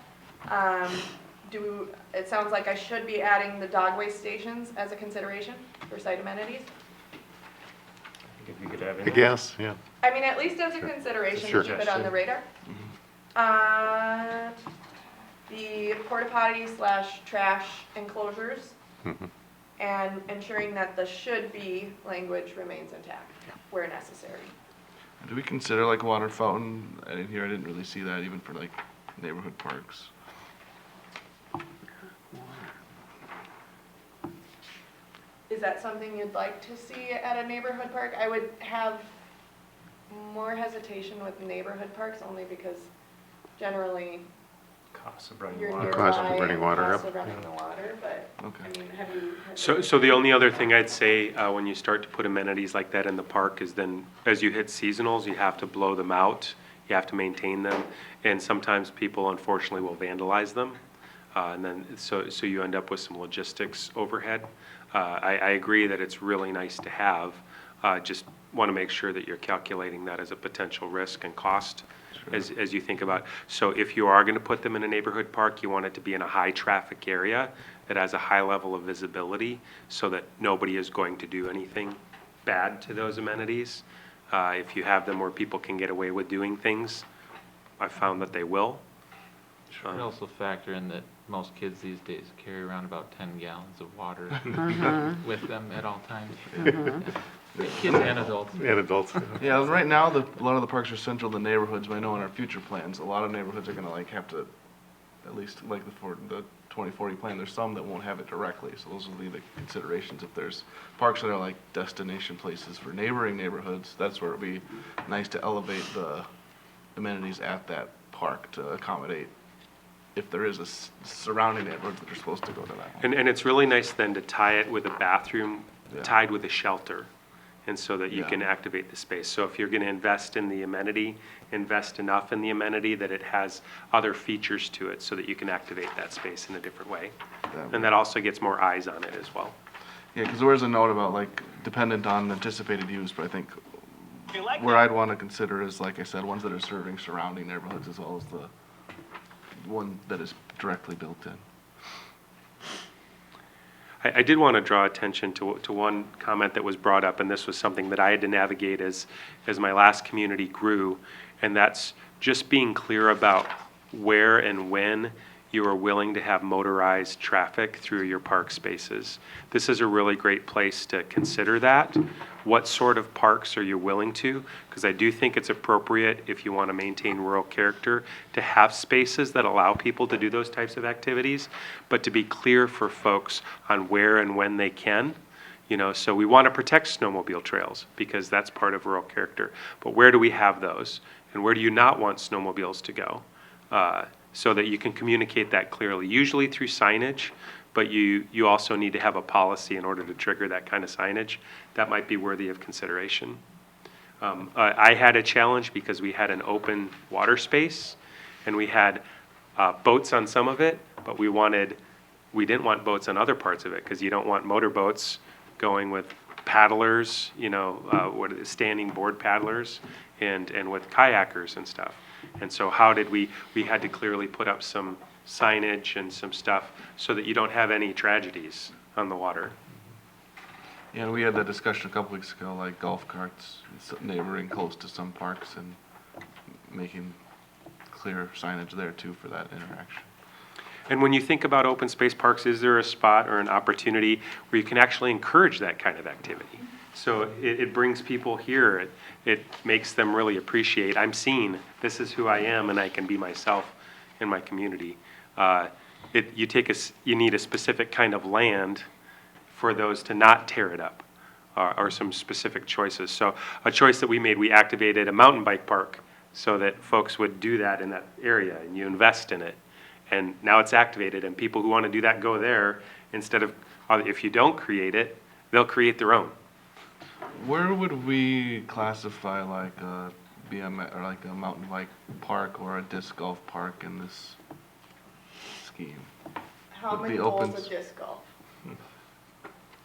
[SPEAKER 3] It sounds like I should be adding the dog waste stations as a consideration for site amenities.
[SPEAKER 1] I think if you could have
[SPEAKER 13] I
[SPEAKER 1] in.
[SPEAKER 13] guess, yeah.
[SPEAKER 3] I mean, at least as a consideration
[SPEAKER 13] Sure.
[SPEAKER 3] to keep it on the radar. The porta potty / trash enclosures
[SPEAKER 13] Mhm.
[SPEAKER 3] and ensuring that the should be language remains intact where necessary.
[SPEAKER 14] Do we consider like a water fountain? In here, I didn't really see that even for like neighborhood parks.
[SPEAKER 3] Is that something you'd like to see at a neighborhood park? I would have more hesitation with neighborhood parks only because generally
[SPEAKER 1] Costs of running
[SPEAKER 3] you're
[SPEAKER 1] water.
[SPEAKER 3] nearby
[SPEAKER 13] Cost of running
[SPEAKER 3] and
[SPEAKER 13] water,
[SPEAKER 3] cost
[SPEAKER 13] yep.
[SPEAKER 3] of running the water, but
[SPEAKER 14] Okay.
[SPEAKER 3] I mean, have you?
[SPEAKER 7] So the only other thing I'd say, when you start to put amenities like that in the park is then, as you hit seasonals, you have to blow them out, you have to maintain them, and sometimes people unfortunately will vandalize them. And then, so you end up with some logistics overhead. I agree that it's really nice to have, just want to make sure that you're calculating that as a potential risk and cost as you think about. So if you are going to put them in a neighborhood park, you want it to be in a high traffic area that has a high level of visibility so that nobody is going to do anything bad to those amenities. If you have them where people can get away with doing things, I've found that they will.
[SPEAKER 10] I'd also factor in that most kids these days carry around about 10 gallons of water with them at all times. Yeah. Kids and adults.
[SPEAKER 13] And adults.
[SPEAKER 14] Yeah, right now, a lot of the parks are central to neighborhoods, but I know in our future plans, a lot of neighborhoods are gonna like have to, at least like the 2040 plan, there's some that won't have it directly, so those will be the considerations. If there's parks that are like destination places for neighboring neighborhoods, that's where it'd be nice to elevate the amenities at that park to accommodate if there is a surrounding neighborhoods that are supposed to go to that.
[SPEAKER 7] And it's really nice then to tie it with a bathroom,
[SPEAKER 14] Yeah.
[SPEAKER 7] tied with a shelter, and so that you
[SPEAKER 14] Yeah.
[SPEAKER 7] can activate the space. So if you're gonna invest in the amenity, invest enough in the amenity that it has other features to it so that you can activate that space in a different way. And that also gets more eyes on it as well.
[SPEAKER 14] Yeah, because there is a note about like dependent on anticipated use, but I think where I'd want to consider is, like I said, ones that are serving surrounding neighborhoods as well as the one that is directly built in.
[SPEAKER 7] I did want to draw attention to one comment that was brought up, and this was something that I had to navigate as my last community grew, and that's just being clear about where and when you are willing to have motorized traffic through your park spaces. This is a really great place to consider that. What sort of parks are you willing to? Because I do think it's appropriate, if you want to maintain rural character, to have spaces that allow people to do those types of activities, but to be clear for folks on where and when they can. You know, so we want to protect snowmobile trails because that's part of rural character. But where do we have those? And where do you not want snowmobiles to go? So that you can communicate that clearly, usually through signage, but you also need to have a policy in order to trigger that kind of signage. That might be worthy of consideration. I had a challenge because we had an open water space, and we had boats on some of it, but we didn't want boats on other parts of it, because you don't want motorboats going with paddlers, standing board paddlers, and with kayakers and stuff. And so we had to clearly put up some signage and some stuff so that you don't have any tragedies on the water.
[SPEAKER 14] Yeah, we had that discussion a couple weeks ago, like golf carts neighboring close to some parks and making clear signage there too for that interaction.
[SPEAKER 7] And when you think about open space parks, is there a spot or an opportunity where you can actually encourage that kind of activity? So it brings people here, it makes them really appreciate, I'm seen, this is who I am, and I can be myself in my community. You need a specific kind of land for those to not tear it up, or some specific choices. So a choice that we made, we activated a mountain bike park so that folks would do that in that area, and you invest in it. And now it's activated, and people who want to do that go there instead of, if you don't create it, they'll create their own.
[SPEAKER 14] Where would we classify like a BMX or like a mountain bike park or a disc golf park in this scheme?
[SPEAKER 3] How
[SPEAKER 14] Would
[SPEAKER 3] many
[SPEAKER 14] be open
[SPEAKER 3] holes of disc golf?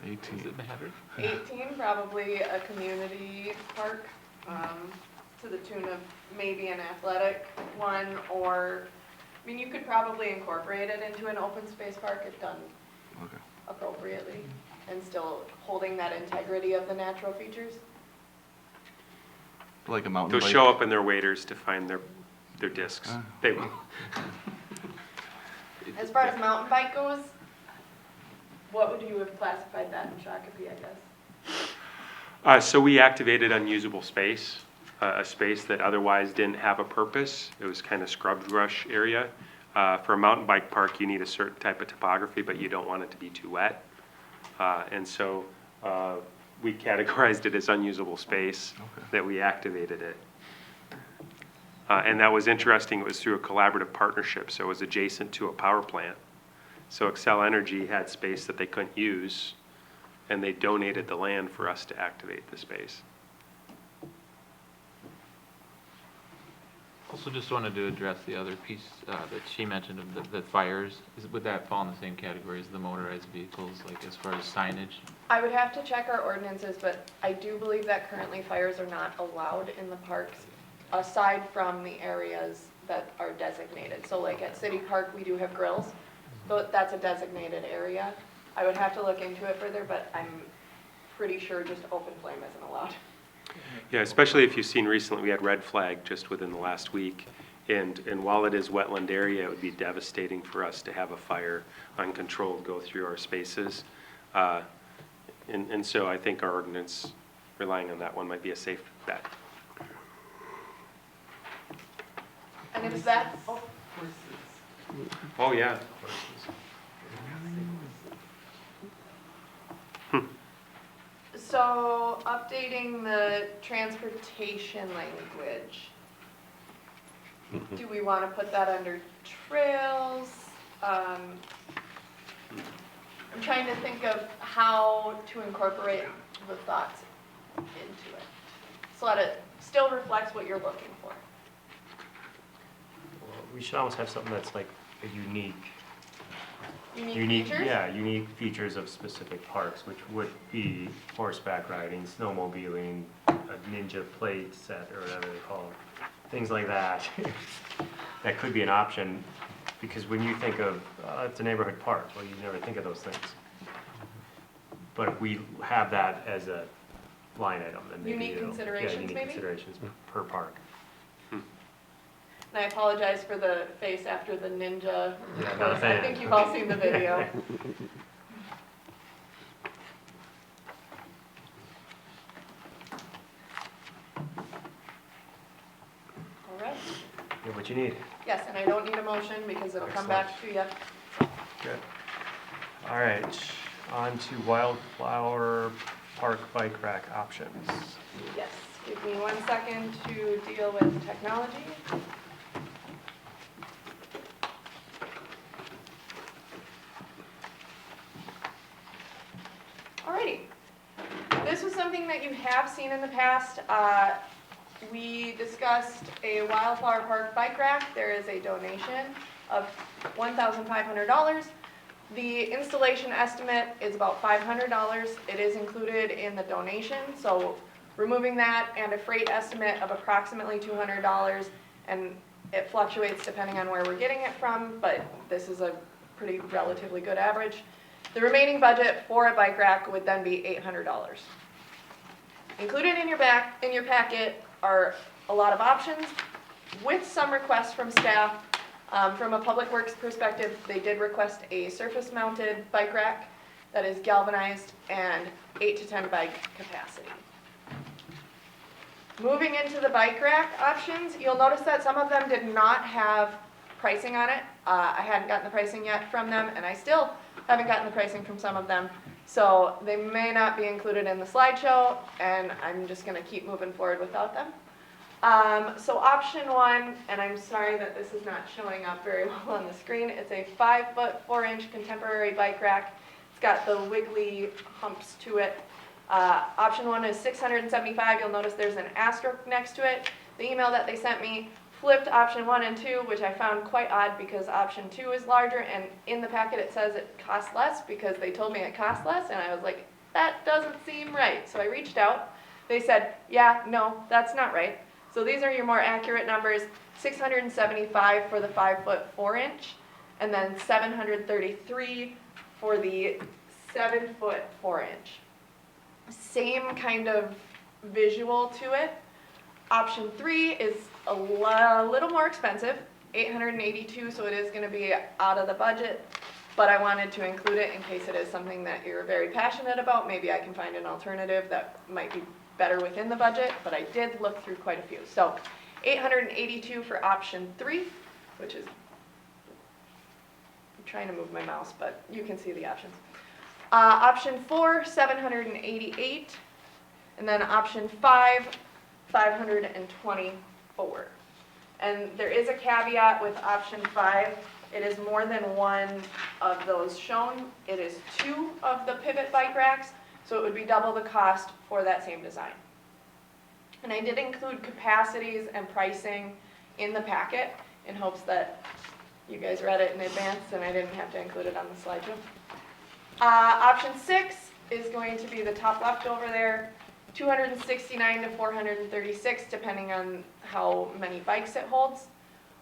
[SPEAKER 14] 18.
[SPEAKER 10] Does it matter?
[SPEAKER 3] 18, probably a community park, to the tune of maybe an athletic one, or, I mean, you could probably incorporate it into an open space park if done
[SPEAKER 14] Okay.
[SPEAKER 3] appropriately, and still holding that integrity of the natural features.
[SPEAKER 14] Like a mountain
[SPEAKER 7] They'll
[SPEAKER 14] bike.
[SPEAKER 7] show up in their waders to find their discs.
[SPEAKER 14] Ah.
[SPEAKER 7] They will.
[SPEAKER 3] As far as mountain bike goes, what would you have classified that in Shakopee, I guess?
[SPEAKER 7] So we activated unusable space, a space that otherwise didn't have a purpose. It was kind of scrub brush area. For a mountain bike park, you need a certain type of topography, but you don't want it to be too wet. And so we categorized it as unusable space, that we activated it. And that was interesting. It was through a collaborative partnership, so it was adjacent to a power plant. So Xcel Energy had space that they couldn't use, and they donated the land for us to activate the space.
[SPEAKER 10] Also just wanted to address the other piece that she mentioned of the fires. Would that fall in the same category as the motorized vehicles, like as far as signage?
[SPEAKER 3] I would have to check our ordinances, but I do believe that currently fires are not allowed in the parks, aside from the areas that are designated. So like at City Park, we do have grills, but that's a designated area. I would have to look into it further, but I'm pretty sure just open flame isn't allowed.
[SPEAKER 7] Yeah, especially if you've seen recently, we had red flag just within the last week. And while it is wetland area, it would be devastating for us to have a fire uncontrolled go through our spaces. And so I think our ordinance, relying on that one, might be a safe bet.
[SPEAKER 3] And if that's,
[SPEAKER 7] Oh, yeah.
[SPEAKER 3] so updating the transportation language. Do we want to put that under trails? I'm trying to think of how to incorporate the thoughts into it, so that it still reflects what you're looking for.
[SPEAKER 1] Well, we should almost have something that's like a unique
[SPEAKER 3] Features?
[SPEAKER 1] Yeah, unique features of specific parks, which would be horseback riding, snowmobiling, a ninja plate set, or whatever they call them, things like that. That could be an option, because when you think of, it's a neighborhood park, well, you never think of those things. But if we have that as a line item, then maybe
[SPEAKER 3] Unique
[SPEAKER 1] it'll-
[SPEAKER 3] considerations,
[SPEAKER 1] yeah, unique
[SPEAKER 3] maybe?
[SPEAKER 1] considerations per park.
[SPEAKER 3] And I apologize for the face after the ninja.
[SPEAKER 1] Yeah, not a
[SPEAKER 3] I
[SPEAKER 1] fan.
[SPEAKER 3] think you've all seen the video. All right.
[SPEAKER 1] Get what you need.
[SPEAKER 3] Yes, and I don't need a motion because it'll come back to you.
[SPEAKER 1] Good. All right, on to Wildflower Park bike rack options.
[SPEAKER 3] Yes, give me 1 second to deal with technology. Alrighty. This was something that you have seen in the past. We discussed a Wildflower Park bike rack. There is a donation of $1,500. The installation estimate is about $500. It is included in the donation, so removing that and a freight estimate of approximately $200, and it fluctuates depending on where we're getting it from, but this is a pretty relatively good average. The remaining budget for a bike rack would then be $800. Included in your packet are a lot of options with some requests from staff. From a public works perspective, they did request a surface mounted bike rack that is galvanized and 8 to 10 bike capacity. Moving into the bike rack options, you'll notice that some of them did not have pricing on it. I hadn't gotten the pricing yet from them, and I still haven't gotten the pricing from some of them. So they may not be included in the slideshow, and I'm just gonna keep moving forward without them. So option 1, and I'm sorry that this is not showing up very well on the screen, it's a 5-foot 4-inch contemporary bike rack. It's got the wiggly humps to it. Option 1 is $675. You'll notice there's an asterisk next to it. The email that they sent me flipped option 1 and 2, which I found quite odd because option 2 is larger, and in the packet it says it costs less because they told me it costs less, and I was like, that doesn't seem right. So I reached out. They said, yeah, no, that's not right. So these are your more accurate numbers: $675 for the 5-foot 4-inch, and then $733 for the 7-foot 4-inch. Same kind of visual to it. Option 3 is a little more expensive, $882, so it is going to be out of the budget, but I wanted to include it in case it is something that you're very passionate about. Maybe I can find an alternative that might be better within the budget, but I did look through quite a few. So $882 for option 3, which is, I'm trying to move my mouse, but you can see the options. Option 4, $788, and then option 5, $524. And there is a caveat with option 5. It is more than one of those shown. It is 2 of the pivot bike racks, so it would be double the cost for that same design. And I did include capacities and pricing in the packet in hopes that you guys read it in advance and I didn't have to include it on the slideshow. Option 6 is going to be the top left over there, $269 to $436, depending on how many bikes it holds.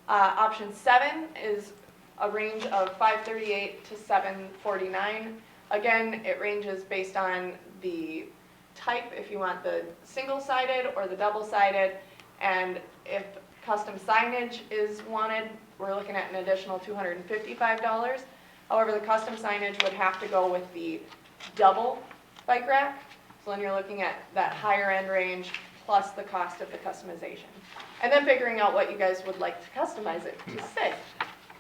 [SPEAKER 3] Option 7 is a range of $538 to $749. Again, it ranges based on the type, if you want the single-sided or the double-sided, and if custom signage is wanted, we're looking at an additional $255. However, the custom signage would have to go with the double bike rack, so then you're looking at that higher end range plus the cost of the customization. And then figuring out what you guys would like to customize it to say.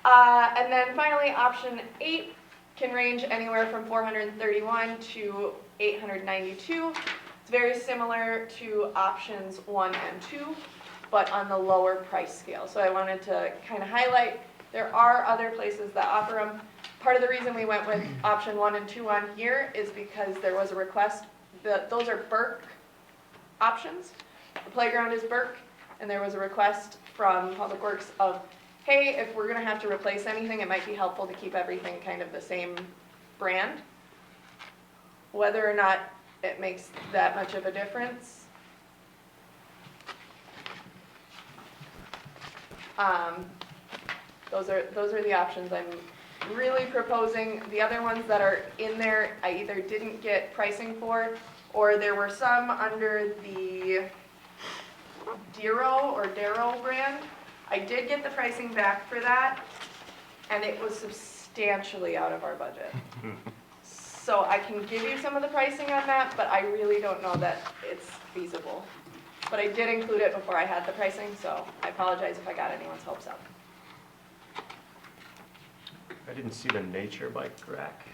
[SPEAKER 3] And then finally, option 8 can range anywhere from $431 to $892. It's very similar to options 1 and 2, but on the lower price scale. So I wanted to kind of highlight there are other places that offer them. Part of the reason we went with option 1 and 2 on here is because there was a request. Those are Burke options. The playground is Burke, and there was a request from Public Works of, hey, if we're going to have to replace anything, it might be helpful to keep everything kind of the same brand. Whether or not it makes that much of a difference, those are the options I'm really proposing. The other ones that are in there, I either didn't get pricing for, or there were some under the Darrow brand. I did get the pricing back for that, and it was substantially out of our budget. So I can give you some of the pricing on that, but I really don't know that it's feasible. But I did include it before I had the pricing, so I apologize if I got anyone's hopes up.
[SPEAKER 1] I didn't see the nature bike rack.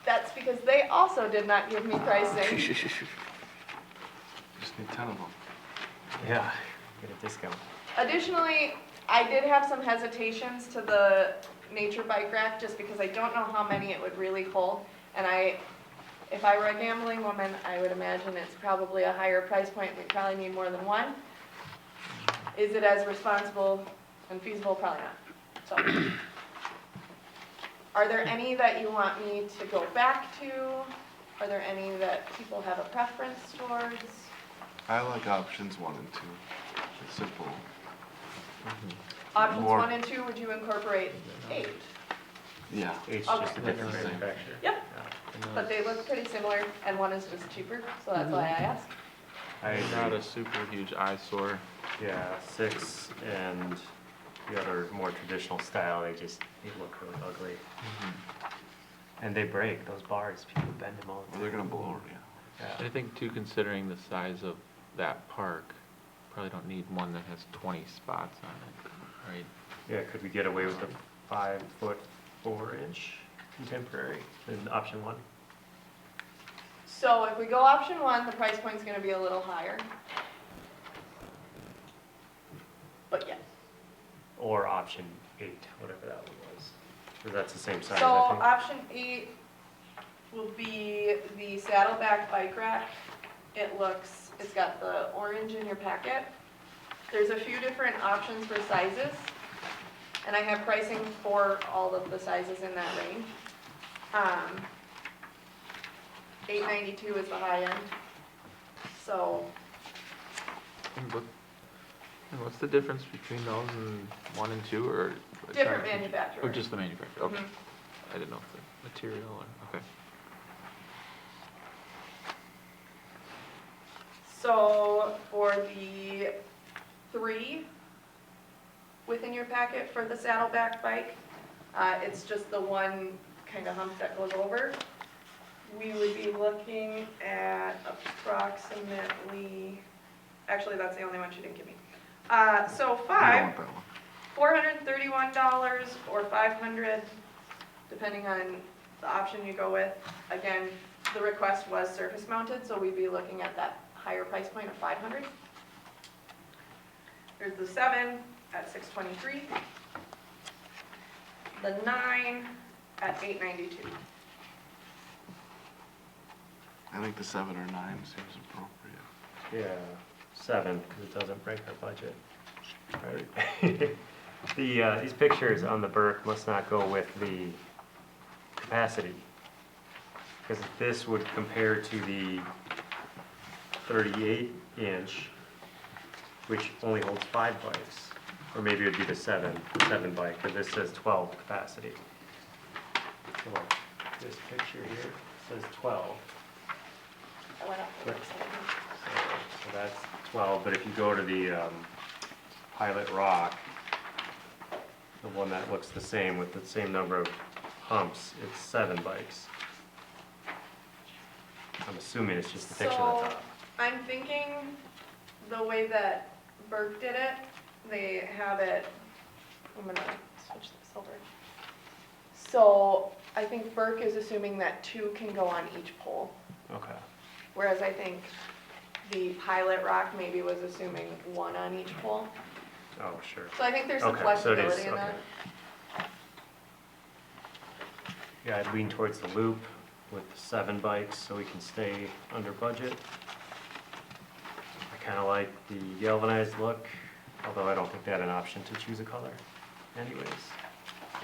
[SPEAKER 3] That's because they also did not give me pricing.
[SPEAKER 14] Just need 10 of them.
[SPEAKER 1] Yeah, get a discount.
[SPEAKER 3] Additionally, I did have some hesitations to the nature bike rack just because I don't know how many it would really hold. And I If I were a gambling woman, I would imagine it's probably a higher price point, we probably need more than one. Is it as responsible and feasible? Probably not. So, are there any that you want me to go back to? Are there any that people have a preference towards?
[SPEAKER 14] I like options 1 and 2. It's simple.
[SPEAKER 3] Options
[SPEAKER 14] More-
[SPEAKER 3] 1 and 2, would you incorporate 8?
[SPEAKER 14] Yeah.
[SPEAKER 1] It's
[SPEAKER 3] Okay.
[SPEAKER 1] just a different
[SPEAKER 14] Same.
[SPEAKER 1] manufacturer.
[SPEAKER 3] Yep.
[SPEAKER 1] Yeah.
[SPEAKER 3] But they look pretty similar, and one is just cheaper, so that's why I asked.
[SPEAKER 1] I
[SPEAKER 10] Not
[SPEAKER 1] agree.
[SPEAKER 10] a super huge eyesore.
[SPEAKER 1] Yeah, 6 and the other more traditional style, they look really ugly. And they break, those bars, people bend them all the
[SPEAKER 14] Well,
[SPEAKER 1] time.
[SPEAKER 14] they're gonna blow, yeah.
[SPEAKER 10] And I think too, considering the size of that park, probably don't need one that has 20 spots on it, right?
[SPEAKER 1] Yeah, could we get away with a 5'4" contemporary in option 1?
[SPEAKER 3] So if we go option 1, the price point's gonna be a little higher. But yes.
[SPEAKER 1] Or option 8, whatever that one was. Or that's the same size,
[SPEAKER 3] So
[SPEAKER 1] I think.
[SPEAKER 3] option 8 will be the Saddleback bike rack. It's got the orange in your packet. There's a few different options for sizes, and I have pricing for all of the sizes in that range. $892 is the high end. So
[SPEAKER 10] And what's the difference between those and 1 and 2, or?
[SPEAKER 3] different
[SPEAKER 10] sorry,
[SPEAKER 3] manufacturer.
[SPEAKER 10] Oh, just the manufacturer, okay.
[SPEAKER 3] Mhm.
[SPEAKER 10] I didn't know if the material or, okay.
[SPEAKER 3] So for the 3 within your packet for the Saddleback bike, it's just the one kind of hump that goes over. We would be looking at approximately, actually that's the only one she didn't give me. So
[SPEAKER 14] You don't
[SPEAKER 3] 5,
[SPEAKER 14] want that one.
[SPEAKER 3] $431 or $500, depending on the option you go with. Again, the request was surface mounted, so we'd be looking at that higher price point of $500. There's the 7 at $623. The 9 at $892.
[SPEAKER 14] I think the 7 or 9 seems appropriate.
[SPEAKER 1] Yeah, 7, because it doesn't break our budget, right? These pictures on the Burke must not go with the capacity, because this would compare to the 38-inch, which only holds 5 bikes, or maybe it would be the 7 bike, because this says 12 capacity. So look, this picture here says 12.
[SPEAKER 3] I went up to the
[SPEAKER 1] Right.
[SPEAKER 3] side.
[SPEAKER 1] So that's 12, but if you go to the Pilot Rock, the one that looks the same with the same number of humps, it's 7 bikes. I'm assuming it's just the picture
[SPEAKER 3] So,
[SPEAKER 1] that's up.
[SPEAKER 3] I'm thinking the way that Burke did it, they have it, I'm gonna switch this over. So, I think Burke is assuming that 2 can go on each pole,
[SPEAKER 1] Okay.
[SPEAKER 3] whereas I think the Pilot Rock maybe was assuming 1 on each pole.
[SPEAKER 1] Oh, sure.
[SPEAKER 3] So I think there's some
[SPEAKER 1] Okay, so it is,
[SPEAKER 3] flexibility in
[SPEAKER 1] okay.
[SPEAKER 3] that.
[SPEAKER 1] Yeah, I'd lean towards the loop with 7 bikes so we can stay under budget. I kind of like the galvanized look, although I don't think they had an option to choose a color anyways.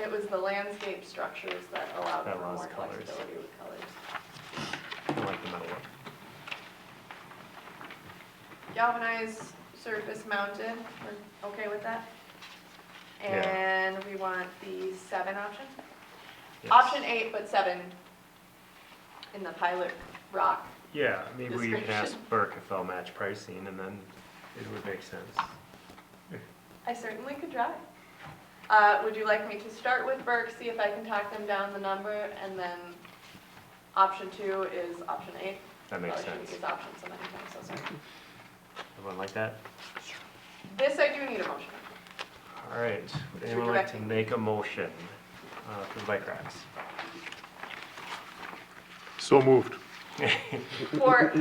[SPEAKER 3] It was the landscape structures that allowed
[SPEAKER 1] That
[SPEAKER 3] for
[SPEAKER 1] was
[SPEAKER 3] more
[SPEAKER 1] colors.
[SPEAKER 3] flexibility with colors.
[SPEAKER 1] I like the metal look.
[SPEAKER 3] Galvanized, surface mounted, we're okay with that?
[SPEAKER 1] Yeah.
[SPEAKER 3] And we want the 7 option?
[SPEAKER 1] Yes.
[SPEAKER 3] Option 8, but 7 in the Pilot Rock.
[SPEAKER 1] Yeah, maybe we can ask
[SPEAKER 3] description.
[SPEAKER 1] Burke if they'll match pricing, and then it would make sense.
[SPEAKER 3] I certainly could try. Would you like me to start with Burke, see if I can talk them down the number, and then option 2 is option 8?
[SPEAKER 1] That makes
[SPEAKER 3] Probably shouldn't
[SPEAKER 1] sense.
[SPEAKER 3] use options so many times, so sorry.
[SPEAKER 1] Everyone like that?
[SPEAKER 3] This I do need a motion.
[SPEAKER 1] All right, would
[SPEAKER 3] You're
[SPEAKER 1] anyone like to
[SPEAKER 3] directing.
[SPEAKER 1] make a motion for the bike racks?
[SPEAKER 13] So moved.
[SPEAKER 3] For,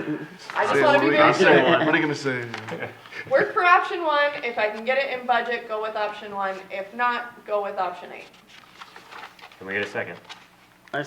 [SPEAKER 3] I just
[SPEAKER 14] Say,
[SPEAKER 3] want to
[SPEAKER 14] what
[SPEAKER 3] be
[SPEAKER 14] are you
[SPEAKER 3] very
[SPEAKER 14] gonna say?
[SPEAKER 3] clear.
[SPEAKER 14] What are you gonna say?
[SPEAKER 3] Work for option 1, if I can get it in budget, go with option 1, if not, go with option 8.
[SPEAKER 1] Can we get a second?
[SPEAKER 4] I